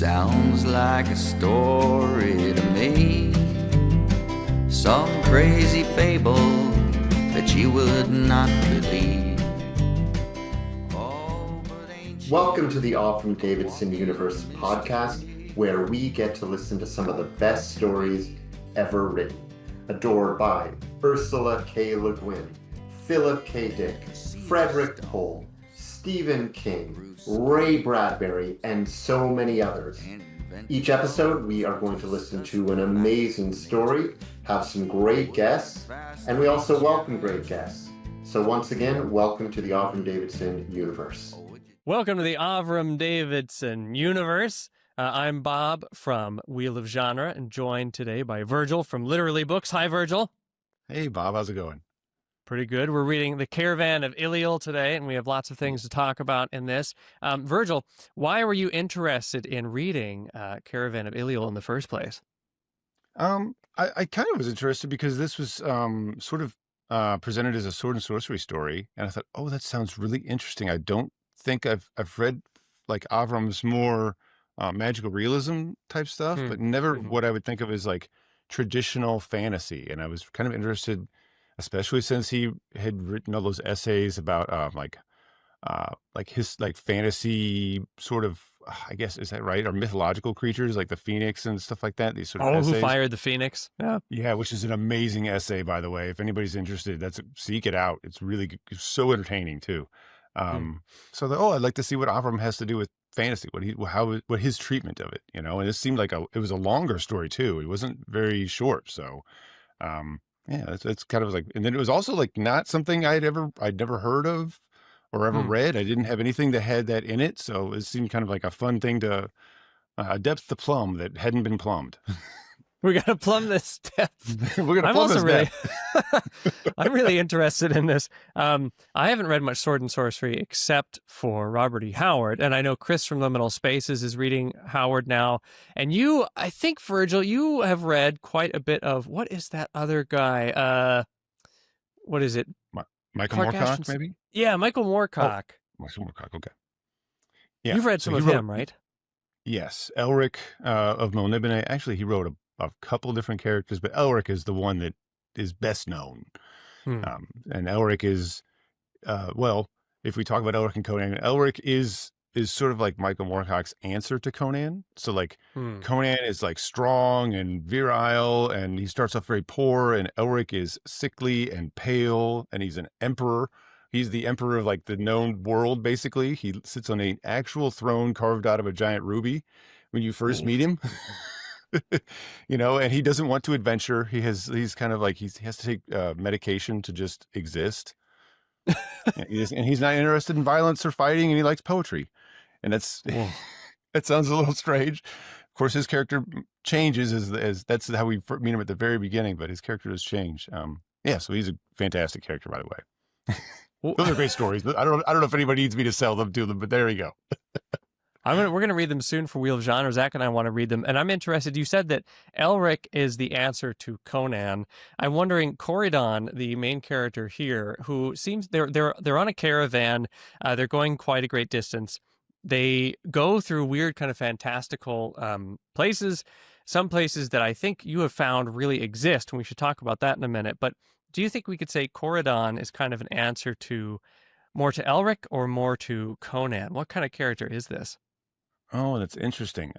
sounds like a story to me. Some crazy fable that you would not believe. Oh, but ain't Welcome to the Avram Davidson Universe podcast, where we get to listen to some of the best stories ever written. Adored by Ursula K. Le Guin, Philip K. Dick, Frederick Pohl, Stephen King, Ray Bradbury, and so many others. Each episode, we are going to listen to an amazing story, have some great guests, and we also welcome great guests. So once again, welcome to the Avram Davidson Universe. Welcome to the Avram Davidson Universe. I'm Bob from Wheel of Genre and joined today by Virgil from Literally Books. Hi, Virgil. Hey, Bob. How's it going? Pretty good. We're reading The Caravan of Illiel today, and we have lots of things to talk about in this. Virgil, why were you interested in reading Caravan of Illiel in the first place? I kind of was interested because this was sort of presented as a sword and sorcery story, and I thought, oh, that sounds really interesting. I don't think I've read like Avram's more magical realism type stuff, but never what I would think of as like traditional fantasy. And I was kind of interested, especially since he had written all those essays about like his like fantasy sort of, I guess, is that right? Or mythological creatures like the Phoenix and stuff like that. These sort of essays. Who Fired the Phoenix? Yeah, which is an amazing essay, by the way. If anybody's interested, seek it out. It's really good. It's so entertaining too. So I'd like to see what Avram has to do with fantasy, what his treatment of it, you know. And it seemed like it was a longer story too. It wasn't very short. So, yeah, it's kind of like, and then it was also like not something I'd never heard of or ever read. I didn't have anything that had that in it, so it seemed kind of like a fun thing to a depth to plumb that hadn't been plumbed. We got to plumb this depth. We're gonna plumb this depth. I'm really interested in this. I haven't read much sword and sorcery except for Robert E. Howard, and I know Chris from Liminal Spaces is reading Howard now. And you, I think, Virgil, you have read quite a bit of, what is that other guy? What is it? Michael Moorcock, maybe? Yeah, Michael Moorcock. Michael Moorcock, okay. Yeah. You've read some of him, right? Yes. Elric of Melnibone. Actually, he wrote a couple different characters, but Elric is the one that is best known. And Elric is, well, if we talk about Elric and Conan, Elric is sort of like Michael Moorcock's answer to Conan. So like Conan is like strong and virile, and he starts off very poor, and Elric is sickly and pale, and he's an emperor. He's the emperor of like the known world, basically. He sits on an actual throne carved out of a giant ruby when you first meet him. You know, and he doesn't want to adventure. He's kind of like, he has to take medication to just exist. And he's not interested in violence or fighting, and he likes poetry. And that sounds a little strange. Of course, his character changes as that's how we meet him at the very beginning, but his character does change. Yeah, so he's a fantastic character, by the way. Those are great stories. I don't know if anybody needs me to sell them to them, but there you go. We're going to read them soon for Wheel of Genre. Zach and I want to read them. And I'm interested. You said that Elric is the answer to Conan. I'm wondering, Corydon, the main character here, who seems they're on a caravan. They're going quite a great distance. They go through weird kind of fantastical places, some places that I think you have found really exist. And we should talk about that in a minute. But do you think we could say Corydon is kind of an answer to more to Elric or more to Conan? What kind of character is this? Oh, that's interesting.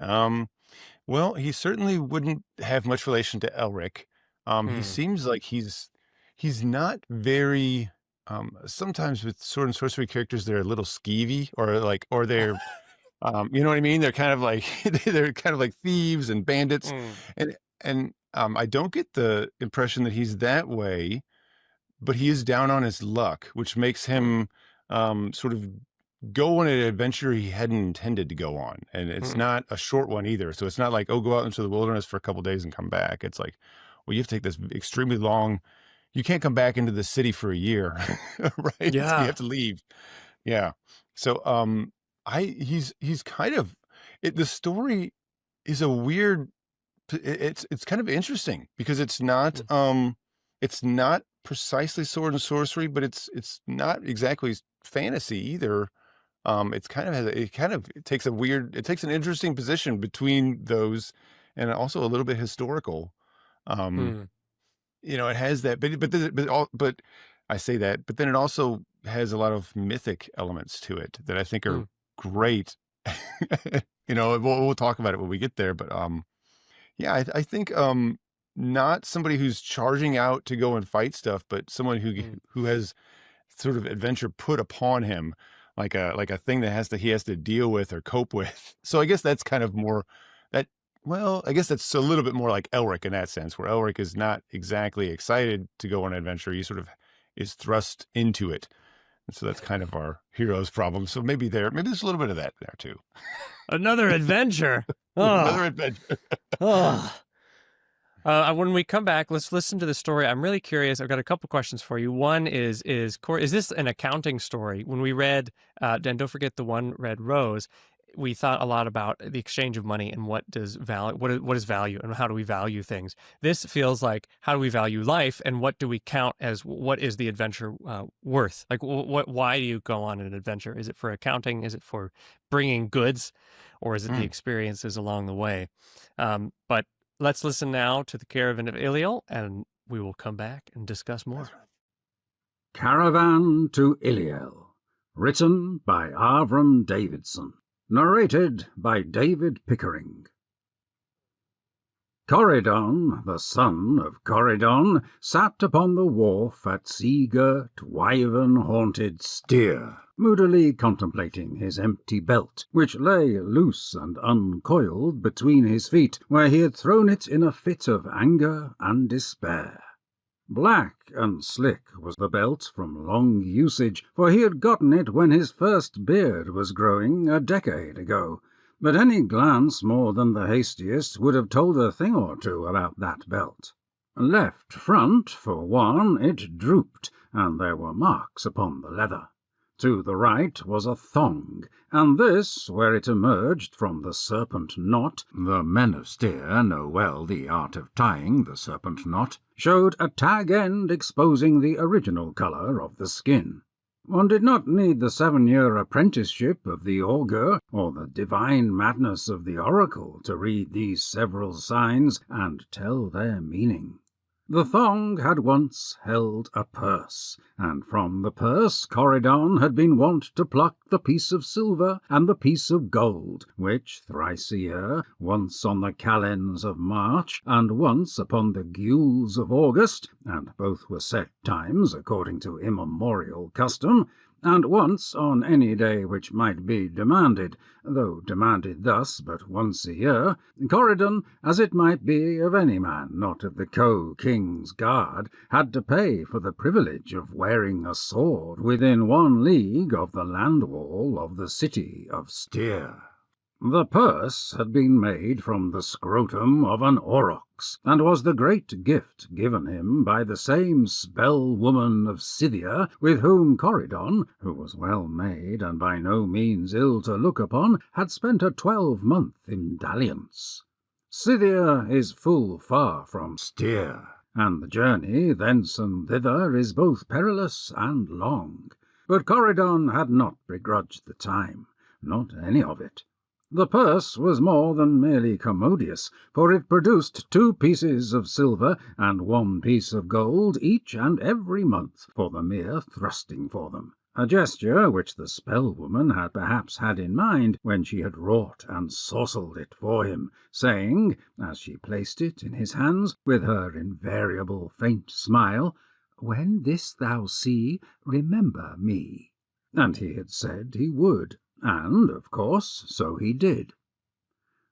Well, he certainly wouldn't have much relation to Elric. He seems like he's not very. Sometimes with sword and sorcery characters, they're a little skeevy, or they're, you know what I mean? They're kind of like thieves and bandits, and I don't get the impression that he's that way, but he is down on his luck, which makes him sort of go on an adventure he hadn't intended to go on. And it's not a short one either. So it's not like, oh, go out into the wilderness for a couple of days and come back. It's like, well, you have to take this extremely long, you can't come back into the city for a year, right? Yeah. You have to leave. Yeah. So he's kind of, the story is a weird, it's kind of interesting because it's not precisely sword and sorcery, but it's not exactly fantasy either. it takes an interesting position between those, and also a little bit historical. Um, it has that, but I say that, but then it also has a lot of mythic elements to it that I think are great. We'll talk about it when we get there, but yeah, I think not somebody who's charging out to go and fight stuff, but someone who has sort of adventure put upon him, like a thing that he has to deal with or cope with. So I guess that's kind of more that. Well, I guess that's a little bit more like Elric in that sense, where Elric is not exactly excited to go on an adventure. He sort of is thrust into it. And so that's kind of our hero's problem. So maybe there's a little bit of that there too. Another adventure. Another adventure. When we come back, let's listen to the story. I'm really curious. I've got a couple questions for you. One is this an accounting story? When we read, and don't forget the one Red Rose, we thought a lot about the exchange of money and what is value and how do we value things. This feels like, how do we value life and what do we count as what is the adventure worth? Like, why do you go on an adventure? Is it for accounting? Is it for bringing goods? Or is it the experiences along the way? But let's listen now to the Caravan of Illiel, and we will come back and discuss more. Caravan to Illiel, written by Avram Davidson. Narrated by David Pickering. Corydon, the son of Corydon, sat upon the wharf at sea-girt, wyvern-haunted Styr, moodily contemplating his empty belt, which lay loose and uncoiled between his feet, where he had thrown it in a fit of anger and despair. Black and slick was the belt from long usage, for he had gotten it when his first beard was growing a decade ago. But any glance more than the hastiest would have told a thing or two about that belt. Left front, for one, it drooped, and there were marks upon the leather. To the right was a thong, and this, where it emerged from the serpent knot, the men of Styr know well the art of tying the serpent knot, showed a tag end exposing the original colour of the skin. One did not need the 7-year apprenticeship of the augur or the divine madness of the oracle to read these several signs and tell their meaning. The thong had once held a purse, and from the purse Corydon had been wont to pluck the piece of silver and the piece of gold, which thrice a year, once on the calends of March, and once upon the gules of August, and both were set times according to immemorial custom, and once on any day which might be demanded, though demanded thus but once a year, Corydon, as it might be of any man not of the co-king's guard, had to pay for the privilege of wearing a sword within 1 league of the land wall of the city of Styr. The purse had been made from the scrotum of an aurochs, and was the great gift given him by the same spell-woman of Scythia with whom Corydon, who was well made and by no means ill to look upon, had spent a 12-month in dalliance. Scythia is full far from Styr, and the journey thence and thither is both perilous and long. But Corydon had not begrudged the time, not any of it. The purse was more than merely commodious, for it produced 2 pieces of silver and 1 piece of gold each and every month for the mere thrusting for them, a gesture which the spell-woman had perhaps had in mind when she had wrought and sorcelled it for him, saying, as she placed it in his hands, with her invariable faint smile, "When this thou see, remember me." And he had said he would. And, of course, so he did.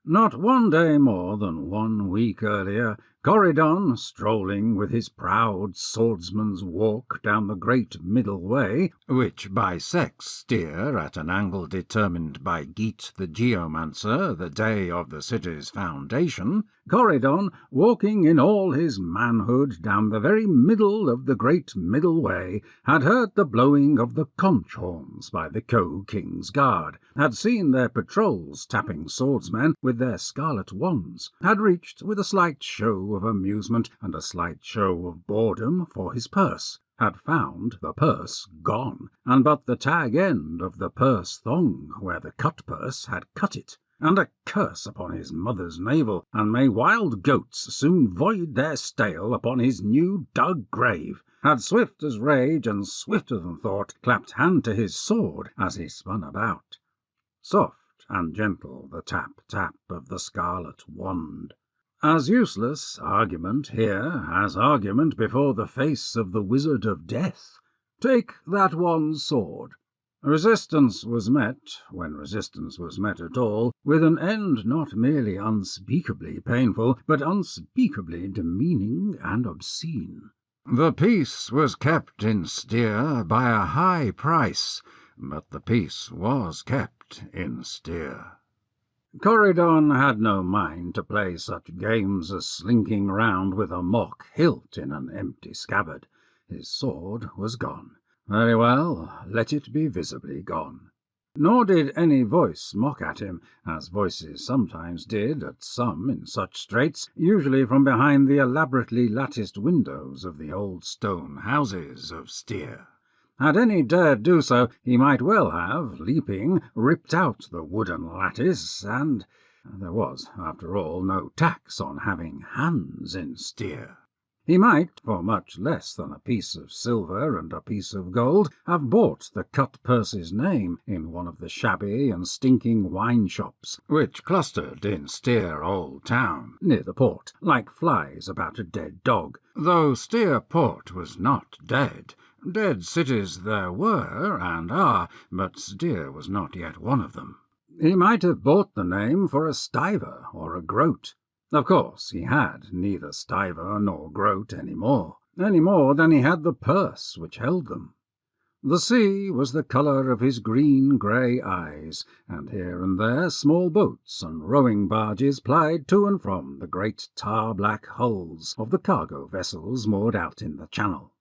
Not 1 day more than 1 week earlier, Corydon, strolling with his proud swordsman's walk down the great middle way, which bisects Styr at an angle determined by Geat the geomancer the day of the city's foundation, Corydon, walking in all his manhood down the very middle of the great middle way, had heard the blowing of the conch horns by the co-king's guard, had seen their patrols tapping swordsmen with their scarlet wands, had reached with a slight show of amusement and a slight show of boredom for his purse, had found the purse gone, and but the tag end of the purse thong where the cut-purse had cut it, and a curse upon his mother's navel, and may wild goats soon void their stale upon his new dug grave, had swift as rage and swifter than thought clapped hand to his sword as he spun about. Soft and gentle the tap-tap of the scarlet wand. As useless argument here as argument before the face of the wizard of death. Take that one sword. Resistance was met, when resistance was met at all, with an end not merely unspeakably painful, but unspeakably demeaning and obscene. The peace was kept in Styr by a high price, but the peace was kept in Styr. Corydon had no mind to play such games as slinking round with a mock hilt in an empty scabbard. His sword was gone. Very well, let it be visibly gone. Nor did any voice mock at him, as voices sometimes did at some in such straits, usually from behind the elaborately latticed windows of the old stone houses of Styr. Had any dared do so, he might well have, leaping, ripped out the wooden lattice, and there was, after all, no tax on having hands in Styr. He might, for much less than a piece of silver and a piece of gold, have bought the cut-purse's name in one of the shabby and stinking wine-shops which clustered in Styr Old Town, near the port, like flies about a dead dog, though Styr Port was not dead. Dead cities there were and are, but Styr was not yet one of them. He might have bought the name for a stiver or a groat. Of course, he had neither stiver nor groat any more than he had the purse which held them. The sea was the colour of his green-grey eyes, and here and there small boats and rowing barges plied to and from the great tar-black hulls of the cargo vessels moored out in the channel.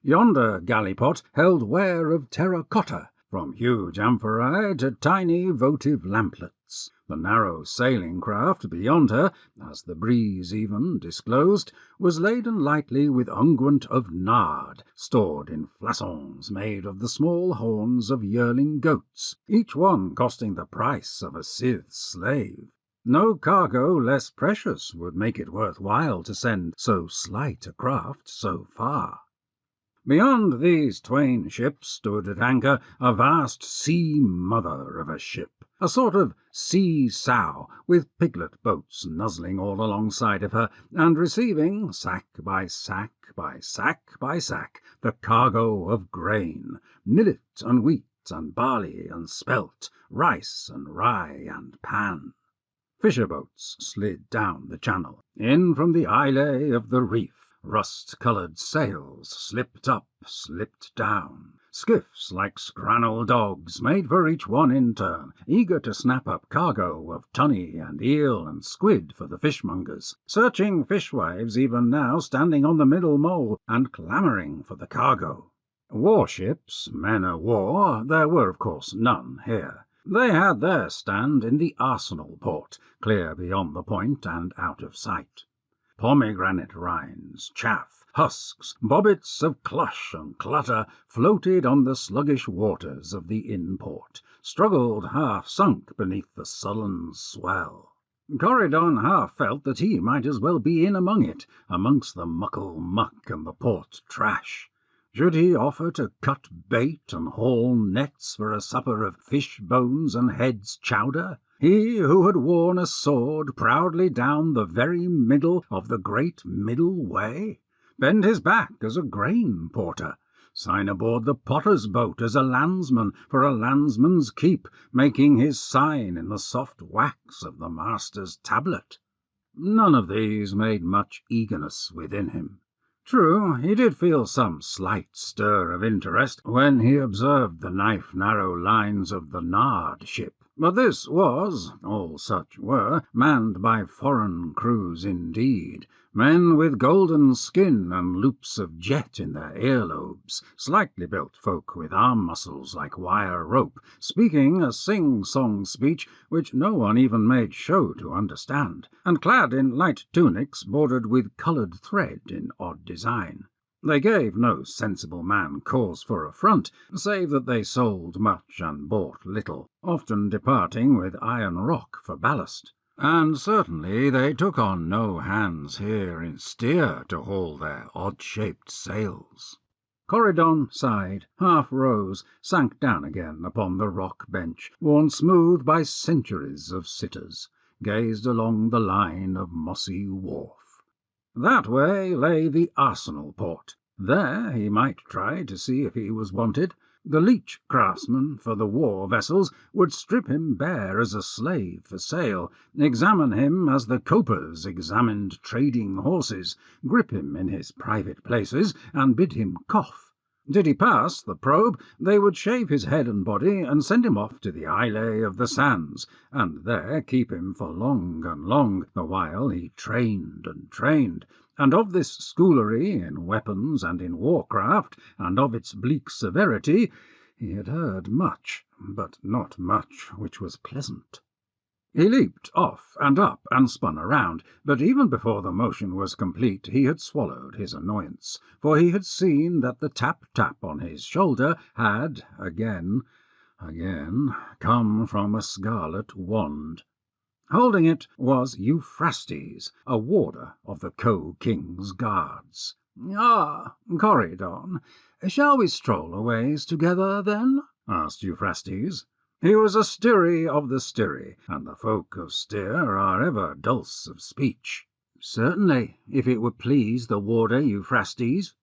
Yonder galley-pot held ware of terra-cotta, from huge amphorae to tiny votive lamplets. The narrow sailing craft beyond her, as the breeze even disclosed, was laden lightly with unguent of nard, stored in flaçons made of the small horns of yearling goats, each one costing the price of a Scyth's slave. No cargo less precious would make it worth while to send so slight a craft so far. Beyond these twain ships stood at anchor a vast sea-mother of a ship, a sort of sea-sow, with piglet boats nuzzling all alongside of her, and receiving, sack by sack by sack by sack, the cargo of grain, millet and wheat and barley and spelt, rice and rye and pan. Fisher boats slid down the channel, in from the islet of the reef. Rust-coloured sails slipped up, slipped down. Skiffs like scrannel dogs made for each one in turn, eager to snap up cargo of tunny and eel and squid for the fishmongers. Searching fishwives even now standing on the middle mole and clamouring for the cargo. Warships, men-o'-war, there were of course none here. They had their stand in the arsenal port, clear beyond the point and out of sight. Pomegranate rinds, chaff, husks, bobbits of clush and clutter floated on the sluggish waters of the inn-port, struggled half-sunk beneath the sullen swell. Corydon half felt that he might as well be in among it, amongst the muckle muck and the port trash. Should he offer to cut bait and haul nets for a supper of fish bones and heads chowder? He who had worn a sword proudly down the very middle of the great middle way? Bend his back as a grain porter? Sign aboard the potter's boat as a landsman for a landsman's keep, making his sign in the soft wax of the master's tablet? None of these made much eagerness within him. True, he did feel some slight stir of interest when he observed the knife-narrow lines of the Nard ship, but this was, all such were, manned by foreign crews indeed, men with golden skin and loops of jet in their earlobes, slightly built folk with arm muscles like wire rope, speaking a sing-song speech which no one even made show to understand, and clad in light tunics bordered with coloured thread in odd design. They gave no sensible man cause for affront, save that they sold much and bought little, often departing with iron rock for ballast. And certainly they took on no hands here in Styr to haul their odd-shaped sails. Corydon sighed, half rose, sank down again upon the rock bench, worn smooth by centuries of sitters, gazed along the line of mossy wharf. That way lay the arsenal port. There he might try to see if he was wanted. The leech craftsman for the war vessels would strip him bare as a slave for sale, examine him as the copers examined trading horses, grip him in his private places, and bid him cough. Did he pass the probe, they would shave his head and body and send him off to the Isle of the Sands, and there keep him for long and long, the while he trained and trained. And of this schoolery in weapons and in warcraft, and of its bleak severity, he had heard much, but not much which was pleasant. He leaped off and up and spun around, but even before the motion was complete he had swallowed his annoyance, for he had seen that the tap-tap on his shoulder had, again, come from a scarlet wand. Holding it was Euphrastes, a warder of the co-king's guards. "Ah, Corydon, shall we stroll a ways together, then?" asked Euphrastes. He was a Styri of the Styri, and the folk of Styr are ever dulce of speech. "Certainly, if it would please the warder Euphrastes."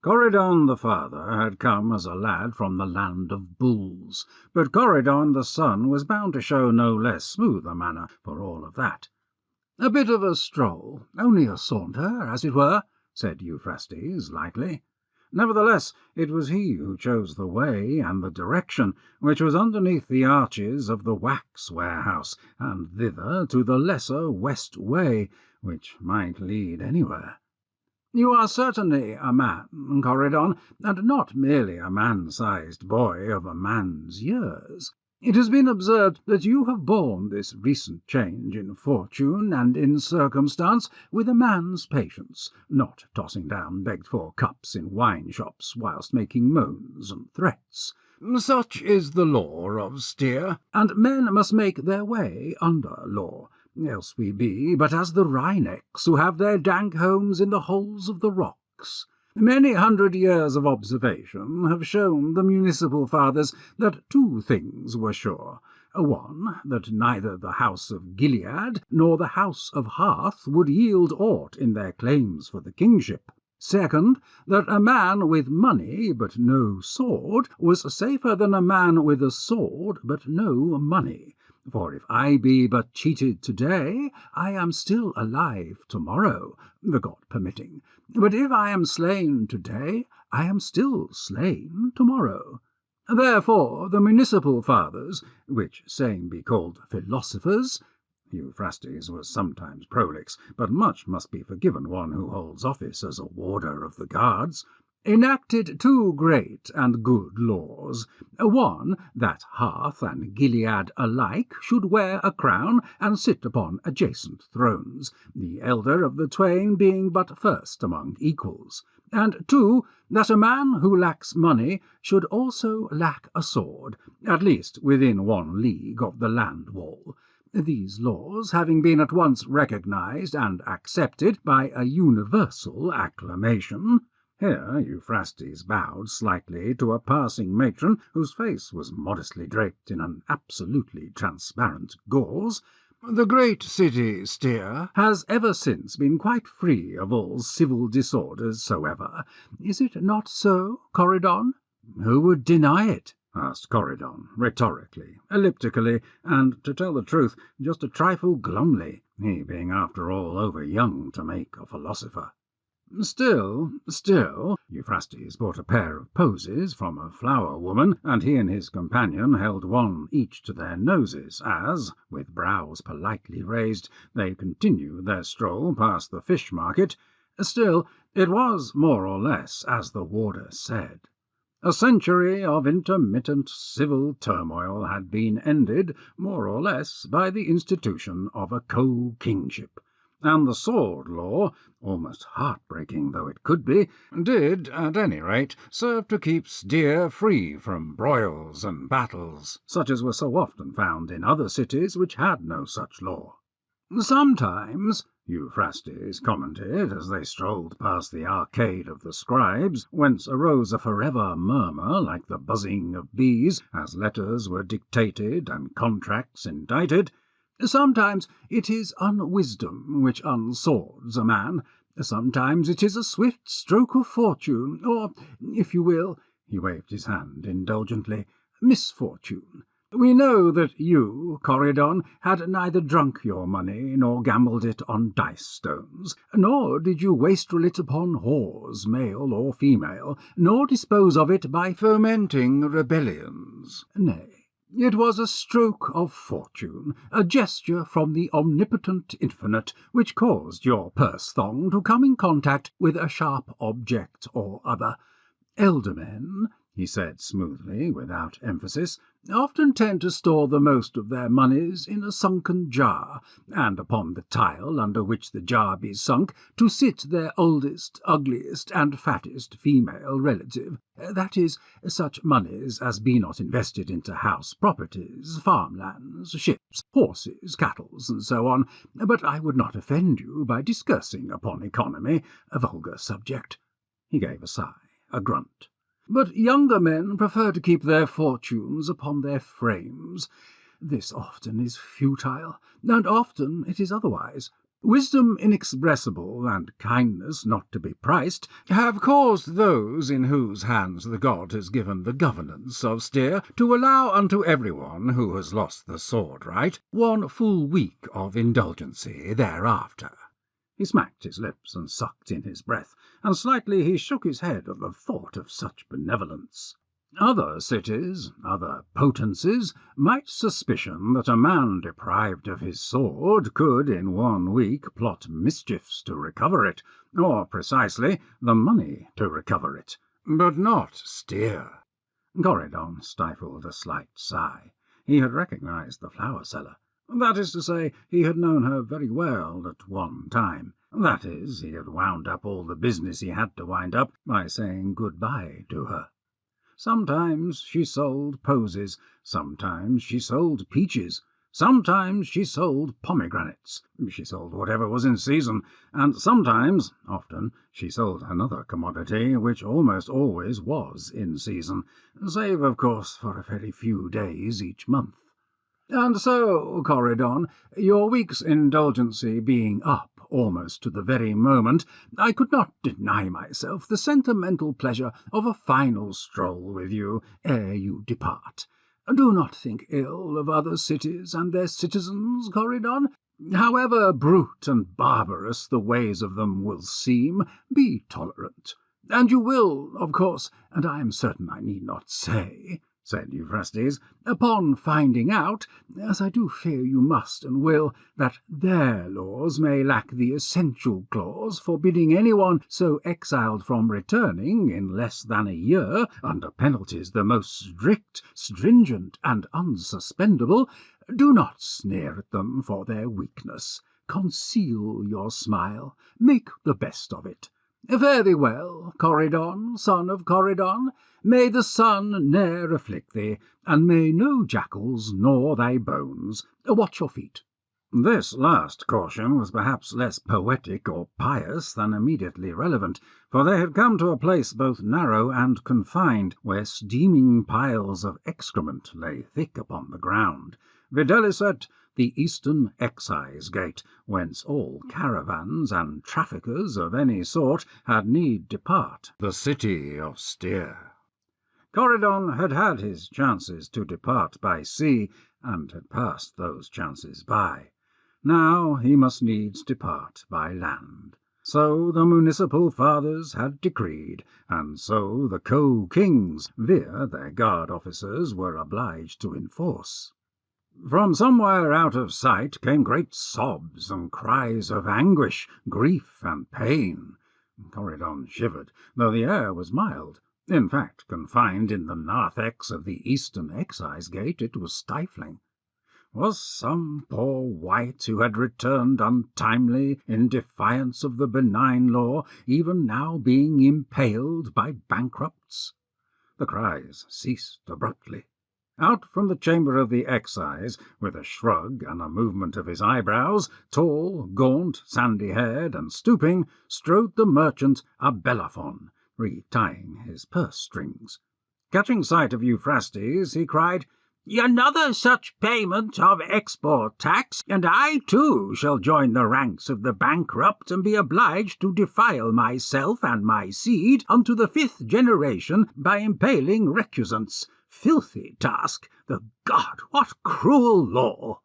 Corydon the father had come as a lad from the land of bulls, but Corydon the son was bound to show no less smooth a manner for all of that. "A bit of a stroll, only a saunter, as it were," said Euphrastes lightly. Nevertheless, it was he who chose the way and the direction, which was underneath the arches of the wax warehouse, and thither to the lesser west way, which might lead anywhere. "You are certainly a man, Corydon, and not merely a man-sized boy of a man's years. It has been observed that you have borne this recent change in fortune and in circumstance with a man's patience, not tossing down begged-for cups in wine-shops whilst making moans and threats. Such is the law of Styr, and men must make their way under law, else we be but as the wrynecks who have their dank homes in the holes of the rocks. Many 100 years of observation have shown the municipal fathers that 2 things were sure. 1, that neither the house of Gilead nor the house of Harth would yield aught in their claims for the kingship. 2, that a man with money but no sword was safer than a man with a sword but no money. For if I be but cheated today, I am still alive tomorrow, the god permitting. But if I am slain today, I am still slain tomorrow. Therefore the municipal fathers, which same be called philosophers," Euphrastes was sometimes prolix, but much must be forgiven one who holds office as a warder of the guards, "enacted 2 great and good laws. 1, that Harth and Gilead alike should wear a crown and sit upon adjacent thrones, the elder of the twain being but first among equals. And 2, that a man who lacks money should also lack a sword, at least within 1 league of the land wall. These laws having been at once recognized and accepted by a universal acclamation." Here Euphrastes bowed slightly to a passing matron whose face was modestly draped in an absolutely transparent gauze. "The great city Styr has ever since been quite free of all civil disorders soever. Is it not so, Corydon?" "Who would deny it?" asked Corydon, rhetorically, elliptically, and, to tell the truth, just a trifle glumly, he being after all over young to make a philosopher. Still, Euphrastes bought a pair of posies from a flower woman, and he and his companion held one each to their noses as, with brows politely raised, they continued their stroll past the fish market. Still, it was more or less as the warder said. A century of intermittent civil turmoil had been ended, more or less, by the institution of a co-kingship, and the sword law, almost heartbreaking though it could be, did, at any rate, serve to keep Styr free from broils and battles, such as were so often found in other cities which had no such law. Sometimes, Euphrastes commented as they strolled past the arcade of the scribes, whence arose a forever murmur like the buzzing of bees as letters were dictated and contracts indited, sometimes it is unwisdom which unswords a man, sometimes it is a swift stroke of fortune, or, if you will, he waved his hand indulgently, misfortune. We know that you, Corydon, had neither drunk your money nor gambled it on dice stones, nor did you wastrel it upon whores, male or female, nor dispose of it by fomenting rebellions. Nay, it was a stroke of fortune, a gesture from the omnipotent infinite, which caused your purse-thong to come in contact with a sharp object or other. Elder men, he said smoothly, without emphasis, often tend to store the most of their monies in a sunken jar, and upon the tile under which the jar be sunk to sit their oldest, ugliest, and fattest female relative, that is, such monies as be not invested into house properties, farmlands, ships, horses, cattle, and so on, but I would not offend you by discoursing upon economy, a vulgar subject. He gave a sigh, a grunt. But younger men prefer to keep their fortunes upon their frames. This often is futile, and often it is otherwise. Wisdom inexpressible and kindness not to be priced have caused those in whose hands the god has given the governance of Styr to allow unto everyone who has lost the sword right 1 full week of indulgency thereafter. He smacked his lips and sucked in his breath, and slightly he shook his head at the thought of such benevolence. Other cities, other potencies, might suspicion that a man deprived of his sword could in 1 week plot mischiefs to recover it, or precisely the money to recover it, but not Styr. Corydon stifled a slight sigh. He had recognized the flower-seller. That is to say, he had known her very well at one time. That is, he had wound up all the business he had to wind up by saying good-bye to her. Sometimes she sold posies, sometimes she sold peaches, sometimes she sold pomegranates, she sold whatever was in season, and sometimes, often, she sold another commodity which almost always was in season, save, of course, for a very few days each month. And so, Corydon, your week's indulgency being up almost to the very moment, I could not deny myself the sentimental pleasure of a final stroll with you ere you depart. Do not think ill of other cities and their citizens, Corydon. However brute and barbarous the ways of them will seem, be tolerant. And you will, of course, and I am certain I need not say, said Euphrastes, upon finding out, as I do fear you must and will, that their laws may lack the essential clause forbidding anyone so exiled from returning in less than a year, under penalties the most strict, stringent, and unsuspendable, do not sneer at them for their weakness. Conceal your smile. Make the best of it. Fare thee well, Corydon, son of Corydon. May the sun ne'er afflict thee, and may no jackals gnaw thy bones. Watch your feet. This last caution was perhaps less poetic or pious than immediately relevant, for they had come to a place both narrow and confined, where steaming piles of excrement lay thick upon the ground, viz. The eastern excise gate, whence all caravans and traffickers of any sort had need depart, the city of Styr. Corydon had had his chances to depart by sea, and had passed those chances by. Now he must needs depart by land. So the municipal fathers had decreed, and so the co-kings, via their guard officers, were obliged to enforce. From somewhere out of sight came great sobs and cries of anguish, grief, and pain. Corydon shivered, though the air was mild. In fact, confined in the narthex of the eastern excise gate, it was stifling. Was some poor wight who had returned untimely in defiance of the benign law even now being impaled by bankrupts? The cries ceased abruptly. Out from the chamber of the excise, with a shrug and a movement of his eyebrows, tall, gaunt, sandy-haired, and stooping, strode the merchant Abelaphon, retying his purse strings. Catching sight of Euphrastes, he cried, "Another such payment of export tax, and I too shall join the ranks of the bankrupt and be obliged to defile myself and my seed unto the 5th generation by impaling recusants. Filthy task! The God, what cruel law!"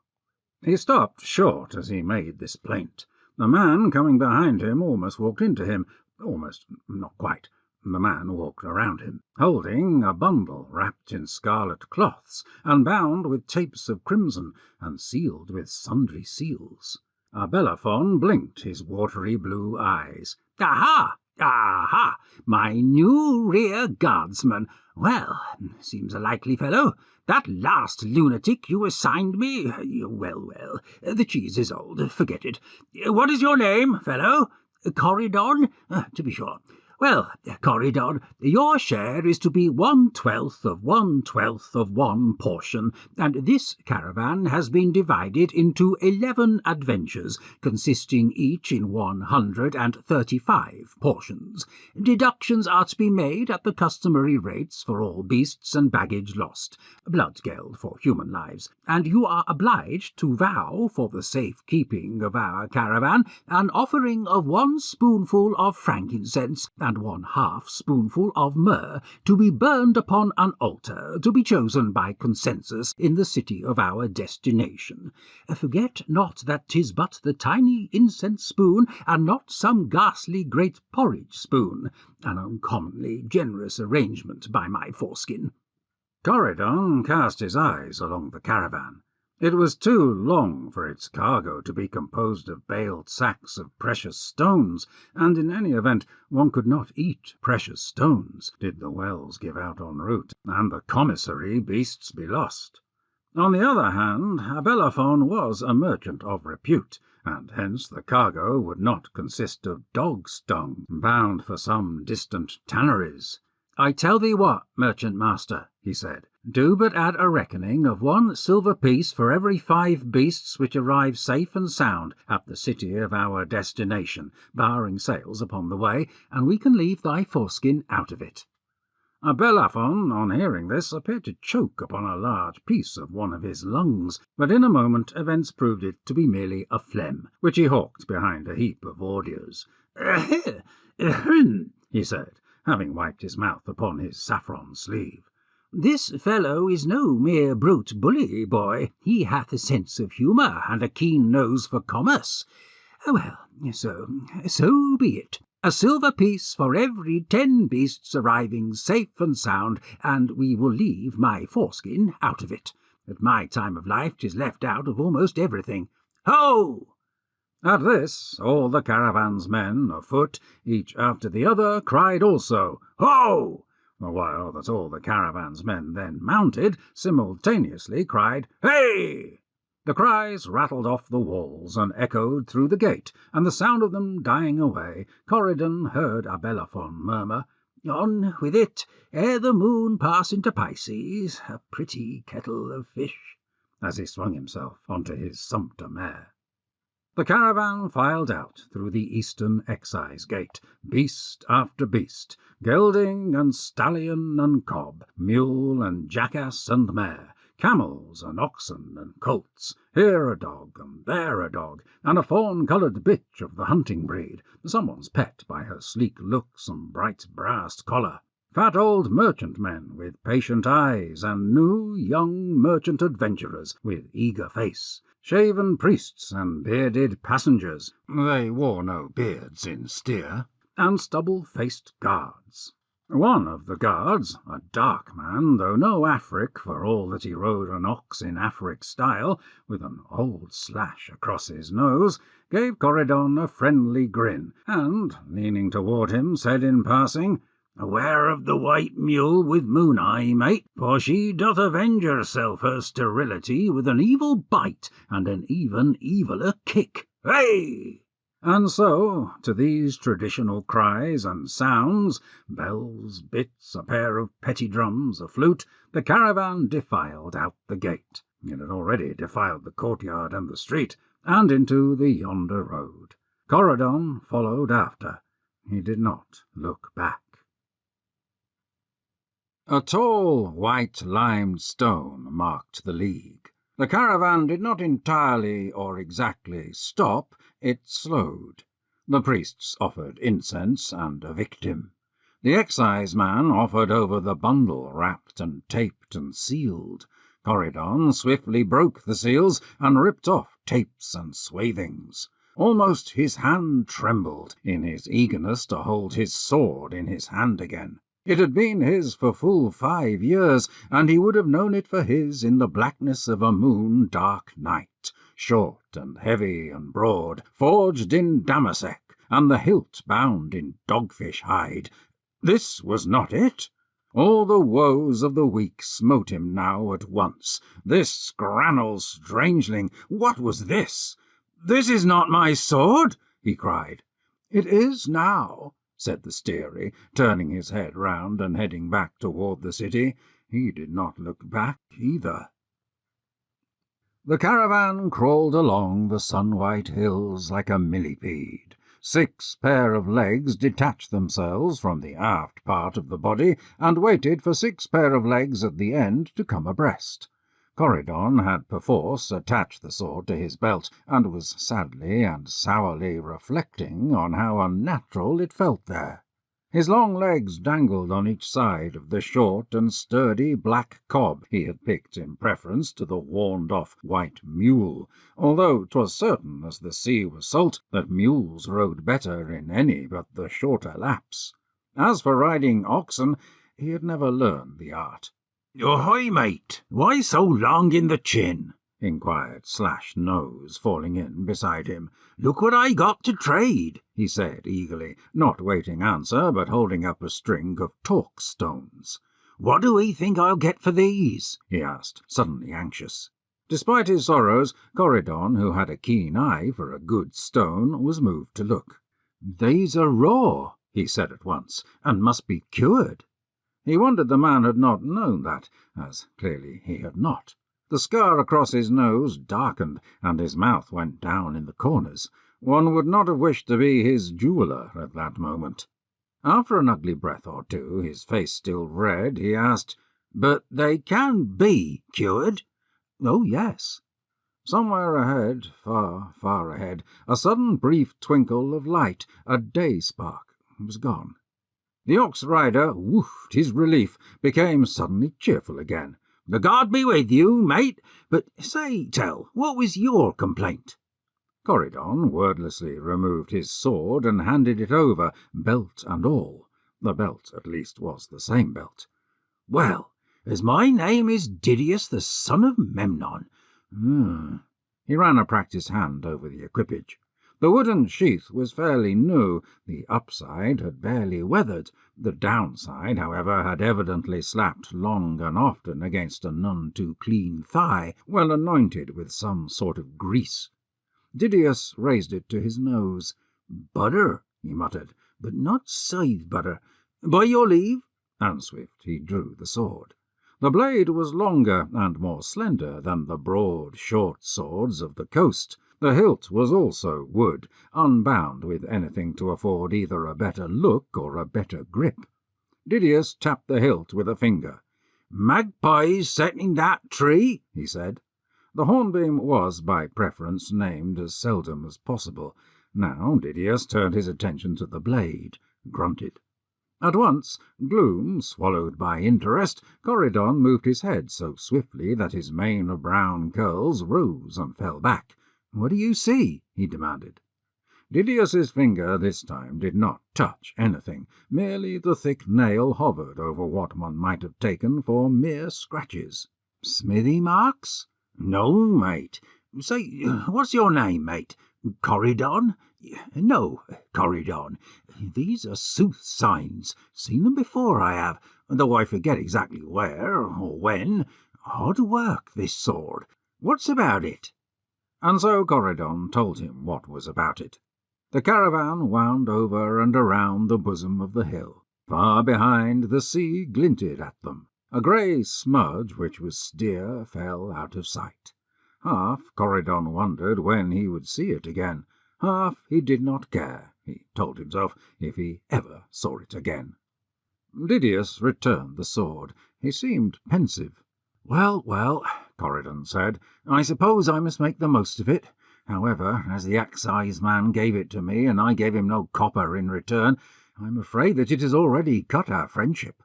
He stopped short as he made this plaint. The man coming behind him almost walked into him. Almost, not quite. The man walked around him, holding a bundle wrapped in scarlet cloths, and bound with tapes of crimson, and sealed with sundry seals. Abelaphon blinked his watery blue eyes. "Aha! Aha! My new rear guardsman. Well, seems a likely fellow. That last lunatic you assigned me, well, the cheese is old, forget it. What is your name, fellow? Corydon? To be sure. Well, Corydon, your share is to be 1/12 of 1/12 of one portion, and this caravan has been divided into 11 adventures, consisting each in 135 portions. Deductions are to be made at the customary rates for all beasts and baggage lost, blood geld for human lives, and you are obliged to vow for the safe keeping of our caravan an offering of 1 spoonful of frankincense and 1/2 spoonful of myrrh, to be burned upon an altar, to be chosen by consensus in the city of our destination. Forget not that 'tis but the tiny incense spoon, and not some ghastly great porridge spoon, an uncommonly generous arrangement by my foreskin." Corydon cast his eyes along the caravan. It was too long for its cargo to be composed of baled sacks of precious stones, and in any event one could not eat precious stones, did the wells give out en route, and the commissary beasts be lost. On the other hand, Abelaphon was a merchant of repute, and hence the cargo would not consist of dog's dung, bound for some distant tanneries. "I tell thee what, merchant master," he said, "do but add a reckoning of 1 silver piece for every 5 beasts which arrive safe and sound at the city of our destination, barring sales upon the way, and we can leave thy foreskin out of it." Abelaphon, on hearing this, appeared to choke upon a large piece of one of his lungs, but in a moment events proved it to be merely a phlegm, which he hawked behind a heap of ordures. He said, having wiped his mouth upon his saffron sleeve. "This fellow is no mere brute bully, boy. He hath a sense of humour and a keen nose for commerce. Well, so be it. A silver piece for every 10 beasts arriving safe and sound, and we will leave my foreskin out of it. At my time of life 'tis left out of almost everything. Ho!" At this, all the caravan's men, afoot, each after the other, cried also, "Ho!" while that all the caravan's men then mounted, simultaneously cried, "Hey!" The cries rattled off the walls and echoed through the gate, and the sound of them dying away, Corydon heard Abelaphon murmur, "On with it, ere the moon pass into Pisces, a pretty kettle of fish," as he swung himself onto his sumpter mare. The caravan filed out through the eastern excise gate, beast after beast, gelding and stallion and cob, mule and jackass and mare, camels and oxen and colts, here a dog and there a dog, and a fawn-coloured bitch of the hunting breed, someone's pet by her sleek looks and bright brassed collar. fat old merchantmen with patient eyes, and new young merchant adventurers with eager face, shaven priests and bearded passengers, they wore no beards in Styr, and stubble-faced guards. One of the guards, a dark man, though no Afric for all that he rode an ox in Afric style, with an old slash across his nose, gave Corydon a friendly grin, and, leaning toward him, said in passing, "Aware of the white mule with moon eye, mate, for she doth avenge herself her sterility with an evil bite and an even eviler kick. Hey!" And so, to these traditional cries and sounds, bells, bits, a pair of petty drums, a flute, the caravan defiled out the gate. It had already defiled the courtyard and the street, and into the yonder road. Corydon followed after. He did not look back. A tall, white-limed stone marked the league. The caravan did not entirely or exactly stop, it slowed. The priests offered incense and a victim. The exciseman offered over the bundle wrapped and taped and sealed. Corydon swiftly broke the seals and ripped off tapes and swathings. Almost his hand trembled in his eagerness to hold his sword in his hand again. It had been his for full 5 years, and he would have known it for his in the blackness of a moon-dark night, short and heavy and broad, forged in damasek, and the hilt bound in dogfish hide. This was not it. All the woes of the week smote him now at once. This scrannel strangeling, what was this? "This is not my sword," he cried. "It is now," said the Styrie, turning his head round and heading back toward the city. He did not look back either. The caravan crawled along the sun-white hills like a millipede. 6 pair of legs detached themselves from the aft part of the body and waited for 6 pair of legs at the end to come abreast. Corydon had perforce attached the sword to his belt, and was sadly and sourly reflecting on how unnatural it felt there. His long legs dangled on each side of the short and sturdy black cob he had picked in preference to the worn-off white mule, although 'twas certain as the sea was salt that mules rode better in any but the shorter laps. As for riding oxen, he had never learned the art. "Ahoy, mate! Why so long in the chin?" inquired Slash Nose, falling in beside him. "Look what I got to trade," he said eagerly, not waiting answer, but holding up a string of talk stones. "What do we think I'll get for these?" he asked, suddenly anxious. Despite his sorrows, Corydon, who had a keen eye for a good stone, was moved to look. "These are raw," he said at once, "and must be cured." He wondered the man had not known that, as clearly he had not. The scar across his nose darkened, and his mouth went down in the corners. One would not have wished to be his jeweller at that moment. After an ugly breath or two, his face still red, he asked, "But they can be cured?" "Oh, yes." Somewhere ahead, far, far ahead, a sudden brief twinkle of light, a day-spark, was gone. The ox-rider woofed his relief, became suddenly cheerful again. "The God be with you, mate. But say, Tell, what was your complaint?" Corydon wordlessly removed his sword and handed it over, belt and all. The belt, at least, was the same belt. "Well, as my name is Didius, the son of Memnon." He ran a practised hand over the equipage. The wooden sheath was fairly new. The upside had barely weathered. The downside, however, had evidently slapped long and often against a none too clean thigh, well anointed with some sort of grease. Didius raised it to his nose. "Butter," he muttered, "but not scythe butter. By your leave." And swift he drew the sword. The blade was longer and more slender than the broad, short swords of the coast. The hilt was also wood, unbound with anything to afford either a better look or a better grip. Didius tapped the hilt with a finger. "Magpies set in that tree," he said. The hornbeam was, by preference, named as seldom as possible. Now Didius turned his attention to the blade, grunted. At once, gloom swallowed by interest, Corydon moved his head so swiftly that his mane of brown curls rose and fell back. "What do you see?" he demanded. Didius's finger this time did not touch anything. Merely the thick nail hovered over what one might have taken for mere scratches. "Smithy marks?" "No, mate. Say, what's your name, mate? Corydon?" "No, Corydon. These are sooth signs. Seen them before, I have, though I forget exactly where or when. Odd work, this sword. What's about it?" And so Corydon told him what was about it. The caravan wound over and around the bosom of the hill. Far behind, the sea glinted at them. A grey smudge, which was steer, fell out of sight. Half Corydon wondered when he would see it again. Half he did not care, he told himself, if he ever saw it again. Didius returned the sword. He seemed pensive. "Well, well," Corydon said, "I suppose I must make the most of it. However, as the excise-man gave it to me, and I gave him no copper in return, I'm afraid that it has already cut our friendship."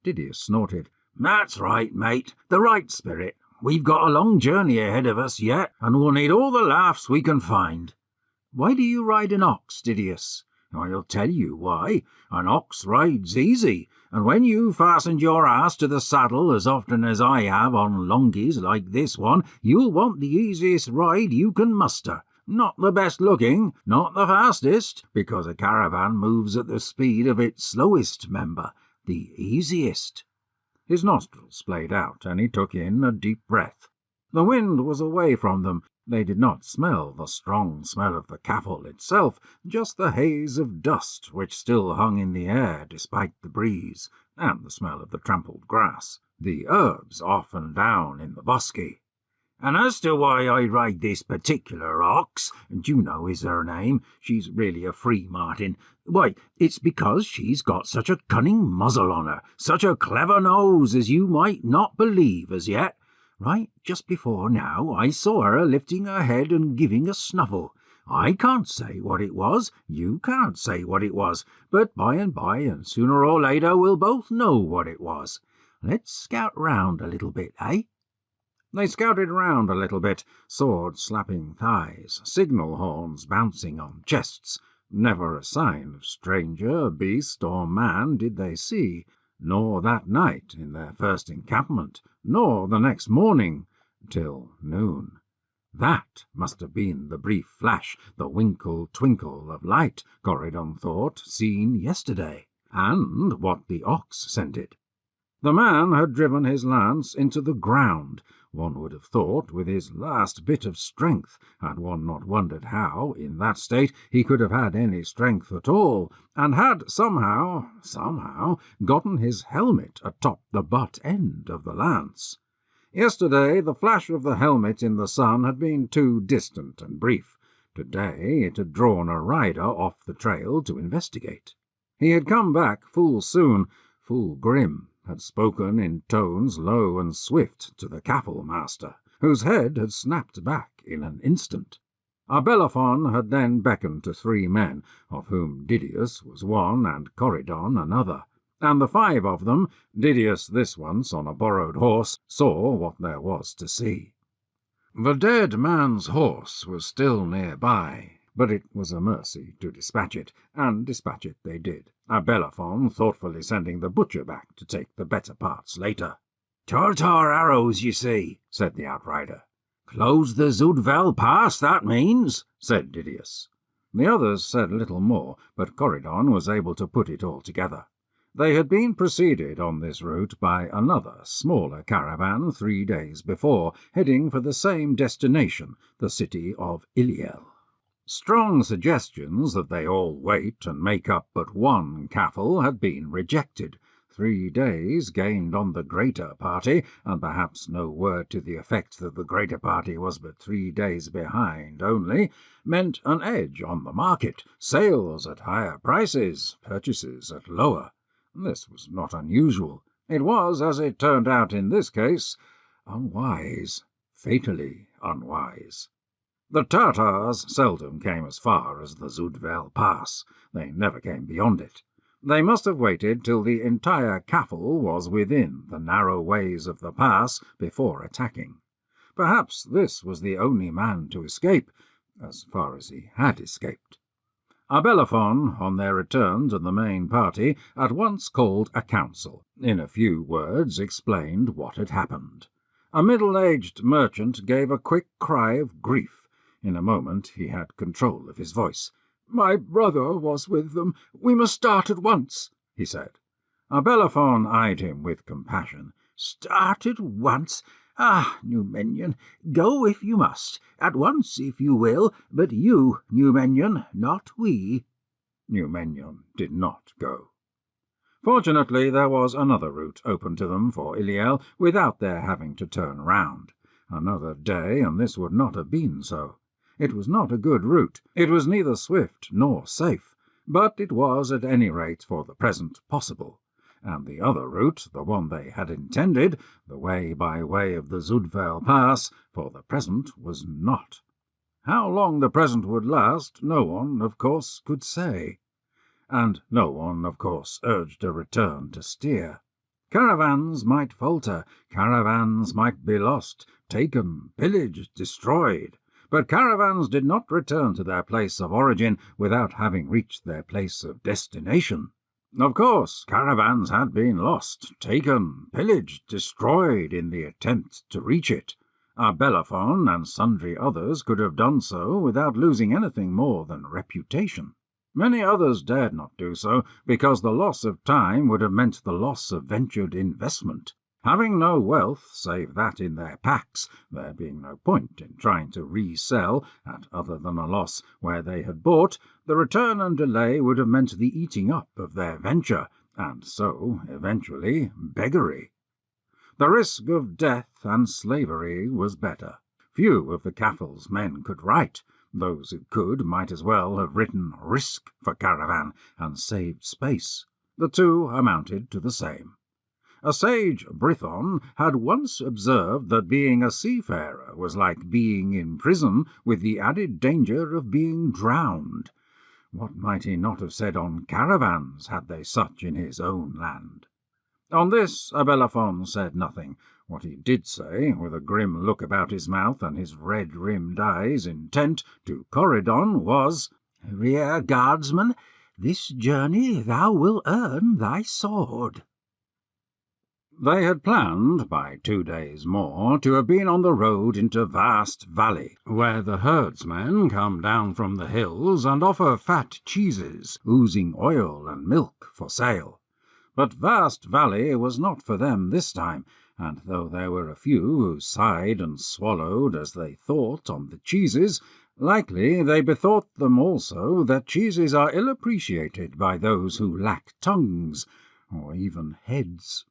Didius snorted. "That's right, mate. The right spirit. We've got a long journey ahead of us yet, and we'll need all the laughs we can find." "Why do you ride an ox, Didius?" "I'll tell you why. An ox rides easy, and when you've fastened your ass to the saddle as often as I have on longies like this one, you'll want the easiest ride you can muster. Not the best looking, not the fastest, because a caravan moves at the speed of its slowest member. The easiest." His nostrils played out, and he took in a deep breath. The wind was away from them. They did not smell the strong smell of the cafle itself, just the haze of dust which still hung in the air despite the breeze, and the smell of the trampled grass, the herbs off and down in the bosky. "And as to why I ride this particular ox, Juno is her name, she's really a free martin, why, it's because she's got such a cunning muzzle on her, such a clever nose as you might not believe as yet. Right just before now I saw her lifting her head and giving a snuffle. I can't say what it was, you can't say what it was, but by and sooner or later we'll both know what it was. Let's scout round a little bit, eh?" They scouted round a little bit, swords slapping thighs, signal horns bouncing on chests. Never a sign of stranger, beast, or man did they see, nor that night in their first encampment, nor the next morning, till noon. That must have been the brief flash, the winkle-twinkle of light, Corydon thought, seen yesterday, and what the ox scented. The man had driven his lance into the ground, one would have thought, with his last bit of strength, had one not wondered how, in that state, he could have had any strength at all, and had somehow, gotten his helmet atop the butt end of the lance. Yesterday the flash of the helmet in the sun had been too distant and brief. Today it had drawn a rider off the trail to investigate. He had come back full soon, full grim, had spoken in tones low and swift to the cafle-master, whose head had snapped back in an instant. Bellerophon had then beckoned to 3 men, of whom Didius was one and Corydon another, and the 5 of them, Didius this once on a borrowed horse, saw what there was to see. The dead man's horse was still near-by, but it was a mercy to dispatch it, and dispatch it they did, Bellerophon thoughtfully sending the butcher back to take the better parts later. "Tartar arrows, you see," said the outrider. "Close the Zudvel Pass, that means," said Didius. The others said little more, but Corydon was able to put it all together. They had been preceded on this route by another, smaller caravan 3 days before, heading for the same destination, the city of Illiel. Strong suggestions that they all wait and make up but one cafle had been rejected. 3 days gained on the greater party, and perhaps no word to the effect that the greater party was but 3 days behind only, meant an edge on the market, sales at higher prices, purchases at lower. This was not unusual. It was, as it turned out in this case, unwise, fatally unwise. The Tartars seldom came as far as the Zudvel Pass. They never came beyond it. They must have waited till the entire caffle was within the narrow ways of the pass before attacking. Perhaps this was the only man to escape, as far as he had escaped. Abelaphon, on their return to the main party, at once called a council, in a few words explained what had happened. A middle-aged merchant gave a quick cry of grief. In a moment he had control of his voice. "My brother was with them. We must start at once," he said. Abelaphon eyed him with compassion. "Start at once? Ah, Numenian, go if you must, at once if you will, but you, Numenian, not we." Numenian did not go. Fortunately, there was another route open to them for Illiel without their having to turn round. Another day, and this would not have been so. It was not a good route. It was neither swift nor safe, but it was at any rate for the present possible. And the other route, the one they had intended, the way by way of the Zudfell Pass, for the present was not. How long the present would last, no one, of course, could say. And no one, of course, urged a return to steer. Caravans might falter, caravans might be lost, taken, pillaged, destroyed. But caravans did not return to their place of origin without having reached their place of destination. Of course, caravans had been lost, taken, pillaged, destroyed in the attempt to reach it. Abelaphon and sundry others could have done so without losing anything more than reputation. Many others dared not do so, because the loss of time would have meant the loss of ventured investment. Having no wealth save that in their packs, there being no point in trying to resell, at other than a loss, where they had bought, the return and delay would have meant the eating up of their venture, and so, eventually, beggary. The risk of death and slavery was better. Few of the caffle's men could write. Those who could might as well have written risk for Caravan and saved space. The two amounted to the same. A sage Brython had once observed that being a seafarer was like being in prison with the added danger of being drowned. What might he not have said on caravans, had they such in his own land? On this Abelaphon said nothing. What he did say, with a grim look about his mouth and his red-rimmed eyes intent to Corydon, was, "Rear guardsman, this journey thou wilt earn thy sword." They had planned, by 2 days more, to have been on the road into Vast Valley, where the herdsmen come down from the hills and offer fat cheeses, oozing oil and milk, for sale. But Vast Valley was not for them this time, and though there were a few who sighed and swallowed as they thought on the cheeses, likely they bethought them also that cheeses are ill appreciated by those who lack tongues, or even heads.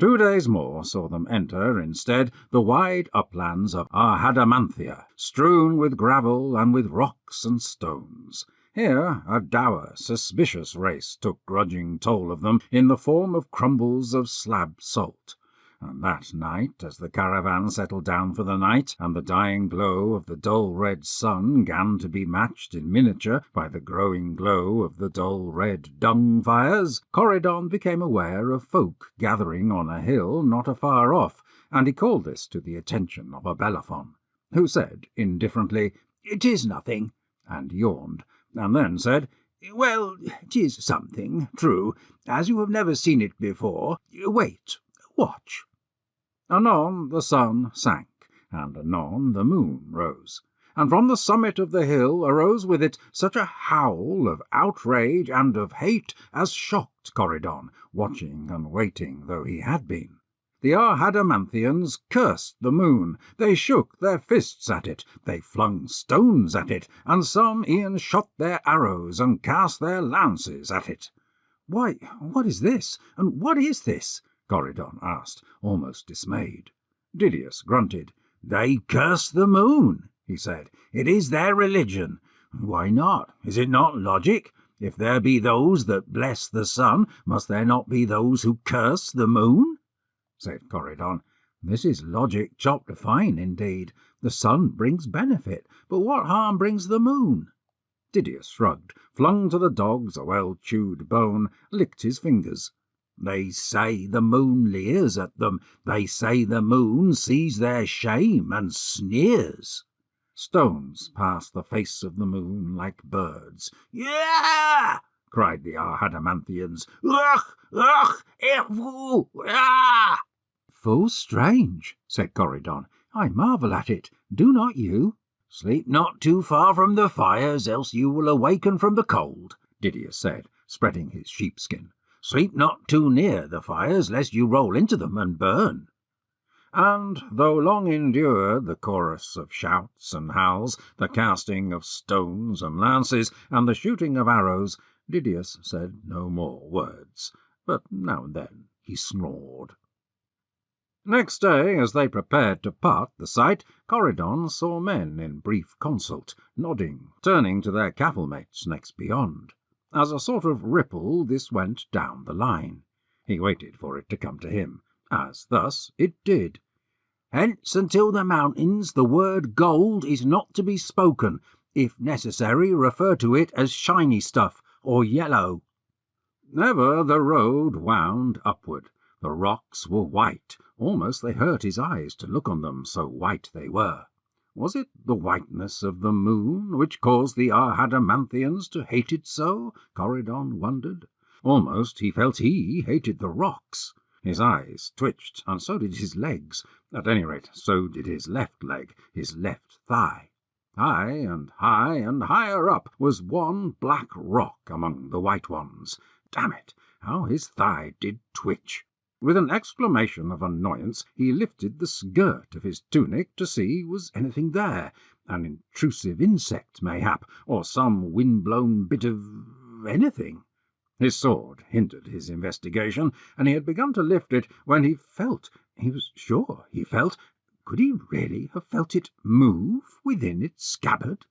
2 days more saw them enter, instead, the wide uplands of Arhadamanthia, strewn with gravel and with rocks and stones. Here a dour, suspicious race took grudging toll of them in the form of crumbles of slab salt. And that night, as the caravan settled down for the night, and the dying glow of the dull red sun gan to be matched in miniature by the growing glow of the dull red dung fires, Corydon became aware of folk gathering on a hill not afar off, and he called this to the attention of Abelaphon, who said indifferently, "'Tis nothing," and yawned, and then said, "Well, 'tis something, true, as you have never seen it before. Wait, watch." Anon the sun sank, and anon the moon rose, and from the summit of the hill arose with it such a howl of outrage and of hate as shocked Corydon, watching and waiting though he had been. The Arhadamanthians cursed the moon, they shook their fists at it, they flung stones at it, and some e'en shot their arrows and cast their lances at it. "Why, what is this, and what is this?" Corydon asked, almost dismayed. Didius grunted. "They curse the moon," he said. "It is their religion. Why not? Is it not logic? If there be those that bless the sun, must there not be those who curse the moon?" Said Corydon, "This is logic chopped fine indeed. The sun brings benefit, but what harm brings the moon?" Didius shrugged, flung to the dogs a well-chewed bone, licked his fingers. They say the moon leers at them. They say the moon sees their shame and sneers. Stones passed the face of the moon like birds. "Yeah!" cried the Arhadamanthians. "Ugh! Ugh! Ew! Ah!" "Full strange," said Corydon. "I marvel at it. Do not you?" "Sleep not too far from the fires, else you will awaken from the cold," Didius said, spreading his sheepskin. "Sleep not too near the fires, lest you roll into them and burn." And though long endured the chorus of shouts and howls, the casting of stones and lances, and the shooting of arrows, Didius said no more words, but now and then he snored. Next day, as they prepared to part the sight, Corydon saw men in brief consult, nodding, turning to their cavalmates next beyond. As a sort of ripple this went down the line. He waited for it to come to him, as thus it did. "Hence until the mountains the word gold is not to be spoken. If necessary, refer to it as shiny stuff or yellow." Ever the road wound upward. The rocks were white. Almost they hurt his eyes to look on them, so white they were. Was it the whiteness of the moon which caused the Arhadamanthians to hate it so? Corydon wondered. Almost he felt he hated the rocks. His eyes twitched, and so did his legs. At any rate, so did his left leg, his left thigh. High and higher up was one black rock among the white ones. Damn it, how his thigh did twitch! With an exclamation of annoyance, he lifted the skirt of his tunic to see was anything there, an intrusive insect, mayhap, or some wind-blown bit of anything. His sword hindered his investigation, and he had begun to lift it when he was sure he felt, could he really have felt it move within its scabbard?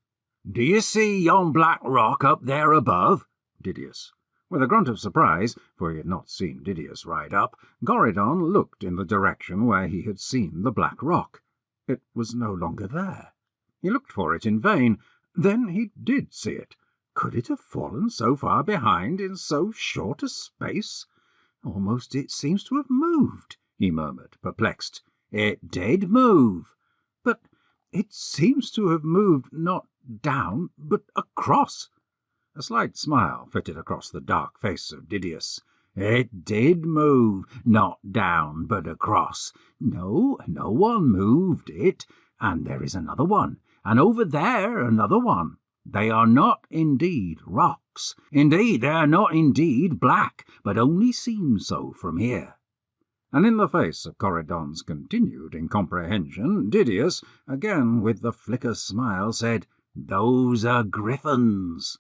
"Do you see yon black rock up there above?" Didius. With a grunt of surprise, for he had not seen Didius ride up, Corydon looked in the direction where he had seen the black rock. It was no longer there. He looked for it in vain. Then he did see it. Could it have fallen so far behind in so short a space? "Almost it seems to have moved," he murmured, perplexed. "It did move. But it seems to have moved not down, but across." A slight smile flitted across the dark face of Didius. "It did move, not down, but across. No one moved it. And there is another one, and over there another one. They are not indeed rocks. Indeed, they are not indeed black, but only seem so from here." And in the face of Corydon's continued incomprehension, Didius, again with the flicker smile, said, "Those are griffins."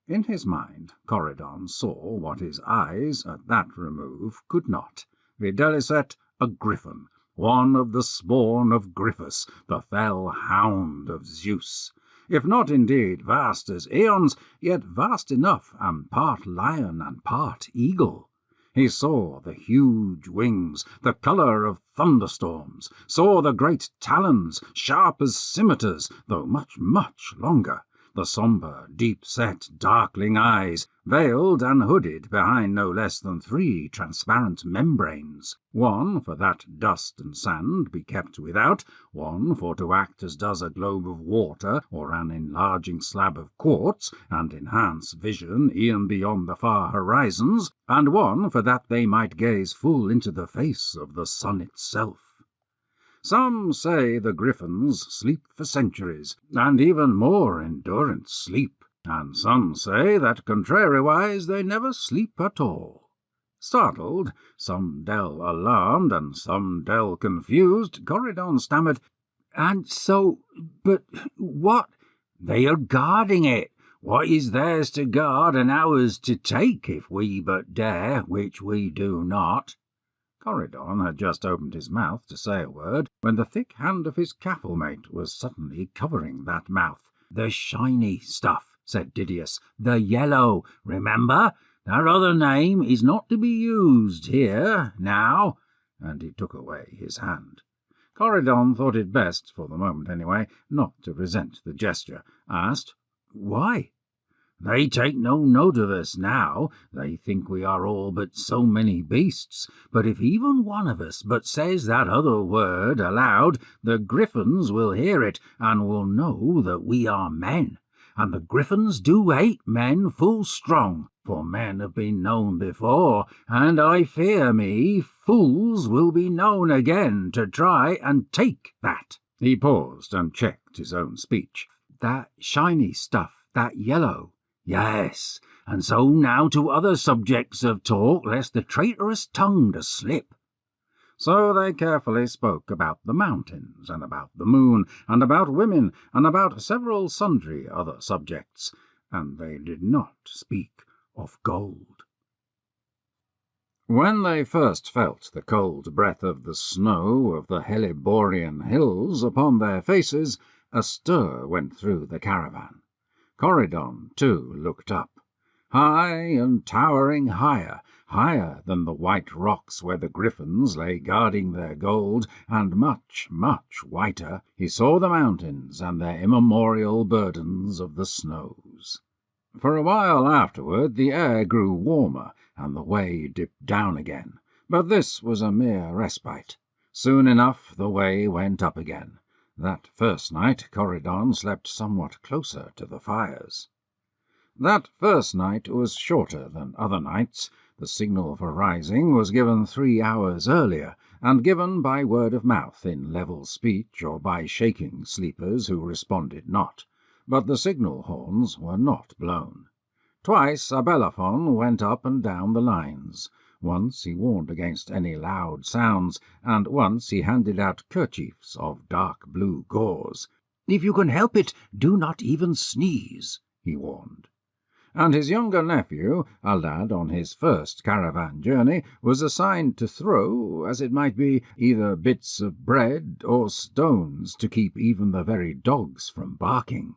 In his mind, Corydon saw what his eyes, at that remove, could not, videlicet a griffin, one of the spawn of Gryphus, the fell hound of Zeus. If not indeed vast as aeons, yet vast enough, and part lion and part eagle. He saw the huge wings, the colour of thunderstorms, saw the great talons, sharp as scimitars, though much, much longer, the sombre, deep-set, darkling eyes, veiled and hooded behind no less than 3 transparent membranes, one for that dust and sand be kept without, one for to act as does a globe of water or an enlarging slab of quartz, and enhance vision e'en beyond the far horizons, and one for that they might gaze full into the face of the sun itself. Some say the griffins sleep for centuries, and even more endurant sleep, and some say that contrariwise they never sleep at all. Startled, some Dell alarmed, and some Dell confused, Corydon stammered, "And so, but what—" "They are guarding it. What is theirs to guard and ours to take, if we but dare, which we do not." Corydon had just opened his mouth to say a word, when the thick hand of his cavalmate was suddenly covering that mouth. "The shiny stuff," said Didius. "The yellow, remember? That other name is not to be used here, now," and he took away his hand. Corydon thought it best, for the moment anyway, not to resent the gesture, asked, Why? They take no note of us now. They think we are all but so many beasts. But if even one of us but says that other word aloud, the griffins will hear it and will know that we are men. And the griffins do hate men full strong, for men have been known before, and I fear me fools will be known again to try and take that. He paused and checked his own speech. That shiny stuff, that yellow. Yes, and so now to other subjects of talk, lest the traitorous tongue to slip. So they carefully spoke about the mountains, and about the moon, and about women, and about several sundry other subjects, and they did not speak of gold. When they first felt the cold breath of the snow of the Heliborian hills upon their faces, a stir went through the caravan. Corydon, too, looked up. High and towering higher, higher than the white rocks where the griffins lay guarding their gold, and much, much whiter, he saw the mountains and their immemorial burdens of the snows. For a while afterward the air grew warmer, and the way dipped down again, but this was a mere respite. Soon enough the way went up again. That first night Corydon slept somewhat closer to the fires. That first night was shorter than other nights. The signal for rising was given 3 hours earlier, and given by word of mouth in level speech or by shaking sleepers who responded not. But the signal horns were not blown. Twice a Bellerophon went up and down the lines. Once he warned against any loud sounds, and once he handed out kerchiefs of dark blue gauze. "If you can help it, do not even sneeze," he warned. And his younger nephew, a lad on his first caravan journey, was assigned to throw, as it might be, either bits of bread or stones to keep even the very dogs from barking.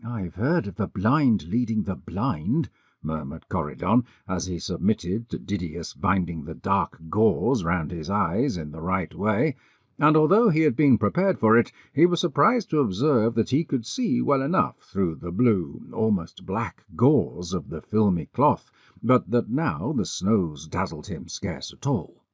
"I've heard of the blind leading the blind," murmured Corydon, as he submitted to Didius binding the dark gauze round his eyes in the right way, and although he had been prepared for it, he was surprised to observe that he could see well enough through the blue, almost black gauze of the filmy cloth, but that now the snows dazzled him scarce at all.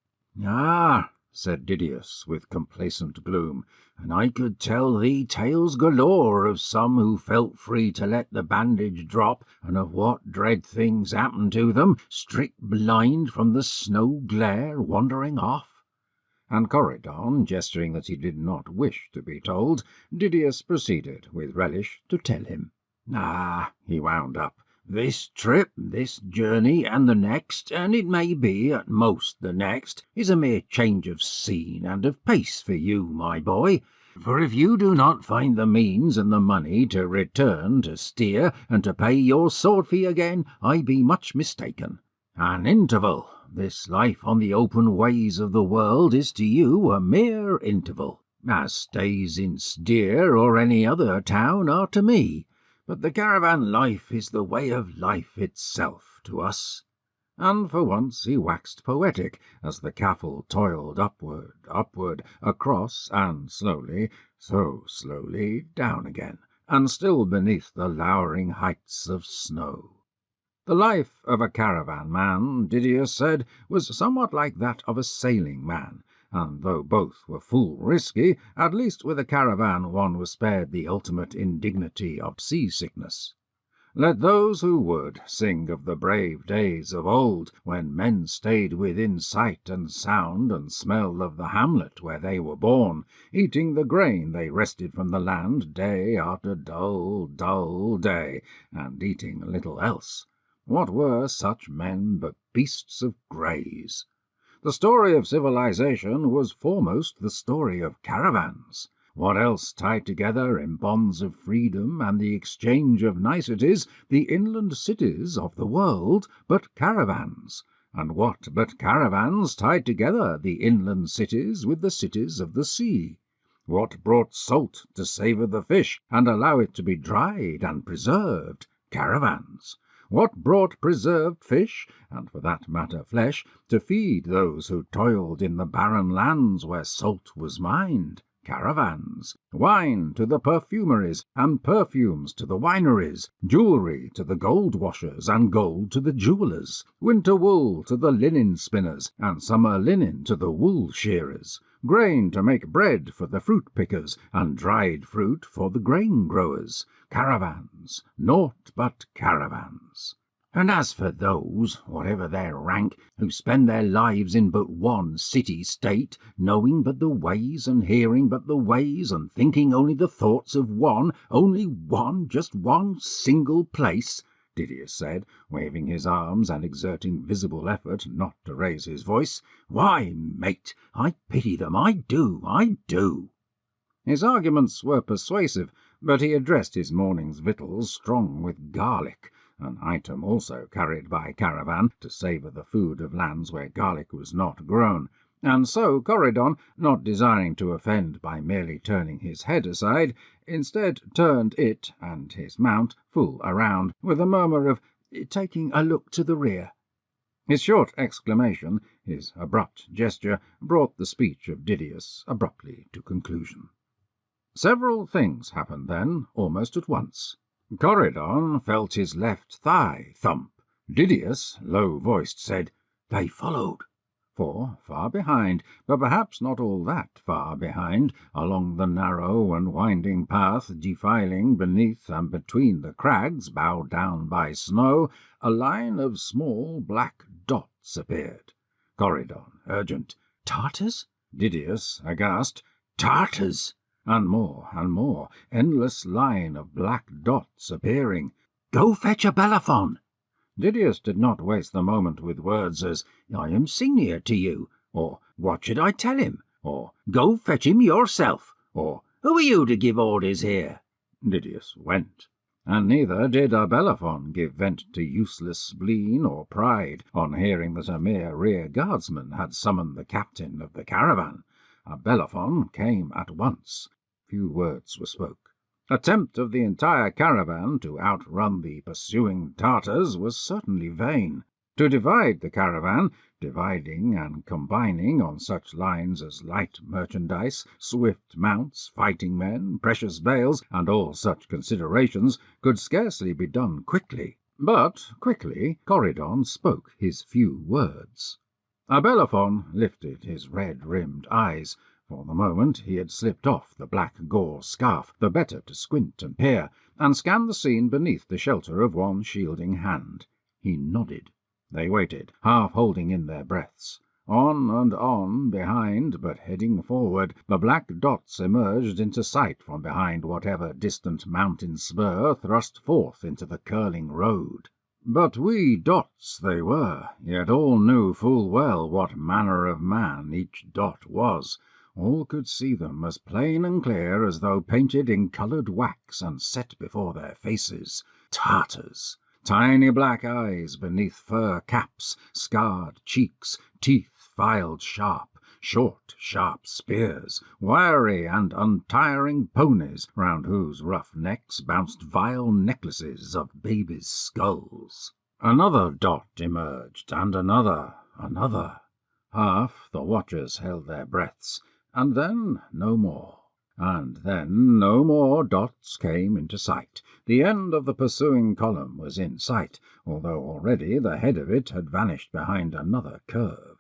"Ah," said Didius with complacent gloom, "and I could tell thee tales galore of some who felt free to let the bandage drop, and of what dread things happened to them, strict blind from the snow glare, wandering off." And Corydon, gesturing that he did not wish to be told, Didius proceeded with relish to tell him. "Ah," he wound up, "this trip, this journey, and the next, and it may be at most the next, is a mere change of scene and of pace for you, my boy. For if you do not find the means and the money to return to steer and to pay your sword fee again, I be much mistaken. An interval, this life on the open ways of the world, is to you a mere interval, as stays in Steer or any other town are to me. But the caravan life is the way of life itself to us." And for once he waxed poetic, as the caffle toiled upward, upward, across, and slowly, so slowly, down again, and still beneath the lowering heights of snow. The life of a caravan man, Didius said, was somewhat like that of a sailing man, and though both were full risky, at least with a caravan one was spared the ultimate indignity of seasickness. Let those who would sing of the brave days of old, when men stayed within sight and sound and smell of the hamlet where they were born, eating the grain they wrested from the land day after dull, dull day, and eating little else. What were such men but beasts of graze? The story of civilization was foremost the story of caravans. What else tied together in bonds of freedom and the exchange of niceties the inland cities of the world but caravans? And what but caravans tied together the inland cities with the cities of the sea? What brought salt to savour the fish and allow it to be dried and preserved? Caravans. What brought preserved fish, and for that matter flesh, to feed those who toiled in the barren lands where salt was mined? caravans, wine to the perfumeries, and perfumes to the wineries, jewellery to the gold washers, and gold to the jewellers, winter wool to the linen spinners, and summer linen to the wool shearers, grain to make bread for the fruit pickers, and dried fruit for the grain growers, caravans, naught but caravans. And as for those, whatever their rank, who spend their lives in but one city-state, knowing but the ways and hearing but the ways and thinking only the thoughts of one, only one, just one single place, Didius said, waving his arms and exerting visible effort not to raise his voice, why, mate, I pity them, I do, I do. His arguments were persuasive, but he addressed his morning's victuals strong with garlic, an item also carried by Caravan to savour the food of lands where garlic was not grown, and so Corydon, not desiring to offend by merely turning his head aside, instead turned it and his mount full around, with a murmur of taking a look to the rear. His short exclamation, his abrupt gesture, brought the speech of Didius abruptly to conclusion. Several things happened then, almost at once. Corydon felt his left thigh thump. Didius, low-voiced, said, "They followed." For, far behind, but perhaps not all that far behind, along the narrow and winding path defiling beneath and between the crags bowed down by snow, a line of small black dots appeared. Corydon, urgent, "Tartars?" Didius, aghast, "Tartars!" And more, endless line of black dots appearing. "Go fetch a Bellerophon!" Didius did not waste the moment with words as, "I am senior to you," or "What should I tell him?" or "Go fetch him yourself," or "Who are you to give orders here?" Didius went, and neither did a Bellerophon give vent to useless spleen or pride on hearing that a mere rear guardsman had summoned the captain of the caravan. A Bellerophon came at once. Few words were spoke. Attempt of the entire caravan to outrun the pursuing Tartars was certainly vain. To divide the caravan, dividing and combining on such lines as light merchandise, swift mounts, fighting men, precious bales, and all such considerations, could scarcely be done quickly. But quickly Corydon spoke his few words. A Bellerophon lifted his red-rimmed eyes. For the moment he had slipped off the black gauze scarf, the better to squint and peer, and scan the scene beneath the shelter of one shielding hand. He nodded. They waited, half holding in their breaths. On and on behind, but heading forward, the black dots emerged into sight from behind whatever distant mountain spur thrust forth into the curling road. But wee dots they were, yet all knew full well what manner of man each dot was. All could see them as plain and clear as though painted in coloured wax and set before their faces. Tartars! Tiny black eyes beneath fur caps, scarred cheeks, teeth filed sharp, short, sharp spears, wiry and untiring ponies, round whose rough necks bounced vile necklaces of babies' skulls. Another dot emerged, and another. Half the watchers held their breaths, and then no more. And then no more dots came into sight. The end of the pursuing column was in sight, although already the head of it had vanished behind another curve.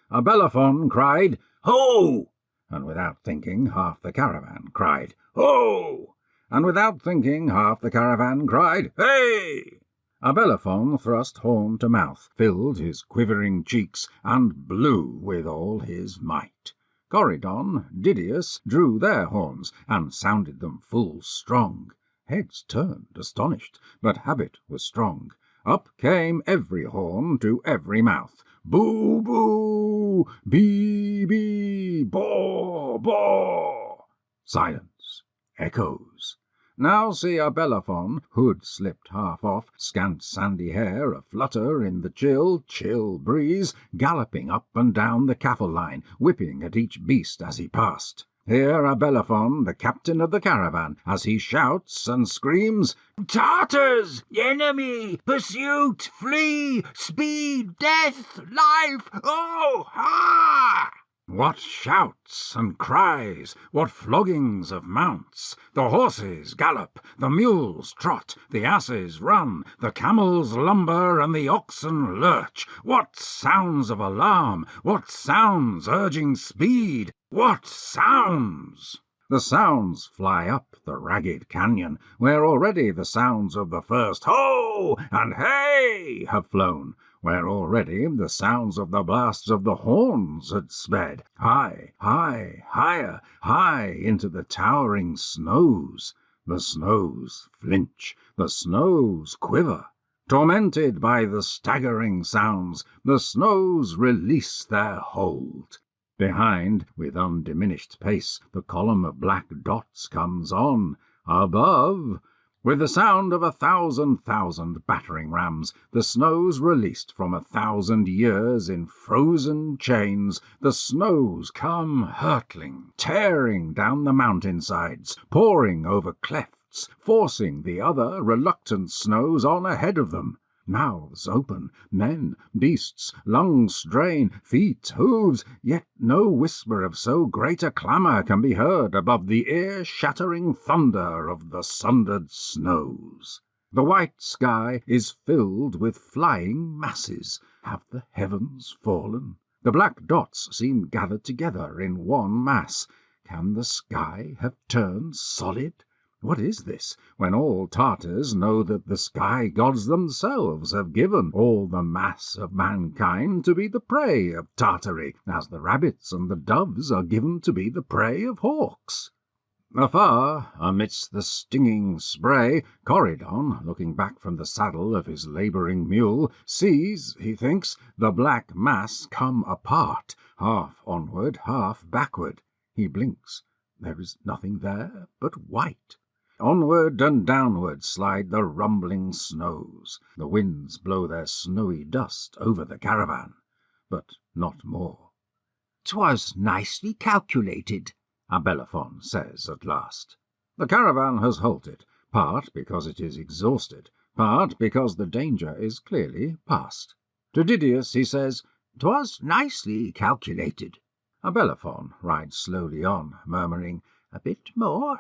A Bellerophon cried, "Ho!" And without thinking, half the caravan cried, "Ho!" And without thinking, half the caravan cried, "Hey!" A Bellerophon thrust horn to mouth, filled his quivering cheeks, and blew with all his might. Corydon, Didius drew their horns, and sounded them full strong. Heads turned, astonished, but habit was strong. Up came every horn to every mouth. Boo, boo! Bee, bee! Baw, baw! Silence. Echoes. Now see a Bellerophon, hood slipped half off, scant sandy hair a-flutter in the chill breeze, galloping up and down the caffle line, whipping at each beast as he passed. Here a Bellerophon, the captain of the caravan, as he shouts and screams, "Tartars! Enemy! Pursuit! Flee! Speed! Death! Life! Oh! Ha!" What shouts and cries, what floggings of mounts! The horses gallop, the mules trot, the asses run, the camels lumber, and the oxen lurch. What sounds of alarm! What sounds urging speed! What sounds! The sounds fly up the ragged canyon, where already the sounds of the first ho and hey have flown, where already the sounds of the blasts of the horns had sped, high, high, higher, high into the towering snows. The snows flinch, the snows quiver. Tormented by the staggering sounds, the snows release their hold. Behind, with undiminished pace, the column of black dots comes on. Above, with the sound of 1,000,000 battering rams, the snows released from 1,000 years in frozen chains, the snows come hurtling, tearing down the mountainsides, pouring over clefts, forcing the other reluctant snows on ahead of them. Mouths open, men, beasts, lungs strain, feet, hooves, yet no whisper of so great a clamour can be heard above the ear-shattering thunder of the sundered snows. The white sky is filled with flying masses. Have the heavens fallen? The black dots seem gathered together in one mass. Can the sky have turned solid? What is this, when all Tartars know that the sky gods themselves have given all the mass of mankind to be the prey of Tartary, as the rabbits and the doves are given to be the prey of hawks? Afar, amidst the stinging spray, Corydon, looking back from the saddle of his labouring mule, sees, he thinks, the black mass come apart, half onward, half backward. He blinks. There is nothing there but white. Onward and downward slide the rumbling snows. The winds blow their snowy dust over the caravan, but not more. "'Twas nicely calculated," Abelaphon says at last. The caravan has halted, part because it is exhausted, part because the danger is clearly past. To Didius he says, "'Twas nicely calculated." Abelaphon rides slowly on, murmuring, a bit more,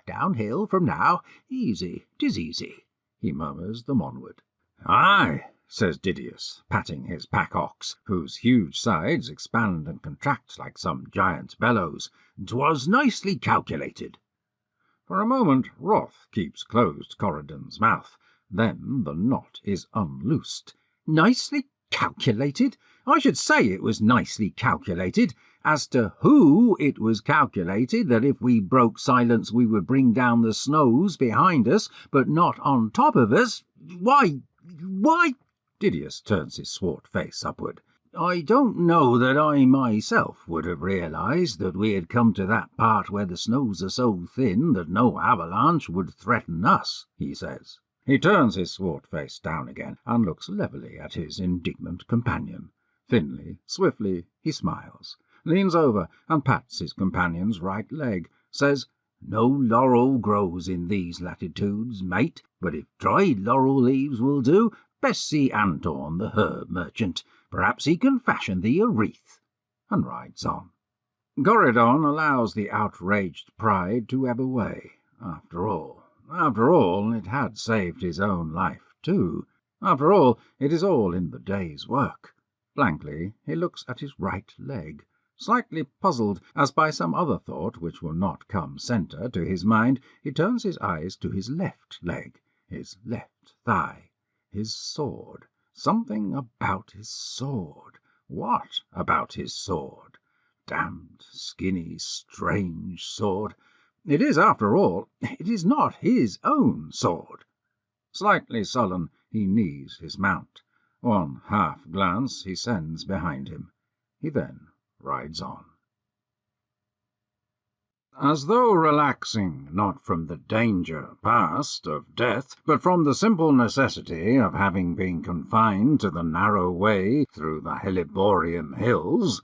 downhill from now. Easy, 'tis easy," he murmurs them onward. "Aye," says Didius, patting his pack-ox, whose huge sides expand and contract like some giant bellows. "'Twas nicely calculated." For a moment wrath keeps closed Corydon's mouth. Then the knot is unloosed. "Nicely calculated? I should say it was nicely calculated. As to who it was calculated that if we broke silence we would bring down the snows behind us, but not on top of us, why... Didius turns his swart face upward. "I don't know that I myself would have realized that we had come to that part where the snows are so thin that no avalanche would threaten us," he says. He turns his swart face down again and looks levelly at his indignant companion. Thinly, swiftly, he smiles, leans over and pats his companion's right leg, says, "No laurel grows in these latitudes, mate, but if dried laurel leaves will do, best see Anton, the herb merchant. Perhaps he can fashion thee a wreath," and rides on. Corydon allows the outraged pride to ebb away. After all, it had saved his own life too. After all, it is all in the day's work. Blankly he looks at his right leg, slightly puzzled, as by some other thought which will not come centre to his mind, he turns his eyes to his left leg, his left thigh, his sword. Something about his sword. What about his sword? Damned, skinny, strange sword. It is, after all, it is not his own sword. Slightly sullen, he knees his mount. One half-glance he sends behind him. He then rides on. As though relaxing, not from the danger past of death, but from the simple necessity of having been confined to the narrow way through the Heliborian hills,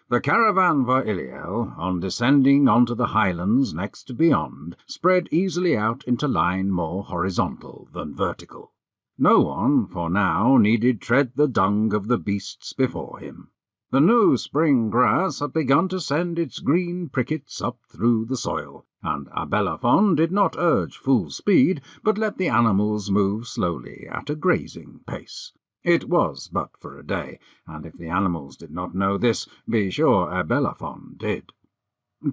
the caravan for Illiel, on descending onto the highlands next beyond, spread easily out into line more horizontal than vertical. No one, for now, needed tread the dung of the beasts before him. The new spring grass had begun to send its green prickets up through the soil, and Abelaphon did not urge full speed, but let the animals move slowly at a grazing pace. It was but for a day, and if the animals did not know this, be sure Abelaphon did.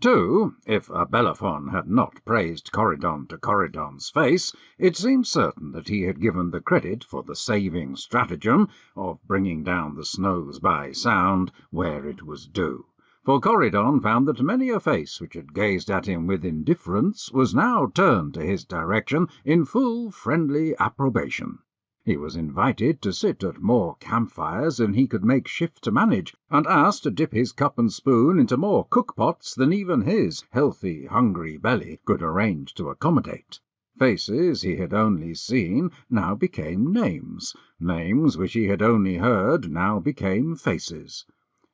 2. If Abelaphon had not praised Corydon to Corydon's face, it seemed certain that he had given the credit for the saving stratagem of bringing down the snows by sound where it was due. For Corydon found that many a face which had gazed at him with indifference was now turned to his direction in full friendly approbation. He was invited to sit at more campfires than he could make shift to manage, and asked to dip his cup and spoon into more cookpots than even his healthy, hungry belly could arrange to accommodate. Faces he had only seen now became names. Names which he had only heard now became faces.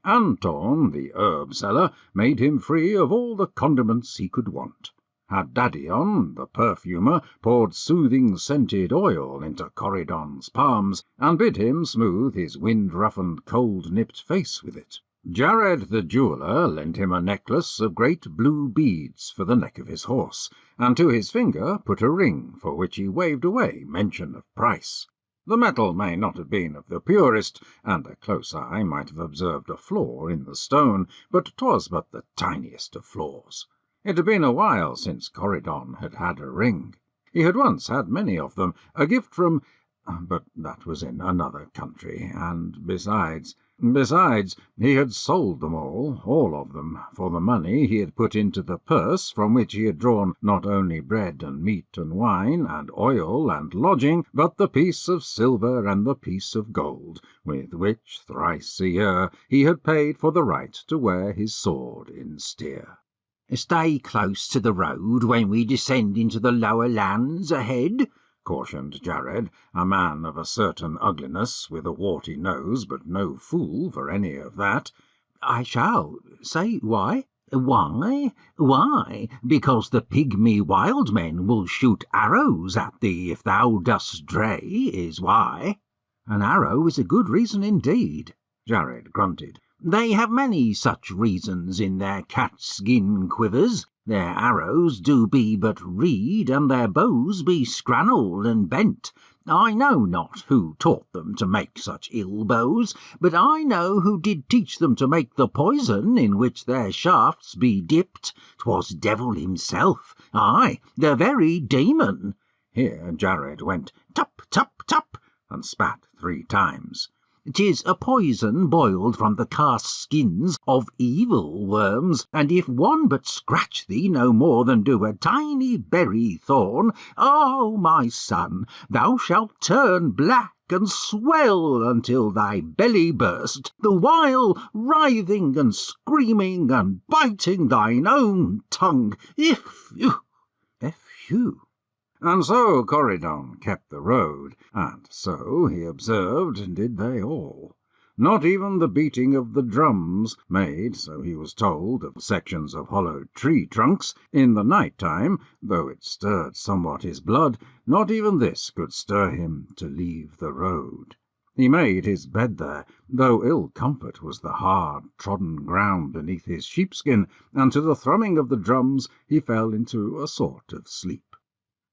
Anton, the herb seller, made him free of all the condiments he could want. Haddadion, the perfumer, poured soothing scented oil into Corydon's palms, and bid him smooth his wind-roughened, cold-nipped face with it. Jared the jeweller lent him a necklace of great blue beads for the neck of his horse, and to his finger put a ring for which he waved away mention of price. The metal may not have been of the purest, and a close eye might have observed a flaw in the stone, but 'twas but the tiniest of flaws. It had been a while since Corydon had had a ring. He had once had many of them, a gift from... but that was in another country, and besides, he had sold them all of them, for the money he had put into the purse from which he had drawn not only bread and meat and wine and oil and lodging, but the piece of silver and the piece of gold, with which thrice a year he had paid for the right to wear his sword in steer. "Stay close to the road when we descend into the lower lands ahead," cautioned Jared, a man of a certain ugliness, with a warty nose, but no fool for any of that. "I shall. Say why?" "Why? Why, because the pygmy wild men will shoot arrows at thee if thou dost stray, is why." "An arrow is a good reason indeed," Jared grunted. "They have many such reasons in their cat-skin quivers. Their arrows do be but reed, and their bows be scrannel and bent. I know not who taught them to make such ill bows, but I know who did teach them to make the poison in which their shafts be dipped. 'Twas Devil himself, aye, the very demon." Here Jared went tup, tup, tup, and spat 3 times. "'Tis a poison boiled from the cast skins of evil worms, and if one but scratch thee no more than do a tiny berry thorn, oh, my son, thou shalt turn black and swell until thy belly burst, the while writhing and screaming and biting thine own tongue. If you. And so Corydon kept the road, and so, he observed, did they all. Not even the beating of the drums, made, so he was told, of sections of hollowed tree trunks, in the night time, though it stirred somewhat his blood, not even this could stir him to leave the road. He made his bed there, though ill comfort was the hard, trodden ground beneath his sheepskin, and to the thrumming of the drums he fell into a sort of sleep.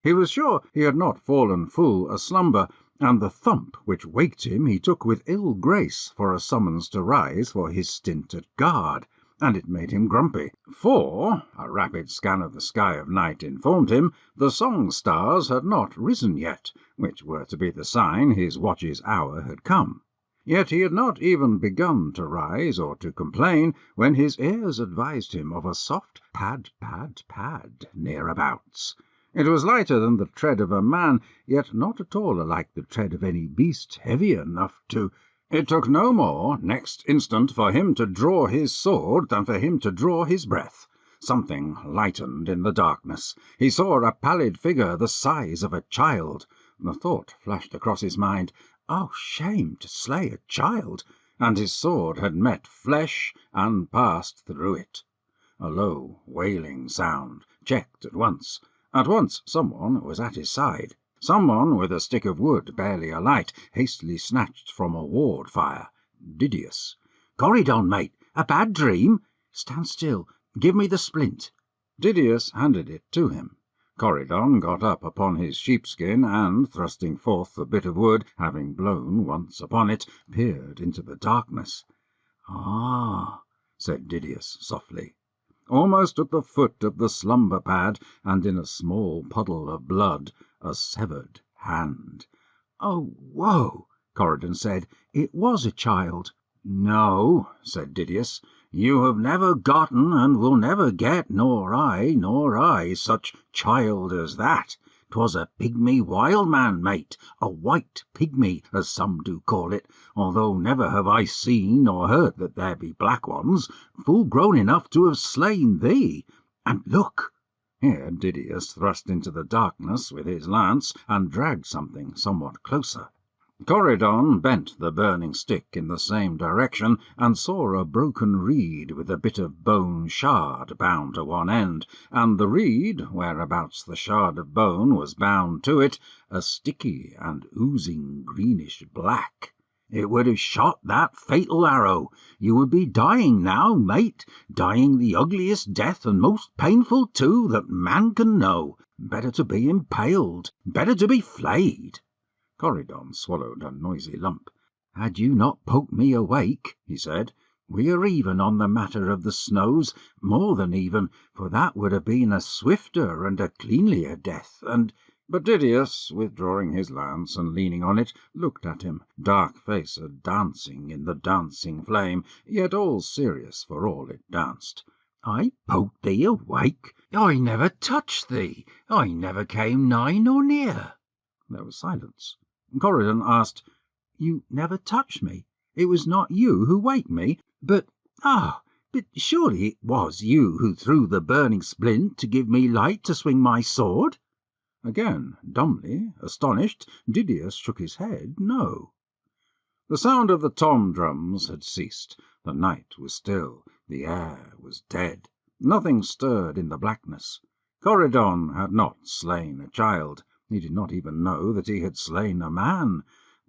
He was sure he had not fallen full a slumber, and the thump which waked him he took with ill grace for a summons to rise for his stint at guard, and it made him grumpy, for, a rapid scan of the sky of night informed him, the song-stars had not risen yet, which were to be the sign his watch's hour had come. Yet he had not even begun to rise or to complain when his ears advised him of a soft pad, pad, pad nearabouts. It was lighter than the tread of a man, yet not at all like the tread of any beast heavy enough to... It took no more, next instant, for him to draw his sword than for him to draw his breath. Something lightened in the darkness. He saw a pallid figure the size of a child. The thought flashed across his mind, oh, shame to slay a child! And his sword had met flesh and passed through it. A low, wailing sound, checked at once. At once someone was at his side. Someone with a stick of wood barely alight, hastily snatched from a ward fire. Didius. Corridon, mate, a bad dream? Stand still. Give me the splint. Didius handed it to him. Corridon got up upon his sheepskin and, thrusting forth the bit of wood, having blown once upon it, peered into the darkness. Ah, said Didius softly. Almost at the foot of the slumber pad, and in a small puddle of blood, a severed hand. oh, whoa, Corridon said. It was a child. No, said Didius, you have never gotten and will never get, nor I, such child as that. 'Twas a pygmy wild man, mate, a white pygmy, as some do call it, although never have I seen or heard that there be black ones, full grown enough to have slain thee. And look!" Here Didius thrust into the darkness with his lance and dragged something somewhat closer. Corridon bent the burning stick in the same direction and saw a broken reed with a bit of bone shard bound to one end, and the reed, whereabouts the shard of bone was bound to it, a sticky and oozing greenish black. "It would have shot that fatal arrow. You would be dying now, mate, dying the ugliest death and most painful too that man can know. Better to be impaled, better to be flayed." Corridon swallowed a noisy lump. "Had you not poked me awake," he said, "we are even on the matter of the snows, more than even, for that would have been a swifter and a cleanlier death, and—" But Didius, withdrawing his lance and leaning on it, looked at him, dark face dancing in the dancing flame, yet all serious for all it danced. "I poked thee awake? I never touched thee. I never came nigh nor near." There was silence. Corridon asked, "You never touched me? It was not you who waked me? But surely it was you who threw the burning splint to give me light to swing my sword?" Again, dumbly, astonished, Didius shook his head, no. The sound of the tom-drums had ceased. The night was still. The air was dead. Nothing stirred in the blackness. Corridon had not slain a child. He did not even know that he had slain a man.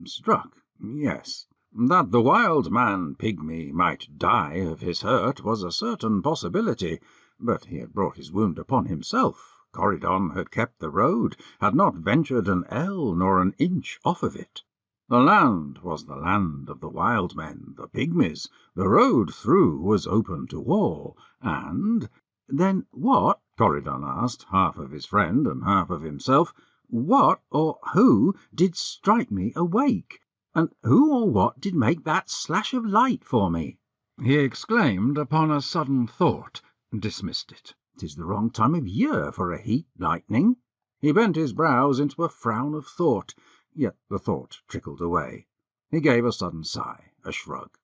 Struck, yes. That the wild man pygmy might die of his hurt was a certain possibility, but he had brought his wound upon himself. Corridon had kept the road, had not ventured an ell nor an inch off of it. The land was the land of the wild men, the pygmies. The road through was open to all, and— "Then what," Corridon asked, half of his friend and half of himself, "what or who did strike me awake? And who or what did make that slash of light for me?" he exclaimed upon a sudden thought, dismissed it. "'Tis the wrong time of year for a heat lightning." He bent his brows into a frown of thought, yet the thought trickled away. He gave a sudden sigh, a shrug.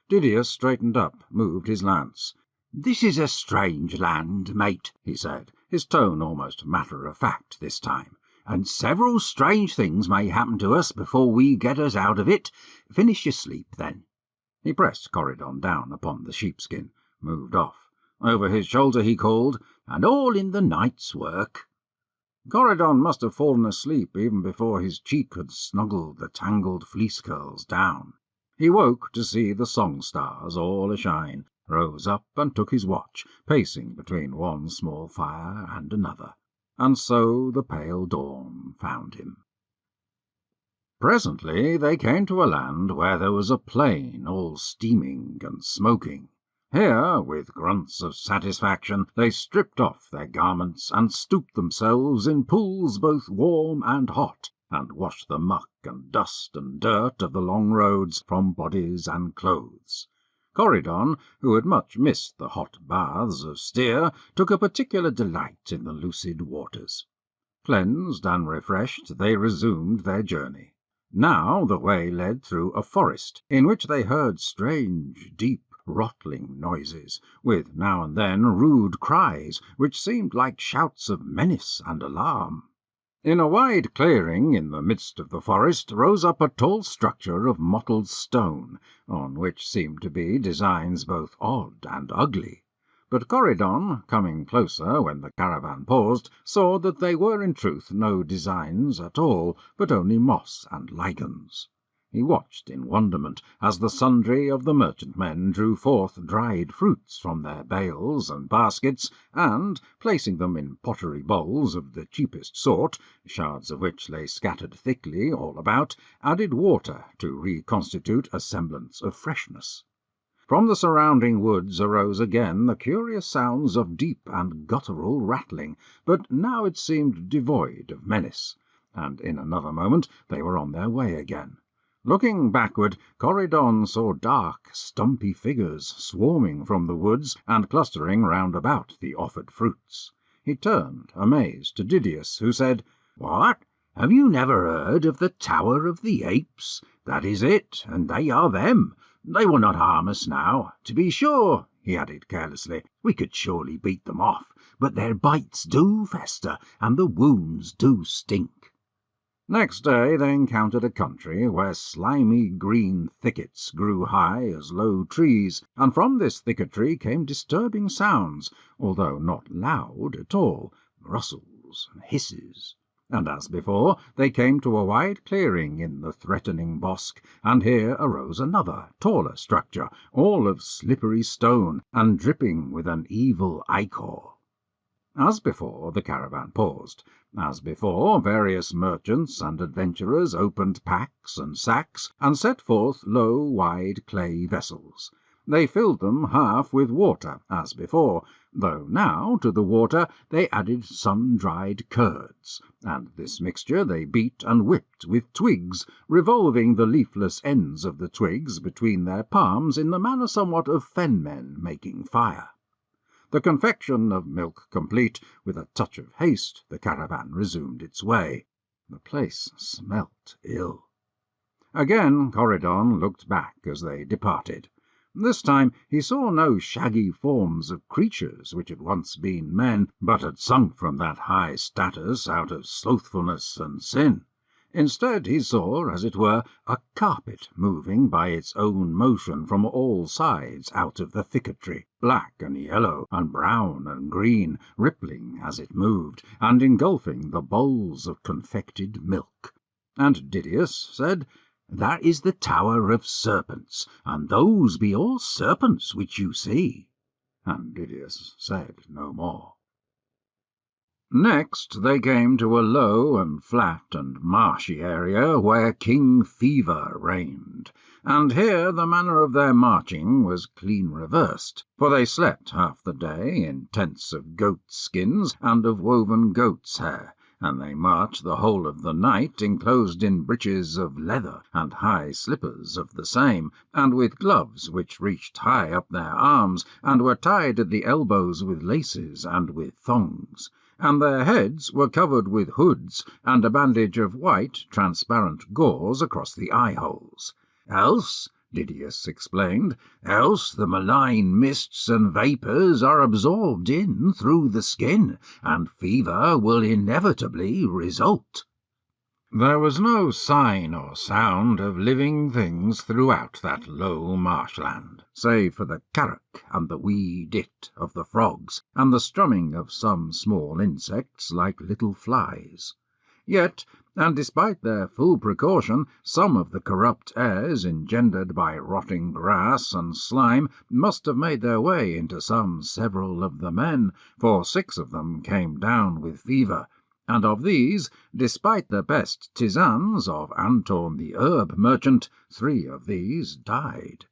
Didius straightened up, moved his lance. "This is a strange land, mate," he said, his tone almost matter-of-fact this time, "and several strange things may happen to us before we get us out of it. Finish your sleep, then." He pressed Corridon down upon the sheepskin, moved off. Over his shoulder he called, "And all in the night's work." Corridon must have fallen asleep even before his cheek had snuggled the tangled fleece curls down. He woke to see the song-stars all a-shine, rose up and took his watch, pacing between one small fire and another. And so the pale dawn found him. Presently they came to a land where there was a plain all steaming and smoking. Here, with grunts of satisfaction, they stripped off their garments and stooped themselves in pools both warm and hot, and washed the muck and dust and dirt of the long roads from bodies and clothes. Corridon, who had much missed the hot baths of Styr, took a particular delight in the lucid waters. Cleansed and refreshed, they resumed their journey. Now the way led through a forest, in which they heard strange, deep, rattling noises, with now and then rude cries, which seemed like shouts of menace and alarm. In a wide clearing in the midst of the forest rose up a tall structure of mottled stone, on which seemed to be designs both odd and ugly. But Corridon, coming closer when the caravan paused, saw that they were in truth no designs at all, but only moss and lichens. He watched in wonderment as the sundry of the merchantmen drew forth dried fruits from their bales and baskets, and, placing them in pottery bowls of the cheapest sort, shards of which lay scattered thickly all about, added water to reconstitute a semblance of freshness. From the surrounding woods arose again the curious sounds of deep and guttural rattling, but now it seemed devoid of menace, and in another moment they were on their way again. Looking backward, Corydon saw dark, stumpy figures swarming from the woods and clustering round about the offered fruits. He turned, amazed, to Didius, who said, "What? Have you never heard of the Tower of the Apes? That is it, and they are them. They will not harm us now. To be sure," he added carelessly, "we could surely beat them off, but their bites do fester, and the wounds do stink." Next day they encountered a country where slimy green thickets grew high as low trees, and from this thicketry came disturbing sounds, although not loud at all, rustles and hisses. And as before, they came to a wide clearing in the threatening bosque, and here arose another, taller structure, all of slippery stone, and dripping with an evil ichor. As before, the caravan paused. As before, various merchants and adventurers opened packs and sacks, and set forth low, wide clay vessels. They filled them half with water, as before, though now to the water they added sun-dried curds, and this mixture they beat and whipped with twigs, revolving the leafless ends of the twigs between their palms in the manner somewhat of fenmen making fire. The confection of milk complete, with a touch of haste the caravan resumed its way. The place smelt ill. Again Corydon looked back as they departed. This time he saw no shaggy forms of creatures which had once been men, but had sunk from that high status out of slothfulness and sin. Instead he saw, as it were, a carpet moving by its own motion from all sides out of the thicketry, black and yellow and brown and green, rippling as it moved, and engulfing the bowls of confected milk. And Didius said, "That is the Tower of Serpents, and those be all serpents which you see." And Didius said no more. Next they came to a low and flat and marshy area where King Fever reigned, and here the manner of their marching was clean reversed, for they slept half the day in tents of goat skins and of woven goat's hair, and they marched the whole of the night enclosed in breeches of leather and high slippers of the same, and with gloves which reached high up their arms, and were tied at the elbows with laces and with thongs. And their heads were covered with hoods, and a bandage of white, transparent gauze across the eye-holes. "Else," Didius explained, "else the malign mists and vapours are absorbed in through the skin, and fever will inevitably result." There was no sign or sound of living things throughout that low marshland, save for the carrack and the wee dit of the frogs, and the strumming of some small insects like little flies. Yet, and despite their full precaution, some of the corrupt airs engendered by rotting grass and slime must have made their way into some several of the men, for 6 of them came down with fever, and of these, despite the best tisanes of Anton the herb merchant, 3 of these died.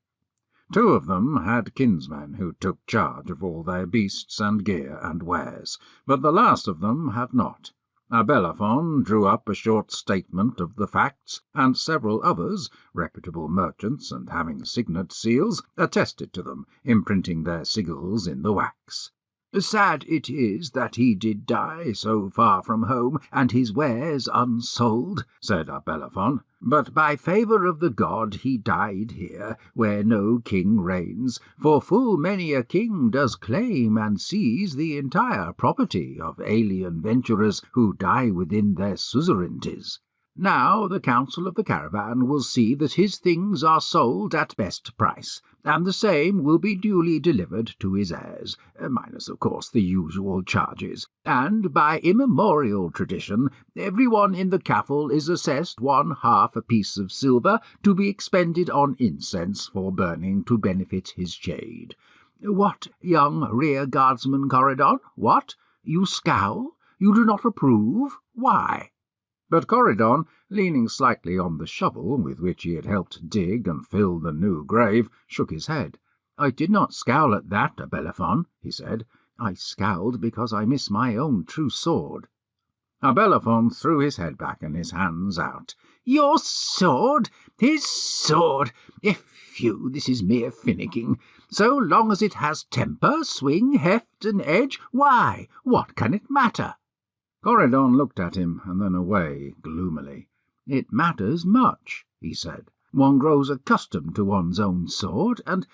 2 of them had kinsmen who took charge of all their beasts and gear and wares, but the last of them had not. Abelaphon drew up a short statement of the facts, and several others, reputable merchants and having signet seals, attested to them, imprinting their sigils in the wax. "Sad it is that he did die so far from home, and his wares unsold," said Abelaphon. "But by favour of the god he died here, where no king reigns, for full many a king does claim and seize the entire property of alien venturers who die within their suzerainties." Now the council of the caravan will see that his things are sold at best price, and the same will be duly delivered to his heirs, minus, of course, the usual charges. And by immemorial tradition, everyone in the caffle is assessed 1/2 a piece of silver to be expended on incense for burning to benefit his shade. What, young rear guardsman Corridon? What? You scowl? You do not approve? Why? But Corridon, leaning slightly on the shovel with which he had helped dig and fill the new grave, shook his head. "I did not scowl at that, Abelaphon," he said. "I scowled because I miss my own true sword." Abelaphon threw his head back and his hands out. "Your sword? His sword? Phew, this is mere finicking. So long as it has temper, swing, heft, and edge, why, what can it matter?" Corridon looked at him and then away gloomily. "It matters much," he said. "One grows accustomed to one's own sword, and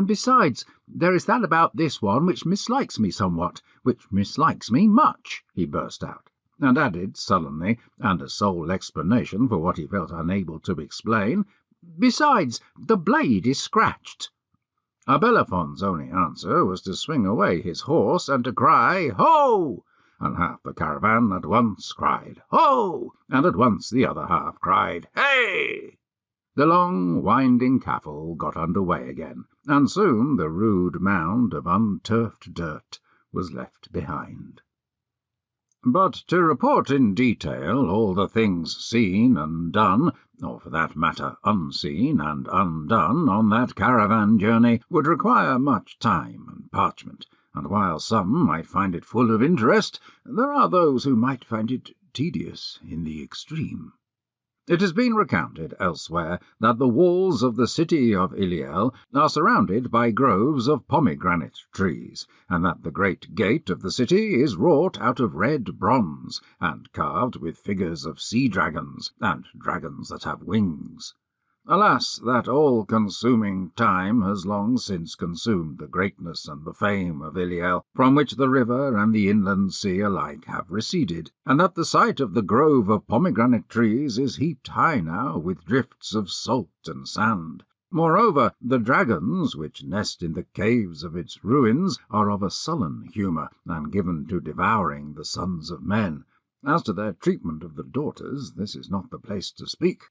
besides, there is that about this one which mislikes me somewhat, which mislikes me much," he burst out, and added sullenly, and as sole explanation for what he felt unable to explain, "Besides, the blade is scratched." Abelaphon's only answer was to swing away his horse and to cry, "Ho!" and half the caravan at once cried, "Ho!" and at once the other half cried, "Hey!" The long, winding caffle got under way again, and soon the rude mound of unturfed dirt was left behind. But to report in detail all the things seen and done, or for that matter unseen and undone, on that caravan journey would require much time and parchment, and while some might find it full of interest, there are those who might find it tedious in the extreme. It has been recounted elsewhere that the walls of the city of Illiel are surrounded by groves of pomegranate trees, and that the great gate of the city is wrought out of red bronze, and carved with figures of sea dragons, and dragons that have wings. Alas, that all-consuming time has long since consumed the greatness and the fame of Illiel, from which the river and the inland sea alike have receded, and that the site of the grove of pomegranate trees is heaped high now with drifts of salt and sand. Moreover, the dragons, which nest in the caves of its ruins, are of a sullen humour, and given to devouring the sons of men. As to their treatment of the daughters, this is not the place to speak.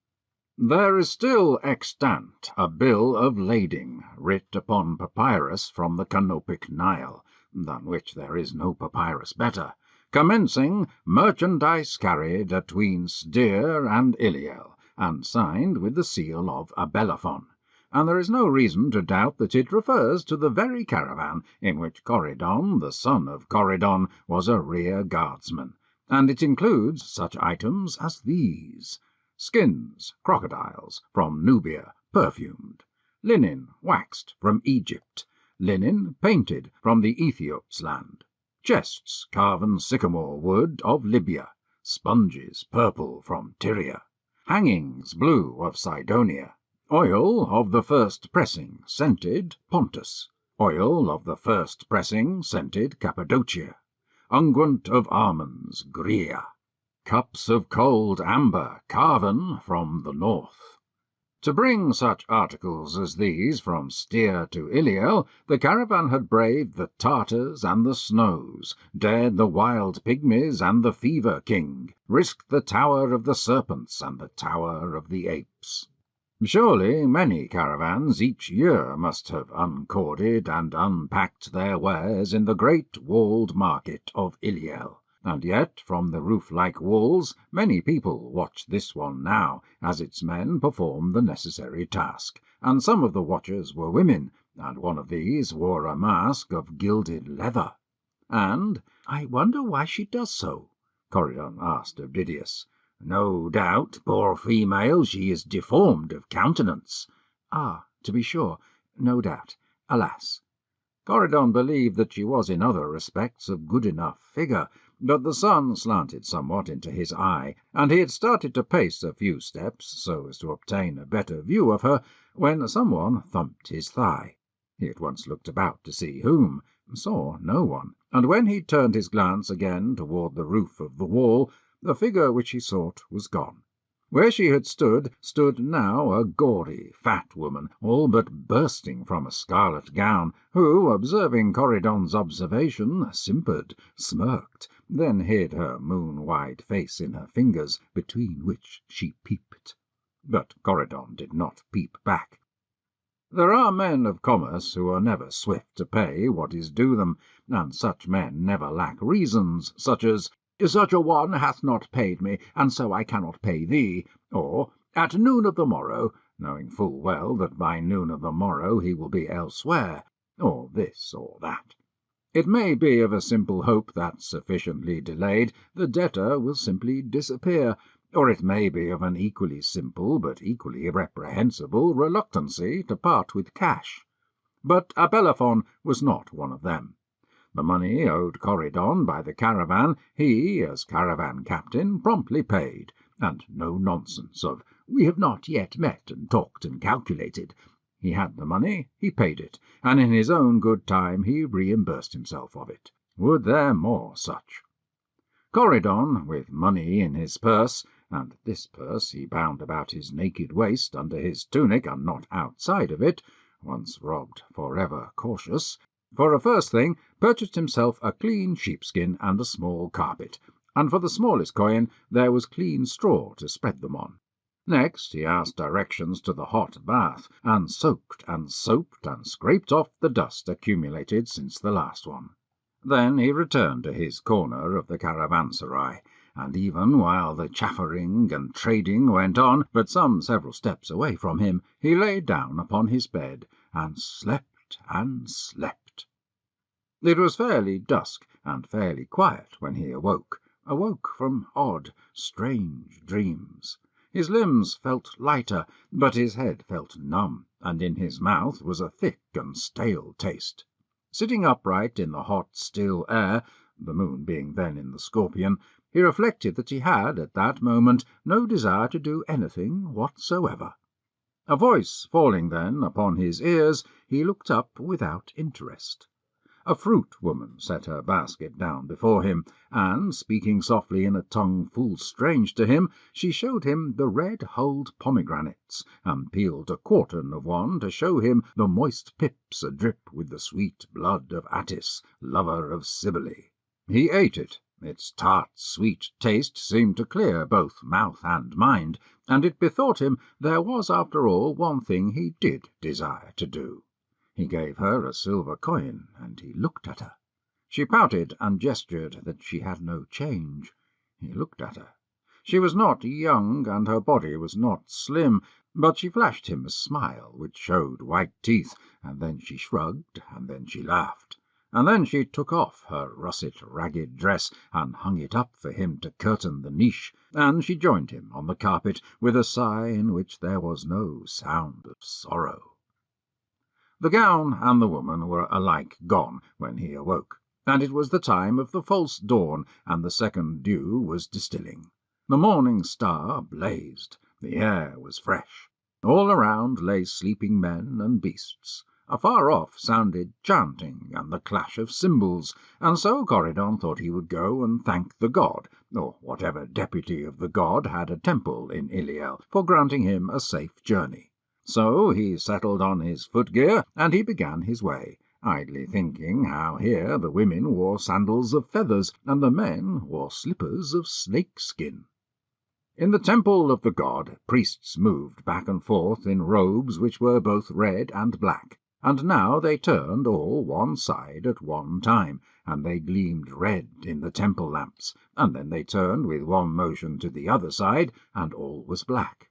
There is still extant a bill of lading, writ upon papyrus from the canopic Nile, than which there is no papyrus better, commencing merchandise carried atween Styr and Illiel, and signed with the seal of Abelaphon, and there is no reason to doubt that it refers to the very caravan in which Corridon, the son of Corridon, was a rear guardsman, and it includes such items as these: skins, crocodiles, from Nubia, perfumed; linen, waxed, from Egypt; linen, painted, from the Ethiops' land; chests, carven sycamore wood, of Libya; sponges, purple, from Tyria; hangings, blue, of Sidonia; oil of the first pressing, scented, Pontus; oil of the first pressing, scented, Cappadocia; unguent of almonds, Greea; cups of cold amber, carven, from the north. To bring such articles as these from Styr to Illiel, the caravan had braved the Tartars and the snows, dared the wild pygmies and the fever king, risked the tower of the serpents and the tower of the apes. Surely many caravans each year must have uncorded and unpacked their wares in the great walled market of Illiel. And yet, from the roof-like walls, many people watch this one now, as its men perform the necessary task, and some of the watchers were women, and one of these wore a mask of gilded leather. And, "I wonder why she does so?" Corydon asked of Didius. "No doubt, poor female, she is deformed of countenance." "Ah, to be sure, no doubt. Alas!" Corydon believed that she was in other respects of good enough figure, but the sun slanted somewhat into his eye, and he had started to pace a few steps so as to obtain a better view of her, when someone thumped his thigh. He at once looked about to see whom, saw no one, and when he turned his glance again toward the roof of the wall, the figure which he sought was gone. Where she had stood now a gaudy, fat woman, all but bursting from a scarlet gown, who, observing Corydon's observation, simpered, smirked, then hid her moon-wide face in her fingers, between which she peeped. But Corydon did not peep back. There are men of commerce who are never swift to pay what is due them, and such men never lack reasons, such as, "Such a one hath not paid me, and so I cannot pay thee," or "At noon of the morrow," knowing full well that by noon of the morrow he will be elsewhere, or this or that. It may be of a simple hope that, sufficiently delayed, the debtor will simply disappear, or it may be of an equally simple but equally reprehensible reluctancy to part with cash. But Abelaphon was not one of them. The money owed Corydon by the Caravan he, as caravan captain, promptly paid, and no nonsense of, "We have not yet met and talked and calculated." He had the money, he paid it, and in his own good time he reimbursed himself of it. Would there more such? Corydon, with money in his purse, and this purse he bound about his naked waist under his tunic and not outside of it, once robbed, forever cautious, for a first thing purchased himself a clean sheepskin and a small carpet, and for the smallest coin there was clean straw to spread them on. Next he asked directions to the hot bath, and soaked and soaped and scraped off the dust accumulated since the last one. Then he returned to his corner of the caravanserai, and even while the chaffering and trading went on, but some several steps away from him, he lay down upon his bed and slept and slept. It was fairly dusk and fairly quiet when he awoke from odd, strange dreams. His limbs felt lighter, but his head felt numb, and in his mouth was a thick and stale taste. Sitting upright in the hot, still air, the moon being then in the Scorpion, he reflected that he had, at that moment, no desire to do anything whatsoever. A voice falling then upon his ears, he looked up without interest. A fruit woman set her basket down before him, and, speaking softly in a tongue full strange to him, she showed him the red-hulled pomegranates, and peeled a quartern of one to show him the moist pips adrip with the sweet blood of Attis, lover of Cybele. He ate it. Its tart, sweet taste seemed to clear both mouth and mind, and it bethought him there was, after all, one thing he did desire to do. He gave her a silver coin, and he looked at her. She pouted and gestured that she had no change. He looked at her. She was not young, and her body was not slim, but she flashed him a smile which showed white teeth, and then she shrugged, and then she laughed. And then she took off her russet ragged dress and hung it up for him to curtain the niche, and she joined him on the carpet with a sigh in which there was no sound of sorrow. The gown and the woman were alike gone when he awoke, and it was the time of the false dawn, and the second dew was distilling. The morning star blazed, the air was fresh. All around lay sleeping men and beasts. Afar off sounded chanting and the clash of cymbals, and so Corydon thought he would go and thank the god, or whatever deputy of the god had a temple in Illiel, for granting him a safe journey. So he settled on his footgear, and he began his way, idly thinking how here the women wore sandals of feathers, and the men wore slippers of snakeskin. In the temple of the god, priests moved back and forth in robes which were both red and black, and now they turned all one side at one time, and they gleamed red in the temple lamps, and then they turned with one motion to the other side, and all was black.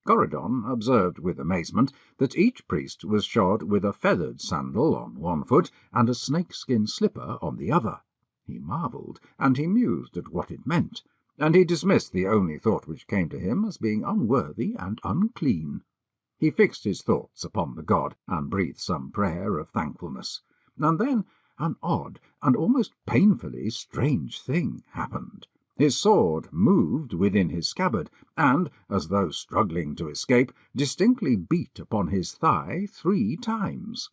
Corydon observed with amazement that each priest was shod with a feathered sandal on one foot and a snakeskin slipper on the other. He marvelled, and he mused at what it meant, and he dismissed the only thought which came to him as being unworthy and unclean. He fixed his thoughts upon the god, and breathed some prayer of thankfulness, and then an odd and almost painfully strange thing happened. His sword moved within his scabbard, and, as though struggling to escape, distinctly beat upon his thigh 3 times.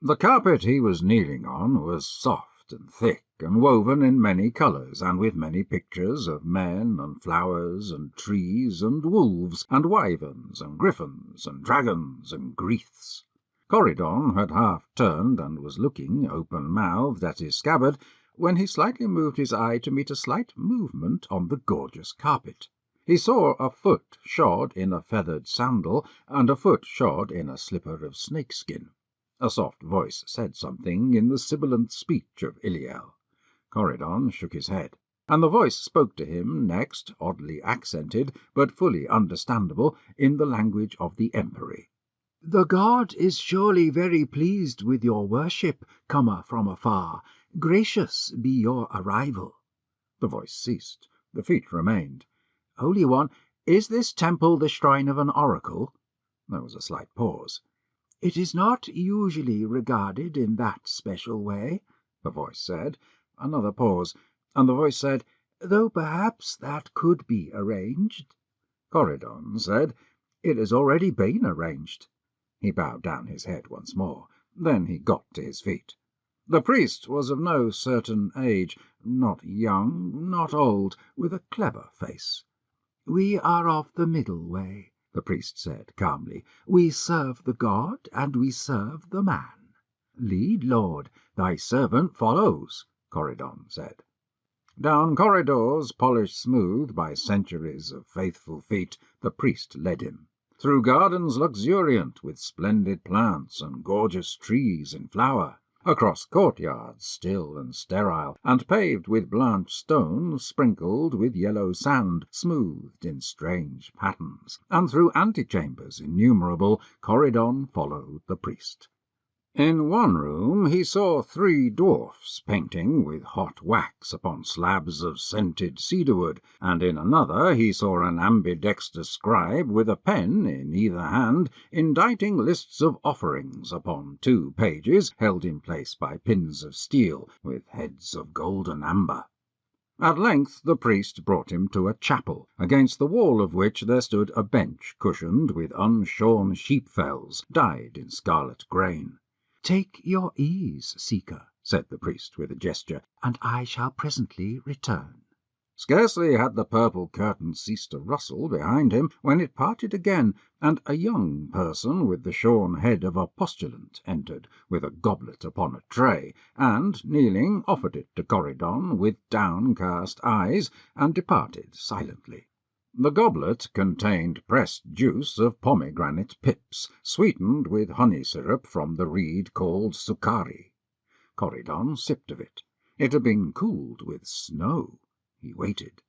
The carpet he was kneeling on was soft soft and thick, and woven in many colours, and with many pictures of men and flowers and trees and wolves and wyverns and griffins and dragons and grieths. Corydon had half turned and was looking, open-mouthed, at his scabbard, when he slightly moved his eye to meet a slight movement on the gorgeous carpet. He saw a foot shod in a feathered sandal, and a foot shod in a slipper of snakeskin. A soft voice said something in the sibilant speech of Illiel. Corydon shook his head, and the voice spoke to him next, oddly accented, but fully understandable, in the language of the empery. "The god is surely very pleased with your worship, comer from afar. Gracious be your arrival." The voice ceased. The feet remained. "Holy One, is this temple the shrine of an oracle?" There was a slight pause. "It is not usually regarded in that special way," the voice said. Another pause, and the voice said, "Though perhaps that could be arranged." Corydon said, "It has already been arranged." He bowed down his head once more. Then he got to his feet. The priest was of no certain age, not young, not old, with a clever face. "We are of the middle way," the priest said calmly. "We serve the god, and we serve the man." "Lead, Lord, thy servant follows," Corydon said. Down corridors polished smooth by centuries of faithful feet, the priest led him. Through gardens luxuriant with splendid plants and gorgeous trees in flower, across courtyards still and sterile, and paved with blanched stone sprinkled with yellow sand, smoothed in strange patterns, and through antechambers innumerable, Corydon followed the priest. In one room he saw 3 dwarfs painting with hot wax upon slabs of scented cedarwood, and in another he saw an ambidextrous scribe with a pen in either hand inditing lists of offerings upon 2 pages held in place by pins of steel with heads of golden amber. At length the priest brought him to a chapel, against the wall of which there stood a bench cushioned with unshorn sheep-fells dyed in scarlet grain. "Take your ease, seeker," said the priest with a gesture, "and I shall presently return." Scarcely had the purple curtain ceased to rustle behind him when it parted again, and a young person with the shorn head of a postulant entered, with a goblet upon a tray, and, kneeling, offered it to Corydon with downcast eyes, and departed silently. The goblet contained pressed juice of pomegranate pips, sweetened with honey syrup from the reed called sucari. Corydon sipped of it. It had been cooled with snow. He waited.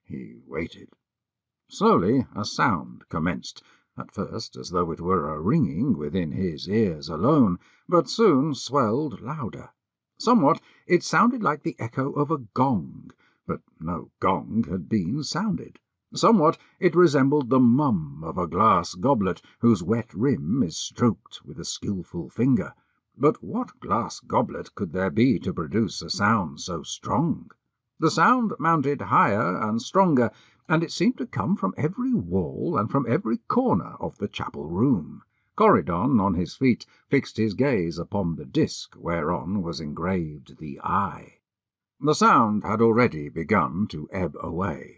He waited. Slowly a sound commenced, at first as though it were a ringing within his ears alone, but soon swelled louder. Somewhat it sounded like the echo of a gong, but no gong had been sounded. Somewhat it resembled the mum of a glass goblet whose wet rim is stroked with a skilful finger. But what glass goblet could there be to produce a sound so strong? The sound mounted higher and stronger, and it seemed to come from every wall and from every corner of the chapel room. Corydon, on his feet, fixed his gaze upon the disk whereon was engraved the eye. The sound had already begun to ebb away.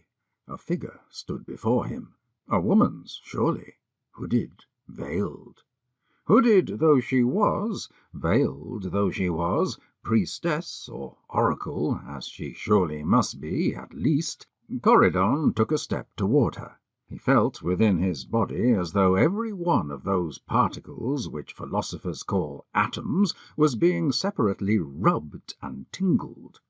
A figure stood before him, a woman's, surely, hooded, veiled. Hooded though she was, veiled though she was, priestess or oracle, as she surely must be, at least, Corydon took a step toward her. He felt within his body as though every one of those particles which philosophers call atoms was being separately rubbed and tingled.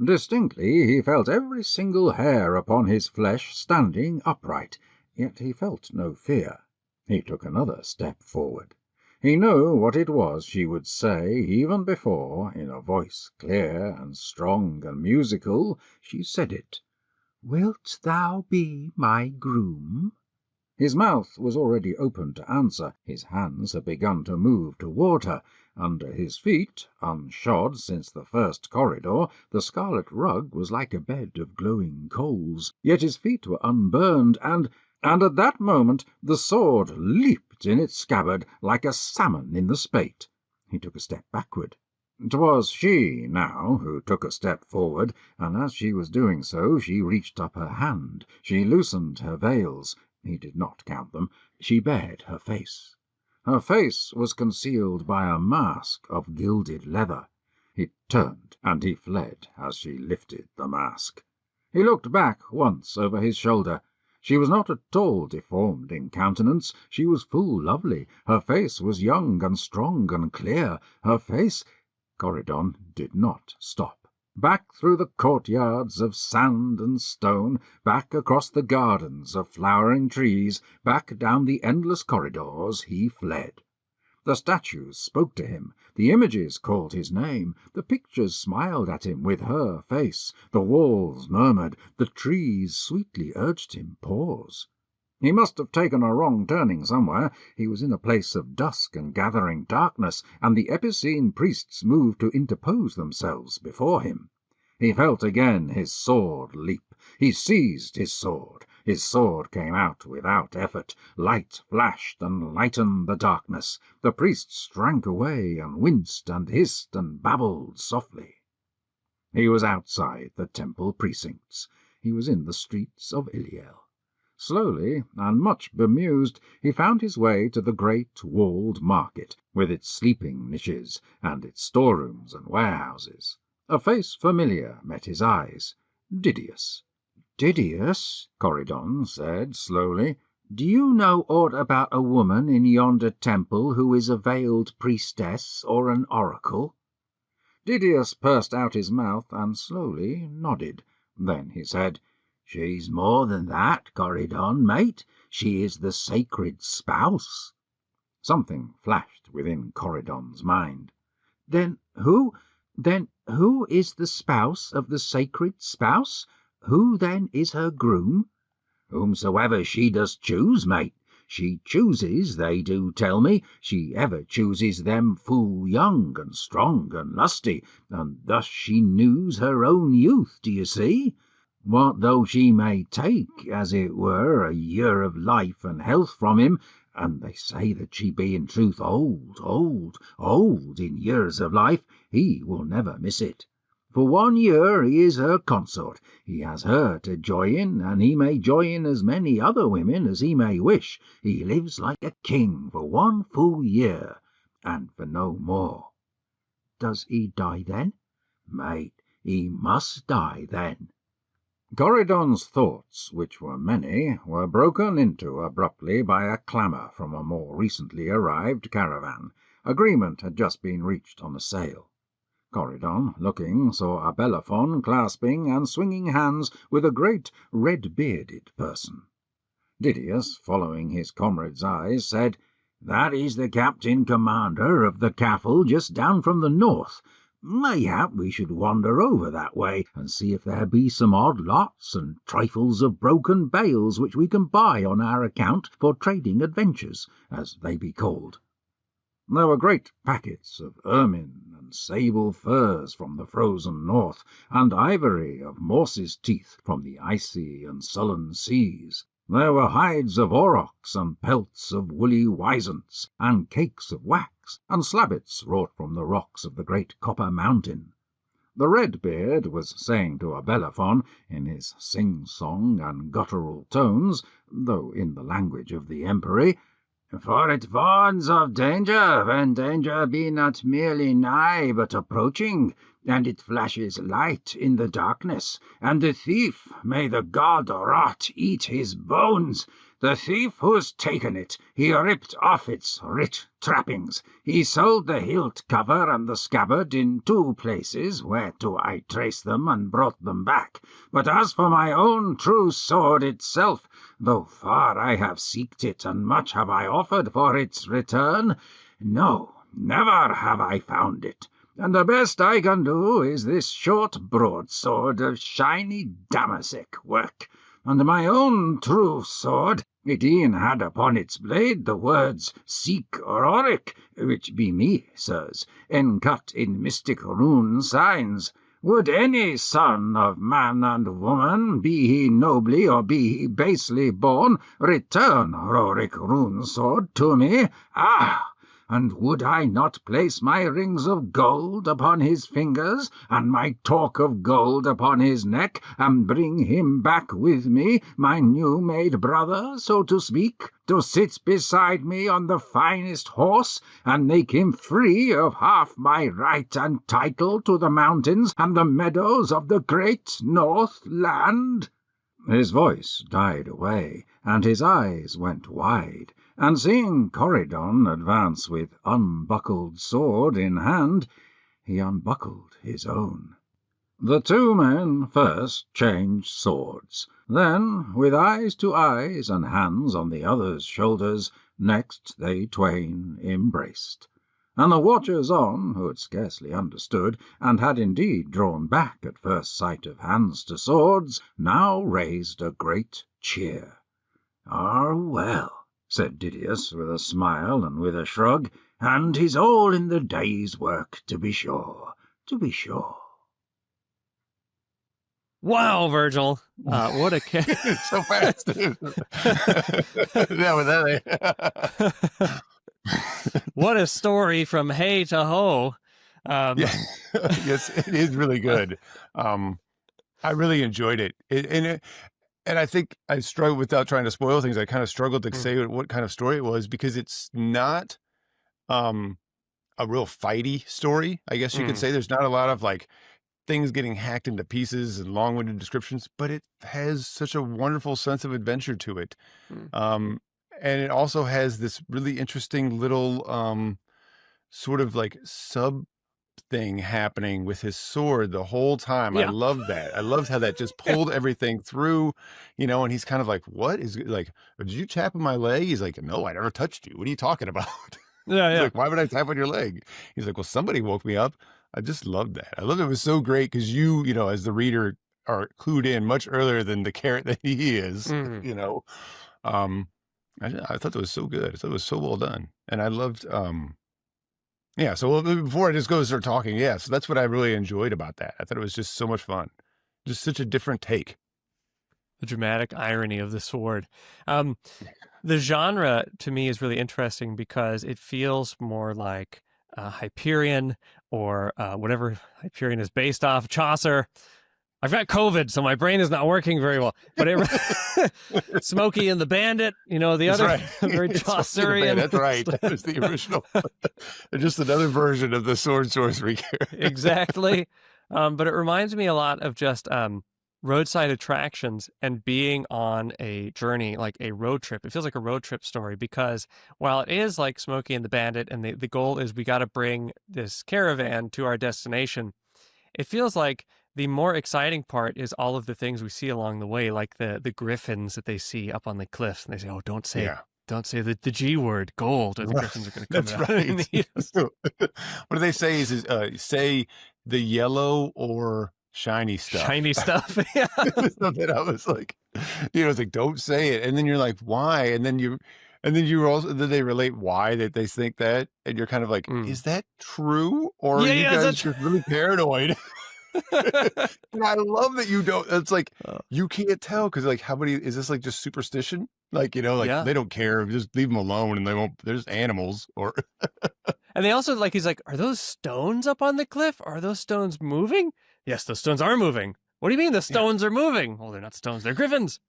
Distinctly he felt every single hair upon his flesh standing upright, yet he felt no fear. He took another step forward. He knew what it was she would say even before, in a voice clear and strong and musical, she said it. "Wilt thou be my groom?" His mouth was already open to answer. His hands had begun to move toward her. Under his feet, unshod since the first corridor, the scarlet rug was like a bed of glowing coals. Yet his feet were unburned, and at that moment the sword leaped in its scabbard like a salmon in the spate. He took a step backward. 'Twas she, now, who took a step forward, and as she was doing so she reached up her hand. She loosened her veils. He did not count them. She bared her face. Her face was concealed by a mask of gilded leather. He turned, and he fled as she lifted the mask. He looked back once over his shoulder. She was not at all deformed in countenance. She was full lovely. Her face was young and strong and clear. Her face— Corydon did not stop. Back through the courtyards of sand and stone, back across the gardens of flowering trees, back down the endless corridors he fled. The statues spoke to him, the images called his name, the pictures smiled at him with her face, the walls murmured, the trees sweetly urged him pause. He must have taken a wrong turning somewhere. He was in a place of dusk and gathering darkness, and the epicene priests moved to interpose themselves before him. He felt again his sword leap. He seized his sword. His sword came out without effort. Light flashed and lightened the darkness. The priests shrank away and winced and hissed and babbled softly. He was outside the temple precincts. He was in the streets of Illiel. Slowly, and much bemused, he found his way to the great walled market, with its sleeping niches, and its storerooms and warehouses. A face familiar met his eyes. Didius. "Didius," Corydon said slowly, "do you know aught about a woman in yonder temple who is a veiled priestess or an oracle?" Didius pursed out his mouth and slowly nodded. Then he said, "She's more than that, Corydon, mate. She is the sacred spouse." Something flashed within Corydon's mind. Then who is the spouse of the sacred spouse? Who then is her groom?" "Whomsoever she does choose, mate. She chooses, they do tell me, she ever chooses them full young and strong and lusty, and thus she news her own youth, do you see? What though she may take, as it were, a year of life and health from him, and they say that she be in truth old in years of life, he will never miss it. For 1 year he is her consort. He has her to joy in, and he may joy in as many other women as he may wish. He lives like a king for 1 full year, and for no more." "Does he die then?" "Mate, he must die then." Corydon's thoughts, which were many, were broken into abruptly by a clamour from a more recently arrived caravan. Agreement had just been reached on a sale. Corydon, looking, saw a Bellerophon clasping and swinging hands with a great red-bearded person. Didius, following his comrade's eyes, said, "That is the captain-commander of the Caffle just down from the north. Mayhap we should wander over that way and see if there be some odd lots and trifles of broken bales which we can buy on our account for trading adventures, as they be called." There were great packets of ermine and sable furs from the frozen north, and ivory of Morse's teeth from the icy and sullen seas. There were hides of aurochs and pelts of woolly wisents, and cakes of wax, and slabbits wrought from the rocks of the great copper mountain. The Red-beard was saying to a Bellerophon, in his sing-song and guttural tones, though in the language of the emperor, "For it warns of danger, when danger be not merely nigh but approaching, and it flashes light in the darkness, and the thief, may the god rot eat his bones, the thief who's taken it, he ripped off its rich trappings, he sold the hilt cover and the scabbard in 2 places, whereto I traced them and brought them back. But as for my own true sword itself, though far I have seeked it, and much have I offered for its return, no, never have I found it. And the best I can do is this short broadsword of shiny damasek work. And my own true sword, it e'en had upon its blade the words Seek Roric, which be me, sirs, encut in mystic rune signs. Would any son of man and woman, be he nobly or be he basely born, return Roric rune sword to me? Ah! and would I not place my rings of gold upon his fingers, and my torque of gold upon his neck, and bring him back with me, my new-made brother, so to speak, to sit beside me on the finest horse, and make him free of half my right and title to the mountains and the meadows of the great North Land?" His voice died away, and his eyes went wide, and seeing Corydon advance with unbuckled sword in hand, he unbuckled his own. The two men first changed swords, then, with eyes to eyes and hands on the other's shoulders, next they twain embraced. And the watchers-on, who had scarcely understood, and had indeed drawn back at first sight of hands to swords, now raised a great cheer. "Ah, well," said Didius, with a smile and with a shrug, "and 'tis all in the day's work, to be sure, to be sure." Wow, Virgil. What a So fast. Yeah, with that. What a story from hey to ho. Yeah. Yes, it is really good. I really enjoyed it. And I think I struggled, without trying to spoil things, I kind of struggled to say what kind of story it was, because it's not a real fighty story, I guess you could say. There's not a lot of like things getting hacked into pieces and long-winded descriptions, but it has such a wonderful sense of adventure to it. And it also has this really interesting little sort of like sub thing happening with his sword the whole time. Yeah. I love that. I loved how that just pulled everything through, and he's kind of like, what is like, did you tap on my leg? He's like, no, I never touched you. What are you talking about? Yeah, He's yeah. like, why would I tap on your leg? He's like, well, somebody woke me up. I just loved that. I loved it. It was so great because you as the reader are clued in much earlier than the carrot that he is, I thought that was so good. I thought it was so well done. And I loved, yeah. So before I just go start talking, yeah. So that's what I really enjoyed about that. I thought it was just so much fun. Just such a different take. The dramatic irony of the sword. The genre to me is really interesting because it feels more like Hyperion or whatever Hyperion is based off, Chaucer. I've got COVID, so my brain is not working very well. But Smokey and the Bandit, the That's other right. very Chaucerian. That's right. That was the original. Just another version of the sword sorcery character. Exactly. But it reminds me a lot of just roadside attractions and being on a journey, like a road trip. It feels like a road trip story because while it is like Smokey and the Bandit and the goal is we got to bring this caravan to our destination, it feels like the more exciting part is all of the things we see along the way, like the griffins that they see up on the cliffs, and they say, "Oh, don't say the G word, gold," or the griffins are going to come That's out. right. What do they say? Is say the yellow or shiny stuff? Shiny stuff. Yeah. Something I was like, it's like, don't say it, and then you're like, why? And then they relate why that they think that, and you're kind of like, is that true, or are you guys just really paranoid? And I love that you don't. It's like you can't tell because like how many is this like just superstition? Like they don't care. Just leave them alone, and they won't. There's animals or. And they also he's like, are those stones up on the cliff? Are those stones moving? Yes, those stones are moving. What do you mean the stones are moving? Well, they're not stones. They're griffins.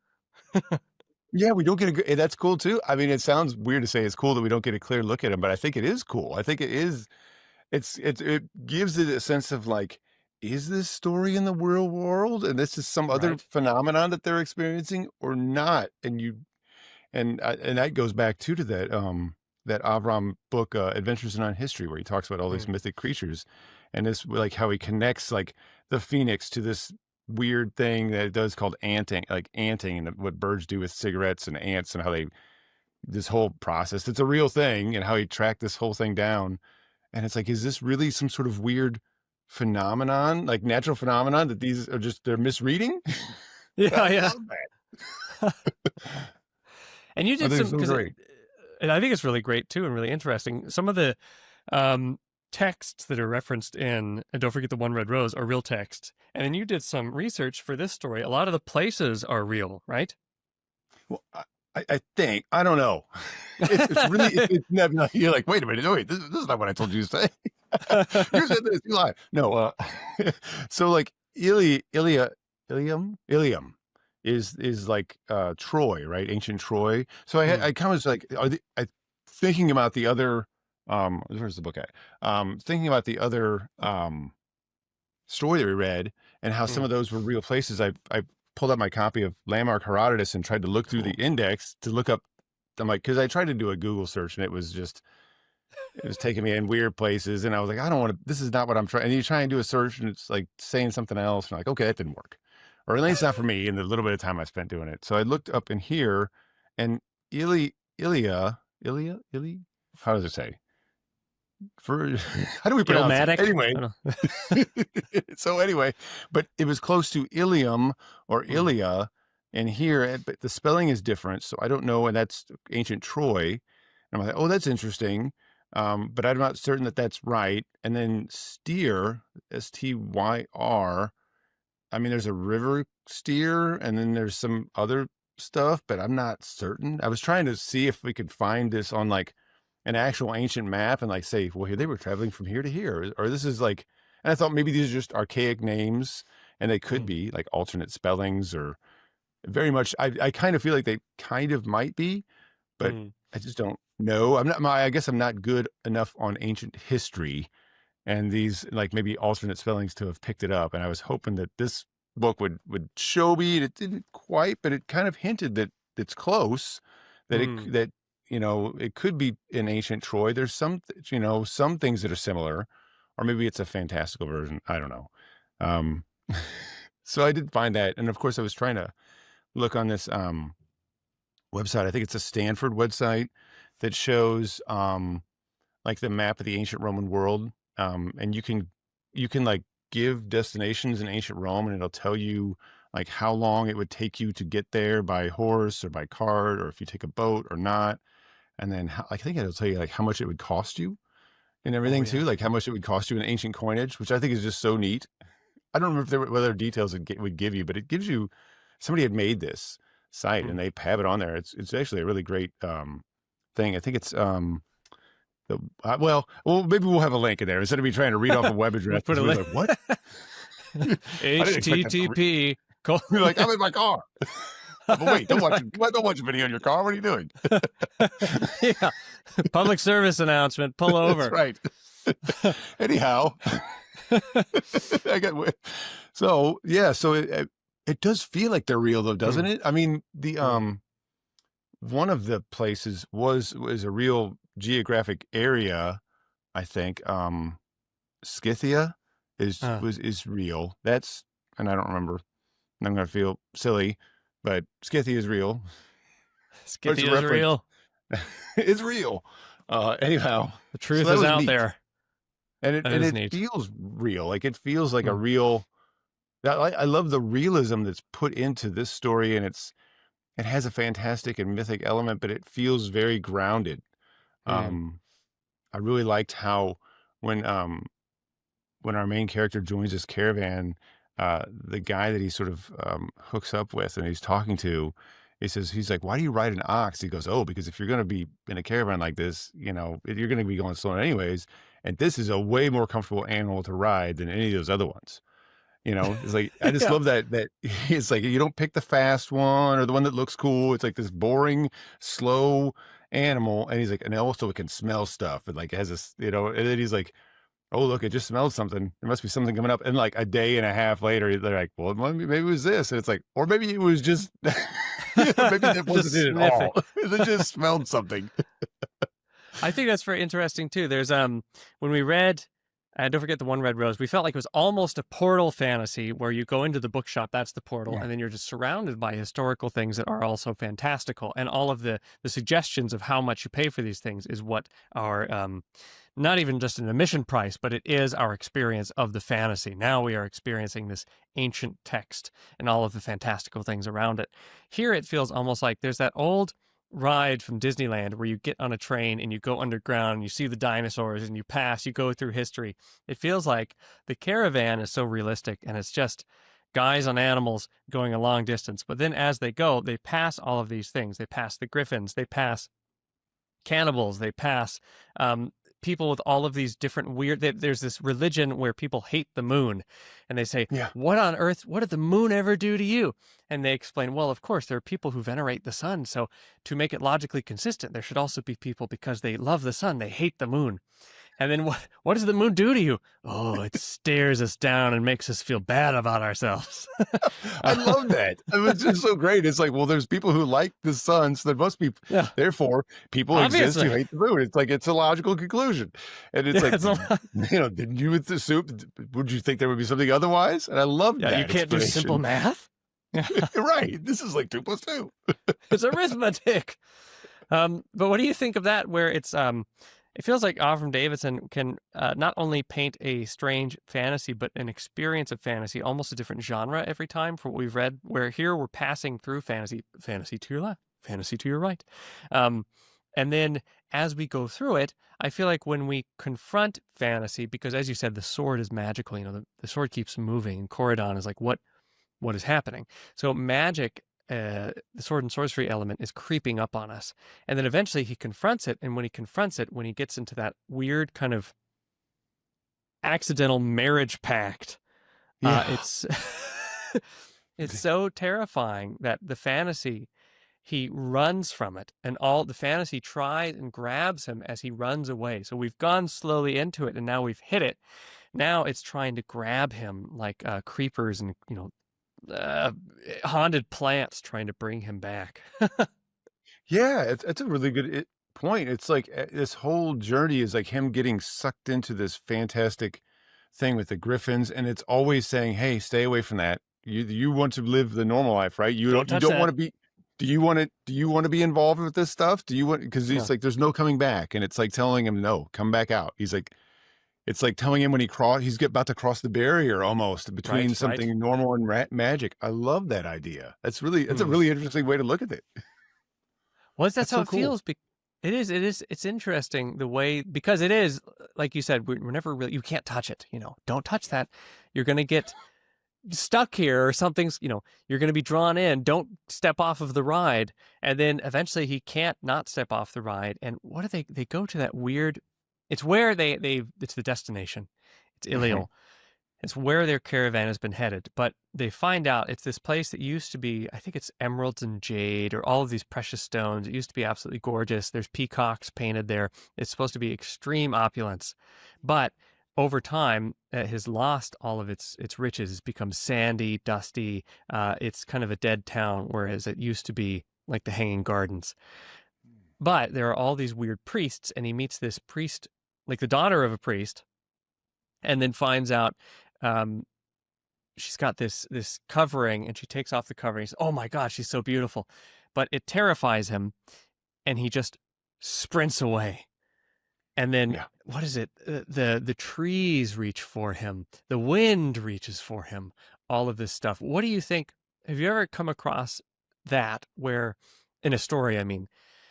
Yeah, we don't get that's cool too. I mean, it sounds weird to say it's cool that we don't get a clear look at them, but I think it is cool. I think it is. It gives it a sense of like, is this story in the real world, and this is some other phenomenon that they're experiencing, or not? And that goes back to that that Avram book, Adventures in History, where he talks about all these mythic creatures, and this like how he connects like the phoenix to this weird thing that it does called anting, and what birds do with cigarettes and ants, and how this whole process. It's a real thing, and how he tracked this whole thing down. And it's like, is this really some sort of weird phenomenon, like natural phenomenon that these are just they're misreading? Yeah. And you did some, great. And I think it's really great too, and really interesting. Some of the texts that are referenced in, and don't forget the One Red Rose, are real texts. And then you did some research for this story. A lot of the places are real, right? Well, I think, I don't know. It's really, it's never, you're like, wait a minute, wait, this is not what I told you to say. You said this, you lied. No, so like Ilium is like Troy, right? Ancient Troy. So I kind of was like, thinking about the other, where's the book at? Thinking about the other story that we read and how some of those were real places. I pulled up my copy of Landmark Herodotus and tried to look through the index to look up. I'm like, because I tried to do a Google search and it was taking me in weird places. And I was like, I don't want to, this is not what I'm trying. And you try and do a search and it's like saying something else. And I'm like, okay, that didn't work. Or at least not for me in the little bit of time I spent doing it. So I looked up in here and Illiel, how does it say? How do we pronounce it? Anyway, so anyway, but it was close to Ilium or Illia, and here, but the spelling is different, so I don't know, and that's ancient Troy. And I'm like, oh, that's interesting, but I'm not certain that that's right. And then Styr, Styr. I mean, there's a river Styr, and then there's some other stuff, but I'm not certain. I was trying to see if we could find this on like an actual ancient map and like say, well, here they were traveling from here to here, or this is like, and I thought maybe these are just archaic names and they could be like alternate spellings or very much. I kind of feel like they kind of might be, but I just don't know. I guess I'm not good enough on ancient history and these like maybe alternate spellings to have picked it up. And I was hoping that this book would show me. It didn't quite, but it kind of hinted that it's close, that it could be in ancient Troy. There's some things that are similar, or maybe it's a fantastical version. I don't know. So I did find that. And of course I was trying to look on this website. I think it's a Stanford website that shows like the map of the ancient Roman world. And you can like give destinations in ancient Rome and it'll tell you like how long it would take you to get there by horse or by cart, or if you take a boat or not. And then I think it'll tell you like how much it would cost you and everything too, like how much it would cost you in ancient coinage, which I think is just so neat. I don't remember if there were other details it would give you, but it gives you, somebody had made this site and they have it on there. It's actually a really great thing. I think it's well, maybe we'll have a link in there instead of me trying to read off a web address. Put a link. Like, what? HTTP. You're like, I'm in my car. But wait, don't watch a video in your car. What are you doing? Yeah. Public service announcement. Pull over. That's right. Anyhow, so it does feel like they're real though, doesn't it? I mean, the one of the places was a real geographic area, I think. Scythia is real. That's, and I don't remember. I'm gonna feel silly, but Scythia is real. Scythia is real. It's real. Anyhow, the truth is out there, and it feels real. Like it feels like a real. I love the realism that's put into this story, and it has a fantastic and mythic element, but it feels very grounded. I really liked how when our main character joins this caravan, the guy that he sort of hooks up with and he's talking to, he's like, why do you ride an ox? He goes, oh, because if you're going to be in a caravan like this, you're going to be going slow anyways. And this is a way more comfortable animal to ride than any of those other ones. It's like, I just love that it's like, you don't pick the fast one or the one that looks cool. It's like this boring, slow animal. And he's like, and also it can smell stuff. And like, it has this, and then he's like, oh, look, it just smelled something. There must be something coming up. And like a day and a half later, they're like, well, maybe it was this. And it's like, or maybe it was just, maybe that wasn't it at all. It just smelled something. I think that's very interesting too. There's, when we read, and don't forget the One Red Rose, we felt like it was almost a portal fantasy where you go into the bookshop, that's the portal, and then you're just surrounded by historical things that are also fantastical. And all of the suggestions of how much you pay for these things is what are not even just an admission price, but it is our experience of the fantasy. Now we are experiencing this ancient text and all of the fantastical things around it. Here it feels almost like there's that old ride from Disneyland where you get on a train and you go underground and you see the dinosaurs and you go through history. It feels like the caravan is so realistic and it's just guys on animals going a long distance. But then as they go, they pass all of these things. They pass the griffins, they pass cannibals, they pass people with all of these different weird. There's this religion where people hate the moon, and they say, Yeah. "What on earth? What did the moon ever do to you?" And they explain, "Well, of course, there are people who venerate the sun. So to make it logically consistent, there should also be people because they love the sun, they hate the moon." And then what does the moon do to you? Oh, it stares us down and makes us feel bad about ourselves. I love that. It's just so great. It's like, well, there's people who like the sun, so there must be, Yeah. therefore, people exist who hate the moon. It's like, it's a logical conclusion. And it's didn't you assume, would you think there would be something otherwise? And I love that. You can't do simple math? Right. This is like 2 + 2. It's arithmetic. But what do you think of that, where it's it feels like Avram Davidson can not only paint a strange fantasy, but an experience of fantasy, almost a different genre every time for what we've read, where here we're passing through fantasy to your left, fantasy to your right. And then as we go through it, I feel like when we confront fantasy, because as you said, the sword is magical, the sword keeps moving, and Corydon is like, what is happening? So magic, the sword and sorcery element is creeping up on us. And then eventually he confronts it. And when he confronts it, when he gets into that weird kind of accidental marriage pact, it's it's so terrifying that the fantasy, he runs from it, and all the fantasy tries and grabs him as he runs away. So we've gone slowly into it, and now we've hit it. Now it's trying to grab him like creepers and, haunted plants trying to bring him back. Yeah, it's a really good point. It's like this whole journey is like him getting sucked into this fantastic thing with the griffins, and it's always saying, "Hey, stay away from that. You want to live the normal life, right? You don't want to be. Do you want to be involved with this stuff? Do you want? Because it's like there's no coming back, and it's like telling him, no, come back out. He's like, it's like telling him when he's about to cross the barrier almost between something normal and magic. I love that idea. That's a really interesting way to look at it. Well, that's how it feels. It is. It's interesting the way, because it is, like you said, we're never really, you can't touch it. Don't touch that. You're going to get stuck here, or something's, you're going to be drawn in. Don't step off of the ride. And then eventually he can't not step off the ride. And what do they go to that weird, it's where it's the destination. It's Illiel. It's where their caravan has been headed. But they find out it's this place that used to be, I think it's emeralds and jade, or all of these precious stones. It used to be absolutely gorgeous. There's peacocks painted there. It's supposed to be extreme opulence. But over time, it has lost all of its riches. It's become sandy, dusty. It's kind of a dead town, whereas it used to be like the Hanging Gardens. But there are all these weird priests, and he meets this priest, like the daughter of a priest, and then finds out she's got this covering, and she takes off the covering. He says, "Oh my God, she's so beautiful." But it terrifies him, and he just sprints away. And then, what is it? The trees reach for him. The wind reaches for him. All of this stuff. What do you think? Have you ever come across that where, in a story, I mean,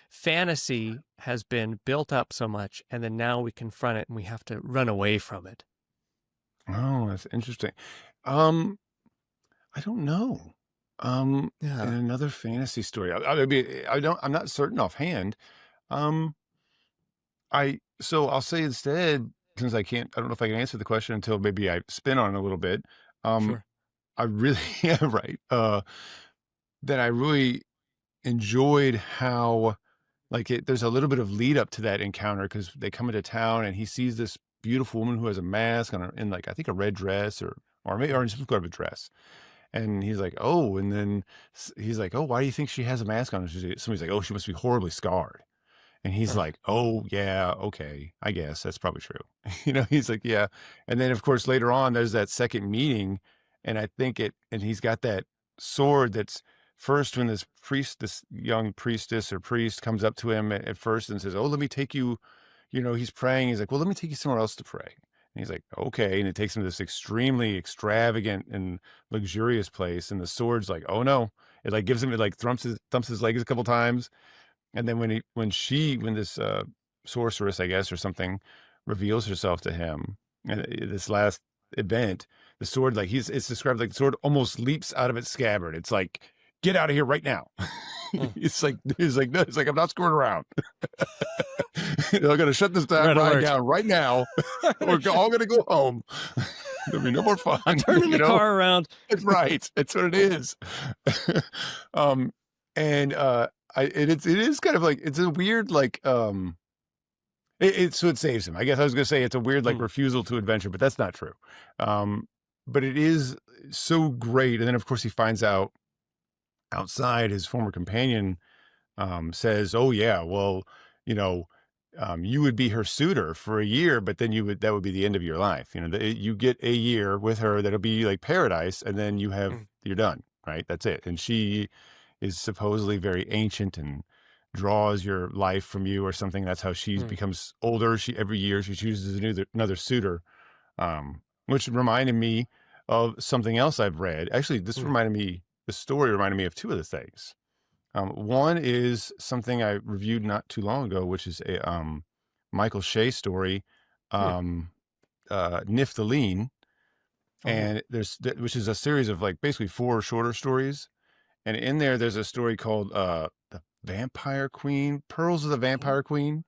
fantasy has been built up so much, and then now we confront it and we have to run away from it? Oh, that's interesting. I don't know. In another fantasy story, I'm not certain offhand. So I'll say instead, since I don't know if I can answer the question until maybe I spin on it a little bit. Sure. I really, right. That I really enjoyed how, there's a little bit of lead up to that encounter, because they come into town and he sees this beautiful woman who has a mask on in I think a red dress or maybe or some sort of a dress. And he's like, oh, and then he's like, oh, why do you think she has a mask on? Somebody's like, oh, she must be horribly scarred. And he's like, oh, yeah, okay, I guess that's probably true. He's like, yeah. And then, of course, later on, there's that second meeting. And I think and he's got that sword that's first when this young priestess or priest comes up to him at first and says, oh, let me take you, he's praying. He's like, well, let me take you somewhere else to pray. And he's like, okay. And it takes him to this extremely extravagant and luxurious place. And the sword's like, oh no. It gives him, thumps his legs a couple times. And then when this sorceress, I guess, or something, reveals herself to him, and this last event, the sword, like it's described like the sword almost leaps out of its scabbard. It's like, get out of here right now. He's like, no, it's like, I'm not screwing around. I'm going to shut this ride down right now. We're all going to go home. There'll be no more fun. I'm turning the car around. That's right. That's what it is. It is kind of like, it's a weird, like, so it saves him. I guess I was going to say it's a weird, like, refusal to adventure, but that's not true. But it is so great. And then, of course, he finds out outside, his former companion says, oh, yeah, well, you would be her suitor for a year, but then that would be the end of your life. You get a year with her, that'll be like paradise, and then you're done, right? That's it. And she is supposedly very ancient and draws your life from you or something. That's how she becomes older. Every year she chooses another suitor, which reminded me of something else I've read. Actually, the story reminded me of two other things. One is something I reviewed not too long ago, which is a Michael Shea story, Niftaleen, and which is a series of like basically 4 shorter stories. And in there's a story called The Vampire Queen, Pearls of the Vampire Queen,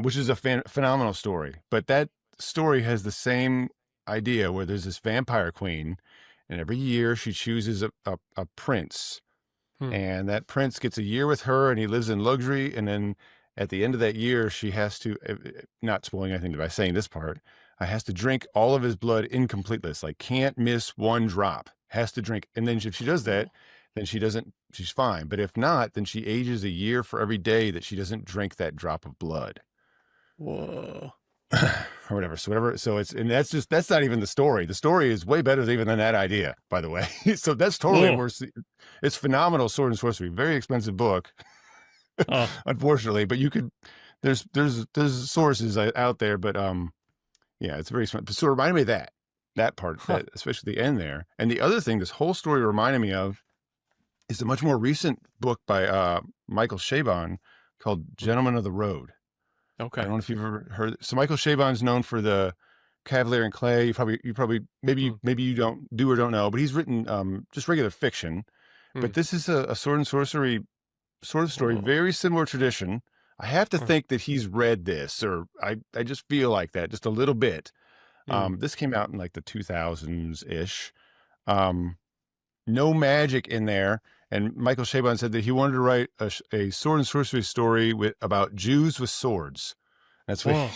which is a phenomenal story. But that story has the same idea where there's this vampire queen, and every year she chooses a prince. And that prince gets a year with her, and he lives in luxury. And then at the end of that year, she has to, not spoiling anything by saying this part, has to drink all of his blood in completeness, like can't miss one drop, has to drink. And then if she does that, then she's fine. But if not, then she ages a year for every day that she doesn't drink that drop of blood. Whoa. Or whatever. So that's not even the story. The story is way better even than that idea, by the way. So that's totally worse. It's phenomenal sword and sorcery. Very expensive book, unfortunately. But there's sources out there. But yeah, it's very expensive. So it reminded me of that part, especially the end there. And the other thing this whole story reminded me of is a much more recent book by Michael Chabon called Gentlemen of the Road. Okay. I don't know if you've ever heard. So Michael Chabon's known for the Cavalier and Clay. You probably maybe you don't know, but he's written just regular fiction. But this is a sword and sorcery sort of story, very similar tradition. I have to think that he's read this, or I just feel like that just a little bit. This came out in like the 2000s ish. No magic in there. And Michael Chabon said that he wanted to write a sword and sorcery story about Jews with swords. That's what,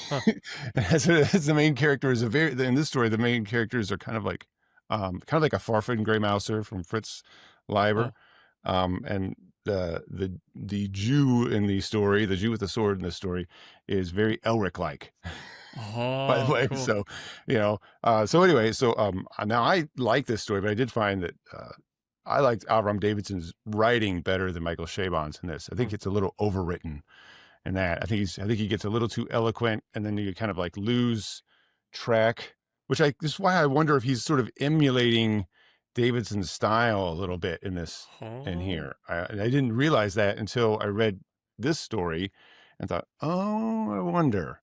as the main character is in this story, the main characters are kind of like a Farfan Grey Mouser from Fritz Leiber. And the Jew in the story, the Jew with the sword in this story, is very Elric-like. By the way, cool. So anyway, now I like this story, but I did find that I liked Avram Davidson's writing better than Michael Chabon's in this. I think it's a little overwritten in that. I think he gets a little too eloquent, and then you kind of like lose track. This is why I wonder if he's sort of emulating Davidson's style a little bit in this in here. I didn't realize that until I read this story and thought, oh, I wonder,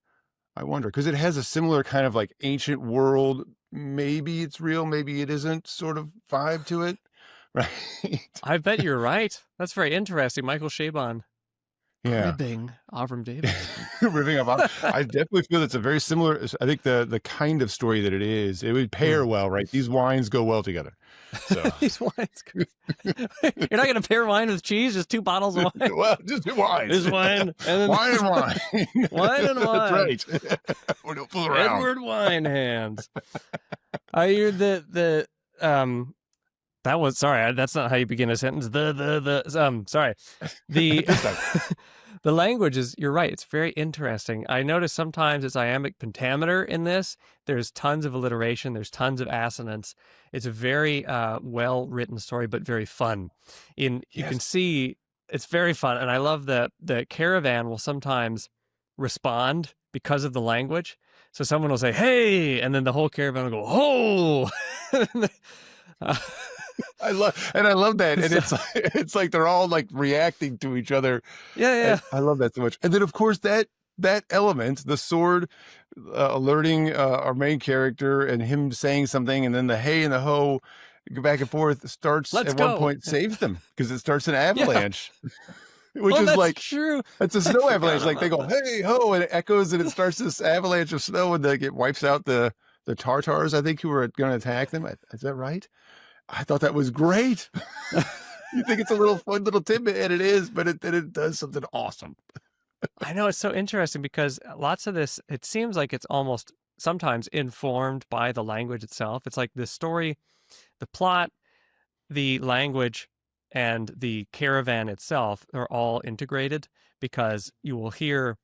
because it has a similar kind of like ancient world. Maybe it's real, maybe it isn't sort of vibe to it. Right. I bet you're right. That's very interesting. Michael Chabon. Yeah. Ribbing Avram Davidson. Ribbing off. I definitely feel it's a very similar, I think the kind of story that it would pair well, right? These wines go well together. So. These wines You're not going to pair wine with cheese? Just 2 bottles of wine? Well, just 2 wines. Just wine. And then wine and wine. Wine and wine. That's right. We don't fool around. Edward Wine Hands. I hear that was, sorry, that's not how you begin a sentence. Sorry. The language is, you're right, it's very interesting. I notice sometimes it's iambic pentameter in this. There's tons of alliteration. There's tons of assonance. It's a very well-written story, but very fun. You can see it's very fun. And I love that the Caravan will sometimes respond because of the language. So someone will say, hey, and then the whole Caravan will go, oh. I love that, and it's like they're all like reacting to each other. Yeah. I love that so much. And then of course that element, the sword alerting our main character and him saying something, and then the hey and the ho go back and forth starts Let's at one go. point saves them because it starts an Yeah. avalanche, which Oh, is that's like true. it's a I snow forgot avalanche. Like they go about that. hey ho and it echoes and it starts this avalanche of snow and like it wipes out the Tartars, I think, who were going to attack them. Is that right? I thought that was great. You think it's a little fun little tidbit, and it is, but it does something awesome. I know, it's so interesting because lots of this, it seems like it's almost sometimes informed by the language itself. It's like the story, the plot, the language, and the caravan itself are all integrated because you will hear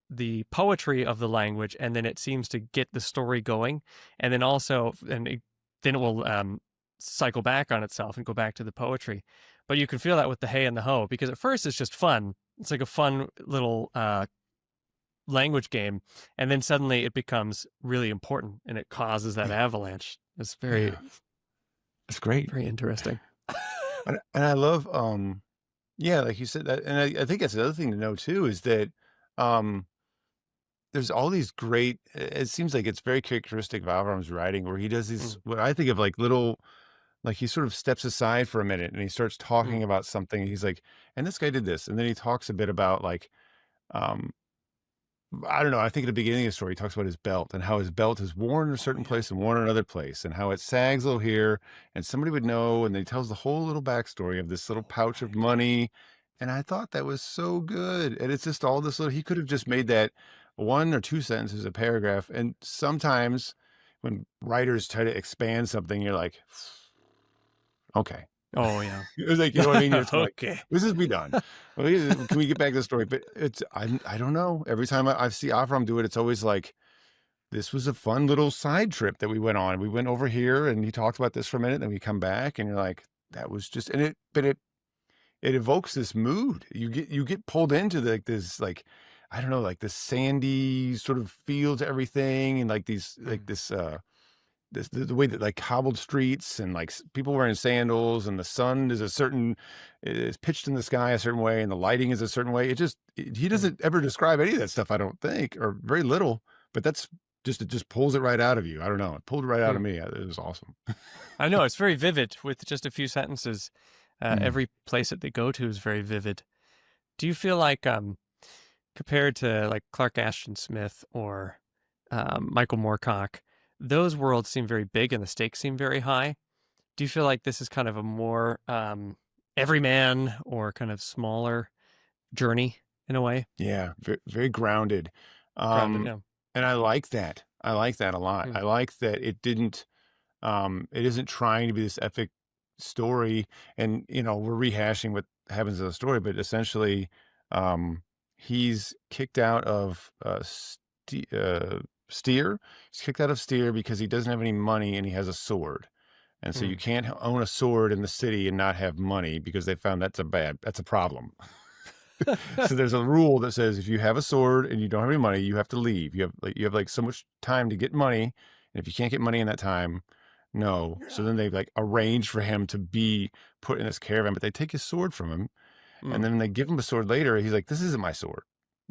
the poetry of the language and then it seems to get the story going. And then also, then it will cycle back on itself and go back to the poetry. But you can feel that with the hey and the ho because at first it's just fun. It's like a fun little language game, and then suddenly it becomes really important, and it causes that avalanche. It's It's great, very interesting. and I love, yeah, like you said that, and I think that's the other thing to know too is that, there's all these great. It seems like it's very characteristic of Avram's writing, where he does these what I think of like little. Like he sort of steps aside for a minute and he starts talking about something. He's like, and this guy did this. And then he talks a bit about like, um, I don't know. I think at the beginning of the story, he talks about his belt and how his belt is worn in a certain place and worn in another place and how it sags a little here and somebody would know. And then he tells the whole little backstory of this little pouch of money. And I thought that was so good. And it's just all this little, he could have just made that 1 or 2 sentences, a paragraph. And sometimes when writers try to expand something, you're like, okay. Oh yeah. It was like, you know what I mean? It's like, Okay. this is be done. Well, can we get back to the story? But it's, I don't know. Every time I see Avram do it, it's always like, this was a fun little side trip that we went on. We went over here and he talked about this for a minute. Then we come back and you're like, that was just, and it evokes this mood. You get pulled into this, like, I don't know, like this sandy sort of feel to everything. And like these, like this, the way that like cobbled streets and like people wearing sandals and the sun is pitched in the sky a certain way and the lighting is a certain way. He doesn't ever describe any of that stuff, I don't think, or very little, but it just pulls it right out of you. I don't know. It pulled it right out of me. It was awesome. I know, it's very vivid with just a few sentences. Every place that they go to is very vivid. Do you feel like, compared to like Clark Ashton Smith or Michael Moorcock, those worlds seem very big and the stakes seem very high. Do you feel like this is kind of a more everyman or kind of smaller journey in a way? Yeah, very, very grounded. Grounded, yeah. And I like that. I like that a lot. I like that it isn't trying to be this epic story. And, we're rehashing what happens in the story, but essentially, he's kicked out of Steer. He's kicked out of Steer because he doesn't have any money and he has a sword. And so you can't own a sword in the city and not have money because they found that's a problem. So there's a rule that says if you have a sword and you don't have any money, you have to leave. You have so much time to get money. And if you can't get money in that time, no. So then they like arrange for him to be put in this caravan, but they take his sword from him. And then they give him a sword later. He's like, this isn't my sword.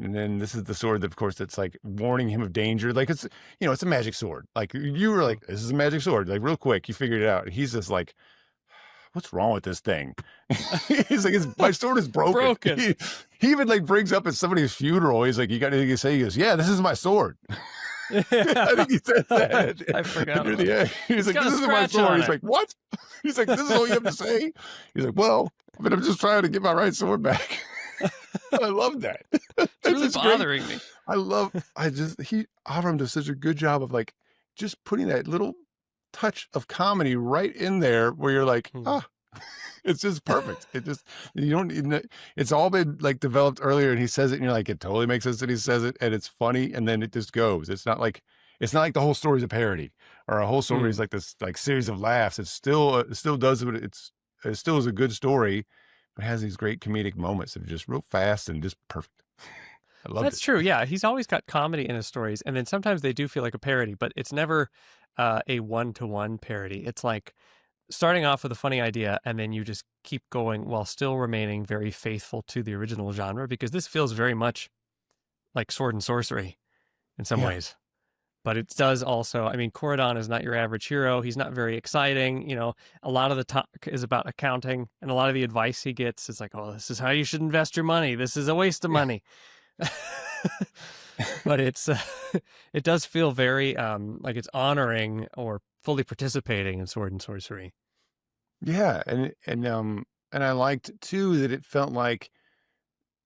And then this is the sword that, of course, that's like warning him of danger. Like it's a magic sword. Like you were like, this is a magic sword. Like real quick, you figured it out. And he's just like, what's wrong with this thing? He's like, my sword is broken. He even like brings up at somebody's funeral. He's like, you got anything to say? He goes, yeah, this is my sword. I think he said that. I forgot. He's like, this isn't my sword. He's like, what? He's like, this is all you have to say? He's like, well, but I'm just trying to get my right sword back. I love that. It's really bothering me. Avram does such a good job of like just putting that little touch of comedy right in there where you're like, it's just perfect. It's all been like developed earlier and he says it and you're like, it totally makes sense that he says it and it's funny and then it just goes. It's not like the whole story is a parody or a whole story is like this like series of laughs. It still does what it still is a good story. It has these great comedic moments that are just real fast and just perfect. I love it. That's true. Yeah, he's always got comedy in his stories, and then sometimes they do feel like a parody, but it's never a one-to-one parody. It's like starting off with a funny idea, and then you just keep going while still remaining very faithful to the original genre, because this feels very much like Sword and Sorcery in some ways. But it does also, I mean, Corridon is not your average hero. He's not very exciting. You know, a lot of the talk is about accounting, and a lot of the advice he gets is like, oh, this is how you should invest your money. This is a waste of money. But it's it does feel very like it's honoring or fully participating in Sword and Sorcery. Yeah, and I liked too that it felt like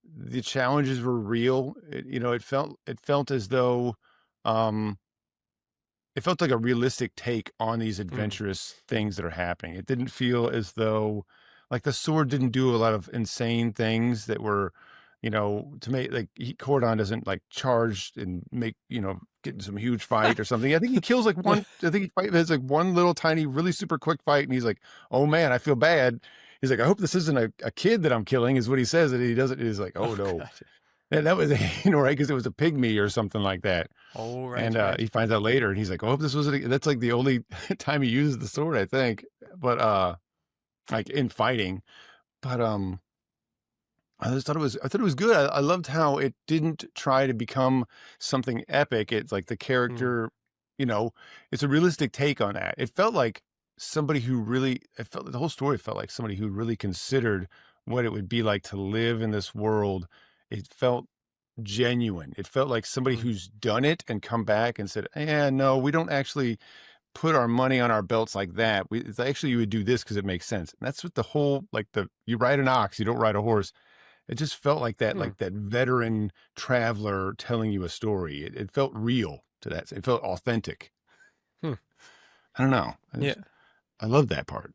the challenges were real. It felt as though it felt like a realistic take on these adventurous things that are happening. It didn't feel as though like the sword didn't do a lot of insane things that were, to make like Cordon doesn't like charge and make, get in some huge fight or something. I think he kills like one, I think there's like one little tiny, really super quick fight. And he's like, oh man, I feel bad. He's like, I hope this isn't a kid that I'm killing is what he says. And he doesn't, he's like, oh no. God. And that was, right. Cause it was a pygmy or something like that. Oh, right. And right. he finds out later and he's like, I hope this wasn't, that's like the only time he uses the sword, I think. But, like in fighting, but, I thought it was good. I loved how it didn't try to become something epic. It's like the character, it's a realistic take on that. It felt like somebody who really, the whole story felt like somebody who really considered what it would be like to live in this world. It felt genuine. It felt like somebody who's done it and come back and said, yeah, no, we don't actually put our money on our belts like that. It's actually, you would do this because it makes sense. And that's what the whole, like you ride an ox, you don't ride a horse. It just felt like that, like that veteran traveler telling you a story. It felt real to that. It felt authentic. I don't know. I love that part.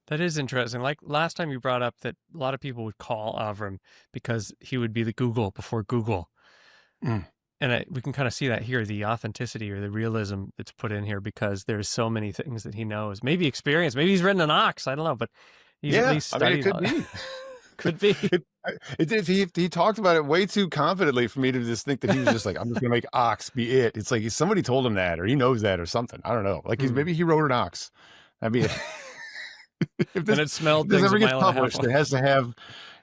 That is interesting. Like last time you brought up that a lot of people would call Avram because he would be the Google before Google. And we can kind of see that here, the authenticity or the realism that's put in here because there's so many things that he knows. Maybe experience. Maybe he's ridden an ox. I don't know, but he's at least studied. It could be. Could be. He talked about it way too confidently for me to just think that he was just like, I'm just going to make ox be it. It's like somebody told him that or he knows that or something. I don't know. Like maybe he rode an ox. That'd be it. And it smelled things ever a gets mile and a half published, it has to have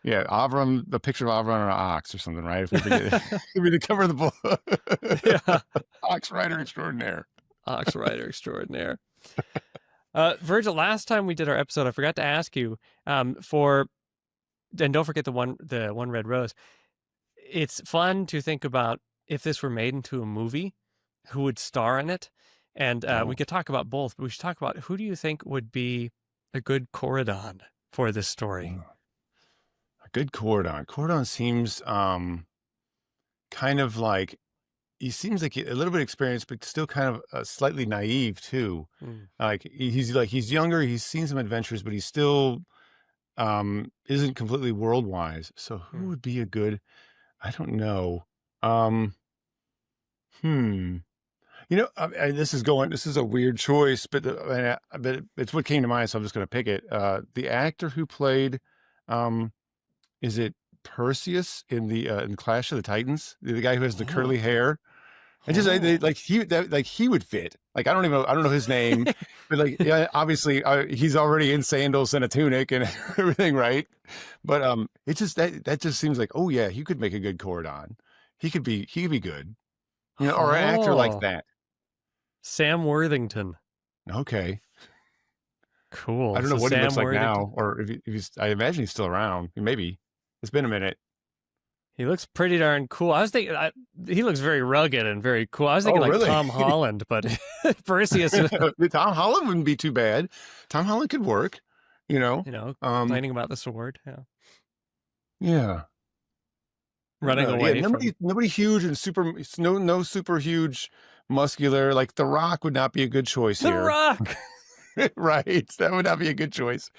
Avram, the picture of Avram on an ox or something, right? If we it'd be the cover of the book. Yeah. Ox rider extraordinaire. Ox rider extraordinaire. Virgil, last time we did our episode, I forgot to ask you and don't forget the one red rose. It's fun to think about if this were made into a movie, who would star in it, and we could talk about both. But we should talk about who do you think would be a good Corridon for this story? A good Corridon. Corridon seems kind of like he seems like a little bit experienced, but still kind of slightly naive too. Like he's younger. He's seen some adventures, but he's still isn't completely world wise. So who would be a good? I don't know. This is a weird choice, but it's what came to mind, so I'm just going to pick it. The actor who played, is it Perseus in Clash of the Titans? The guy who has the curly hair. And just he would fit. Like I don't know his name, but like obviously he's already in sandals and a tunic and everything, right? But it just that just seems like he could make a good Corridon. He could be good, or an actor like that. Sam Worthington. Okay. Cool. I don't know what he looks like now, or if he's. I imagine he's still around. Maybe it's been a minute. He looks pretty darn cool. I was thinking he looks very rugged and very cool. I was thinking really? Tom Holland, but Perseus. Tom Holland wouldn't be too bad. Tom Holland could work. Complaining about the sword. Yeah. Running away. Nobody huge and super. No super huge, muscular. Like The Rock would not be a good choice here. The Rock. Right. That would not be a good choice.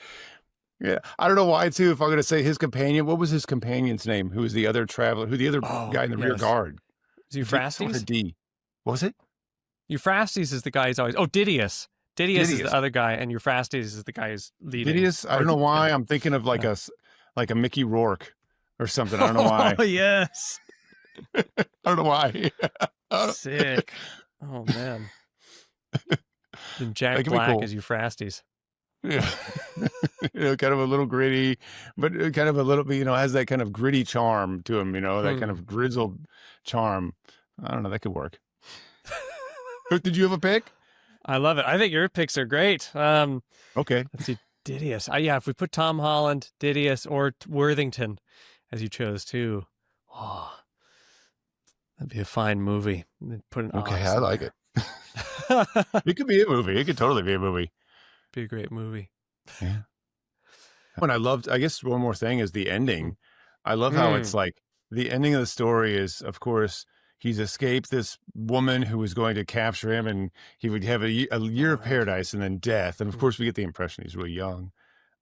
Yeah, I don't know why too. If I'm going to say his companion, what was his companion's name? Who was the other traveler? Who the other guy in the rear guard? Euphrastes. D. What was it? Euphrastes is the guy who's always. Oh, Didius. Didius is the other guy, and Euphrastes is the guy who's leading. Didius. I don't know why I'm thinking of like a Mickey Rourke or something. I don't know why. Oh yes. I don't know why. Sick. Oh man. And Jack Black is Euphrastes. Yeah. Kind of a little gritty, but kind of a little bit, has that kind of gritty charm to him, that kind of grizzled charm. I don't know, that could work. Did you have a pick? I love it. I think your picks are great. Okay. Let's see. Didius. Yeah, if we put Tom Holland, Didius, or Worthington, as you chose too, that'd be a fine movie. Put an Okay, Oz I in like there. it. It could be a movie. It could totally be a movie. Be a great movie. Yeah. And I guess one more thing is the ending. I love how it's like the ending of the story is, of course, he's escaped this woman who was going to capture him, and he would have a year of paradise and then death. And of course, we get the impression he's really young.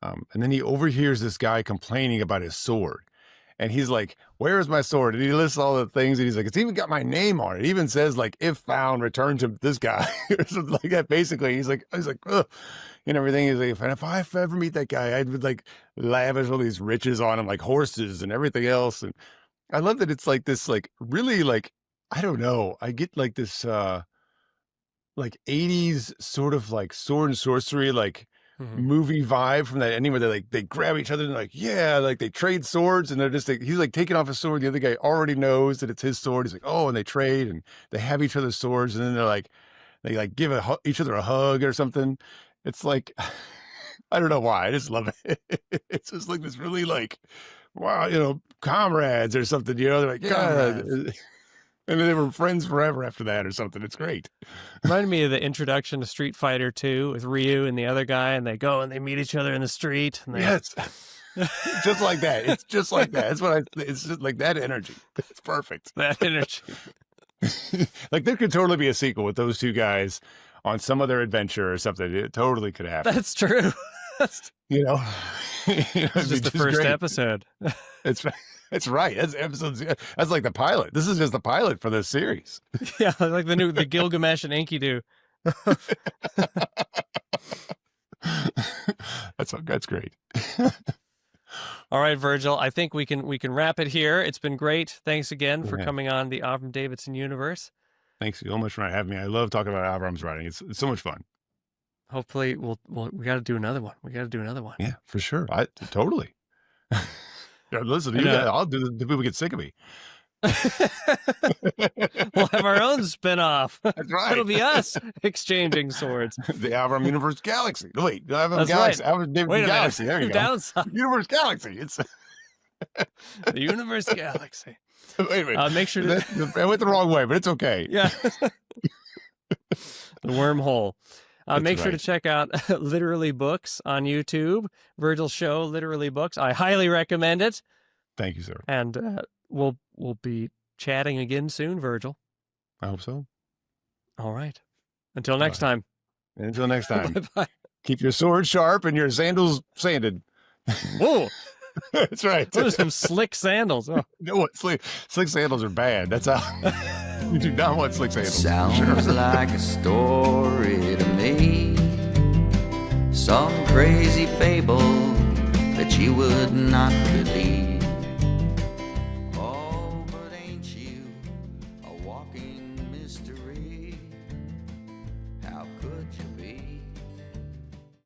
And then he overhears this guy complaining about his sword. And he's like, "Where is my sword?" And he lists all the things, and he's like, "It's even got my name on it. It even says like, if found, return to this guy," or something like that. Basically, he's like, ugh, and everything. He's like, if I ever meet that guy, I would like lavish all these riches on him, like horses and everything else. And I love that it's like this, like really, like I don't know. I get like this, like 80s sort of like sword and sorcery, like movie vibe from that ending where they grab each other and like, yeah, like they trade swords, and they're just like, he's like taking off his sword. The other guy already knows that it's his sword. He's like, oh, and they trade and they have each other's swords, and then they like give each other a hug or something. It's like, I don't know why. I just love it. It's just like this really like, wow, comrades or something, they're like, yeah. And then they were friends forever after that or something. It's great. Reminded me of the introduction to Street Fighter 2 with Ryu and the other guy, and they go and they meet each other in the street. And Yes. Just like that. It's just like that. It's just like that energy. It's perfect. That energy. Like there could totally be a sequel with those two guys on some other adventure or something. It totally could happen. That's true. It's just the first episode. It's right. That's like the pilot. This is just the pilot for this series. Yeah, like the Gilgamesh and Enkidu. That's great. All right, Virgil. I think we can wrap it here. It's been great. Thanks again for coming on the Avram Davidson universe. Thanks so much for having me. I love talking about Avram's writing. It's so much fun. Hopefully, we got to do another one. Yeah, for sure. Totally. Listen, I'll do this until people get sick of me. We'll have our own spin-off. That's right. It'll be us exchanging swords. The Avram Universe Galaxy. No, wait, That's Galaxy. right. Avram Wait a Galaxy. minute. There you go. Downside. Universe Galaxy. It's The Universe Galaxy. Wait a minute. Make sure I went the wrong way, but it's okay. Yeah. The wormhole. Make sure right. to check out Literally Books on YouTube. Virgil's show, Literally Books. I highly recommend it. Thank you, sir. And we'll be chatting again soon, Virgil. I hope so. All right. Until next time. Until next time. Bye-bye. Keep your sword sharp and your sandals sanded. Whoa. That's right. Those are some slick sandals. Oh. No, what slick sandals are bad. That's how you do not want slick sandals. Sounds like a story to me. Some crazy fable that you would not believe.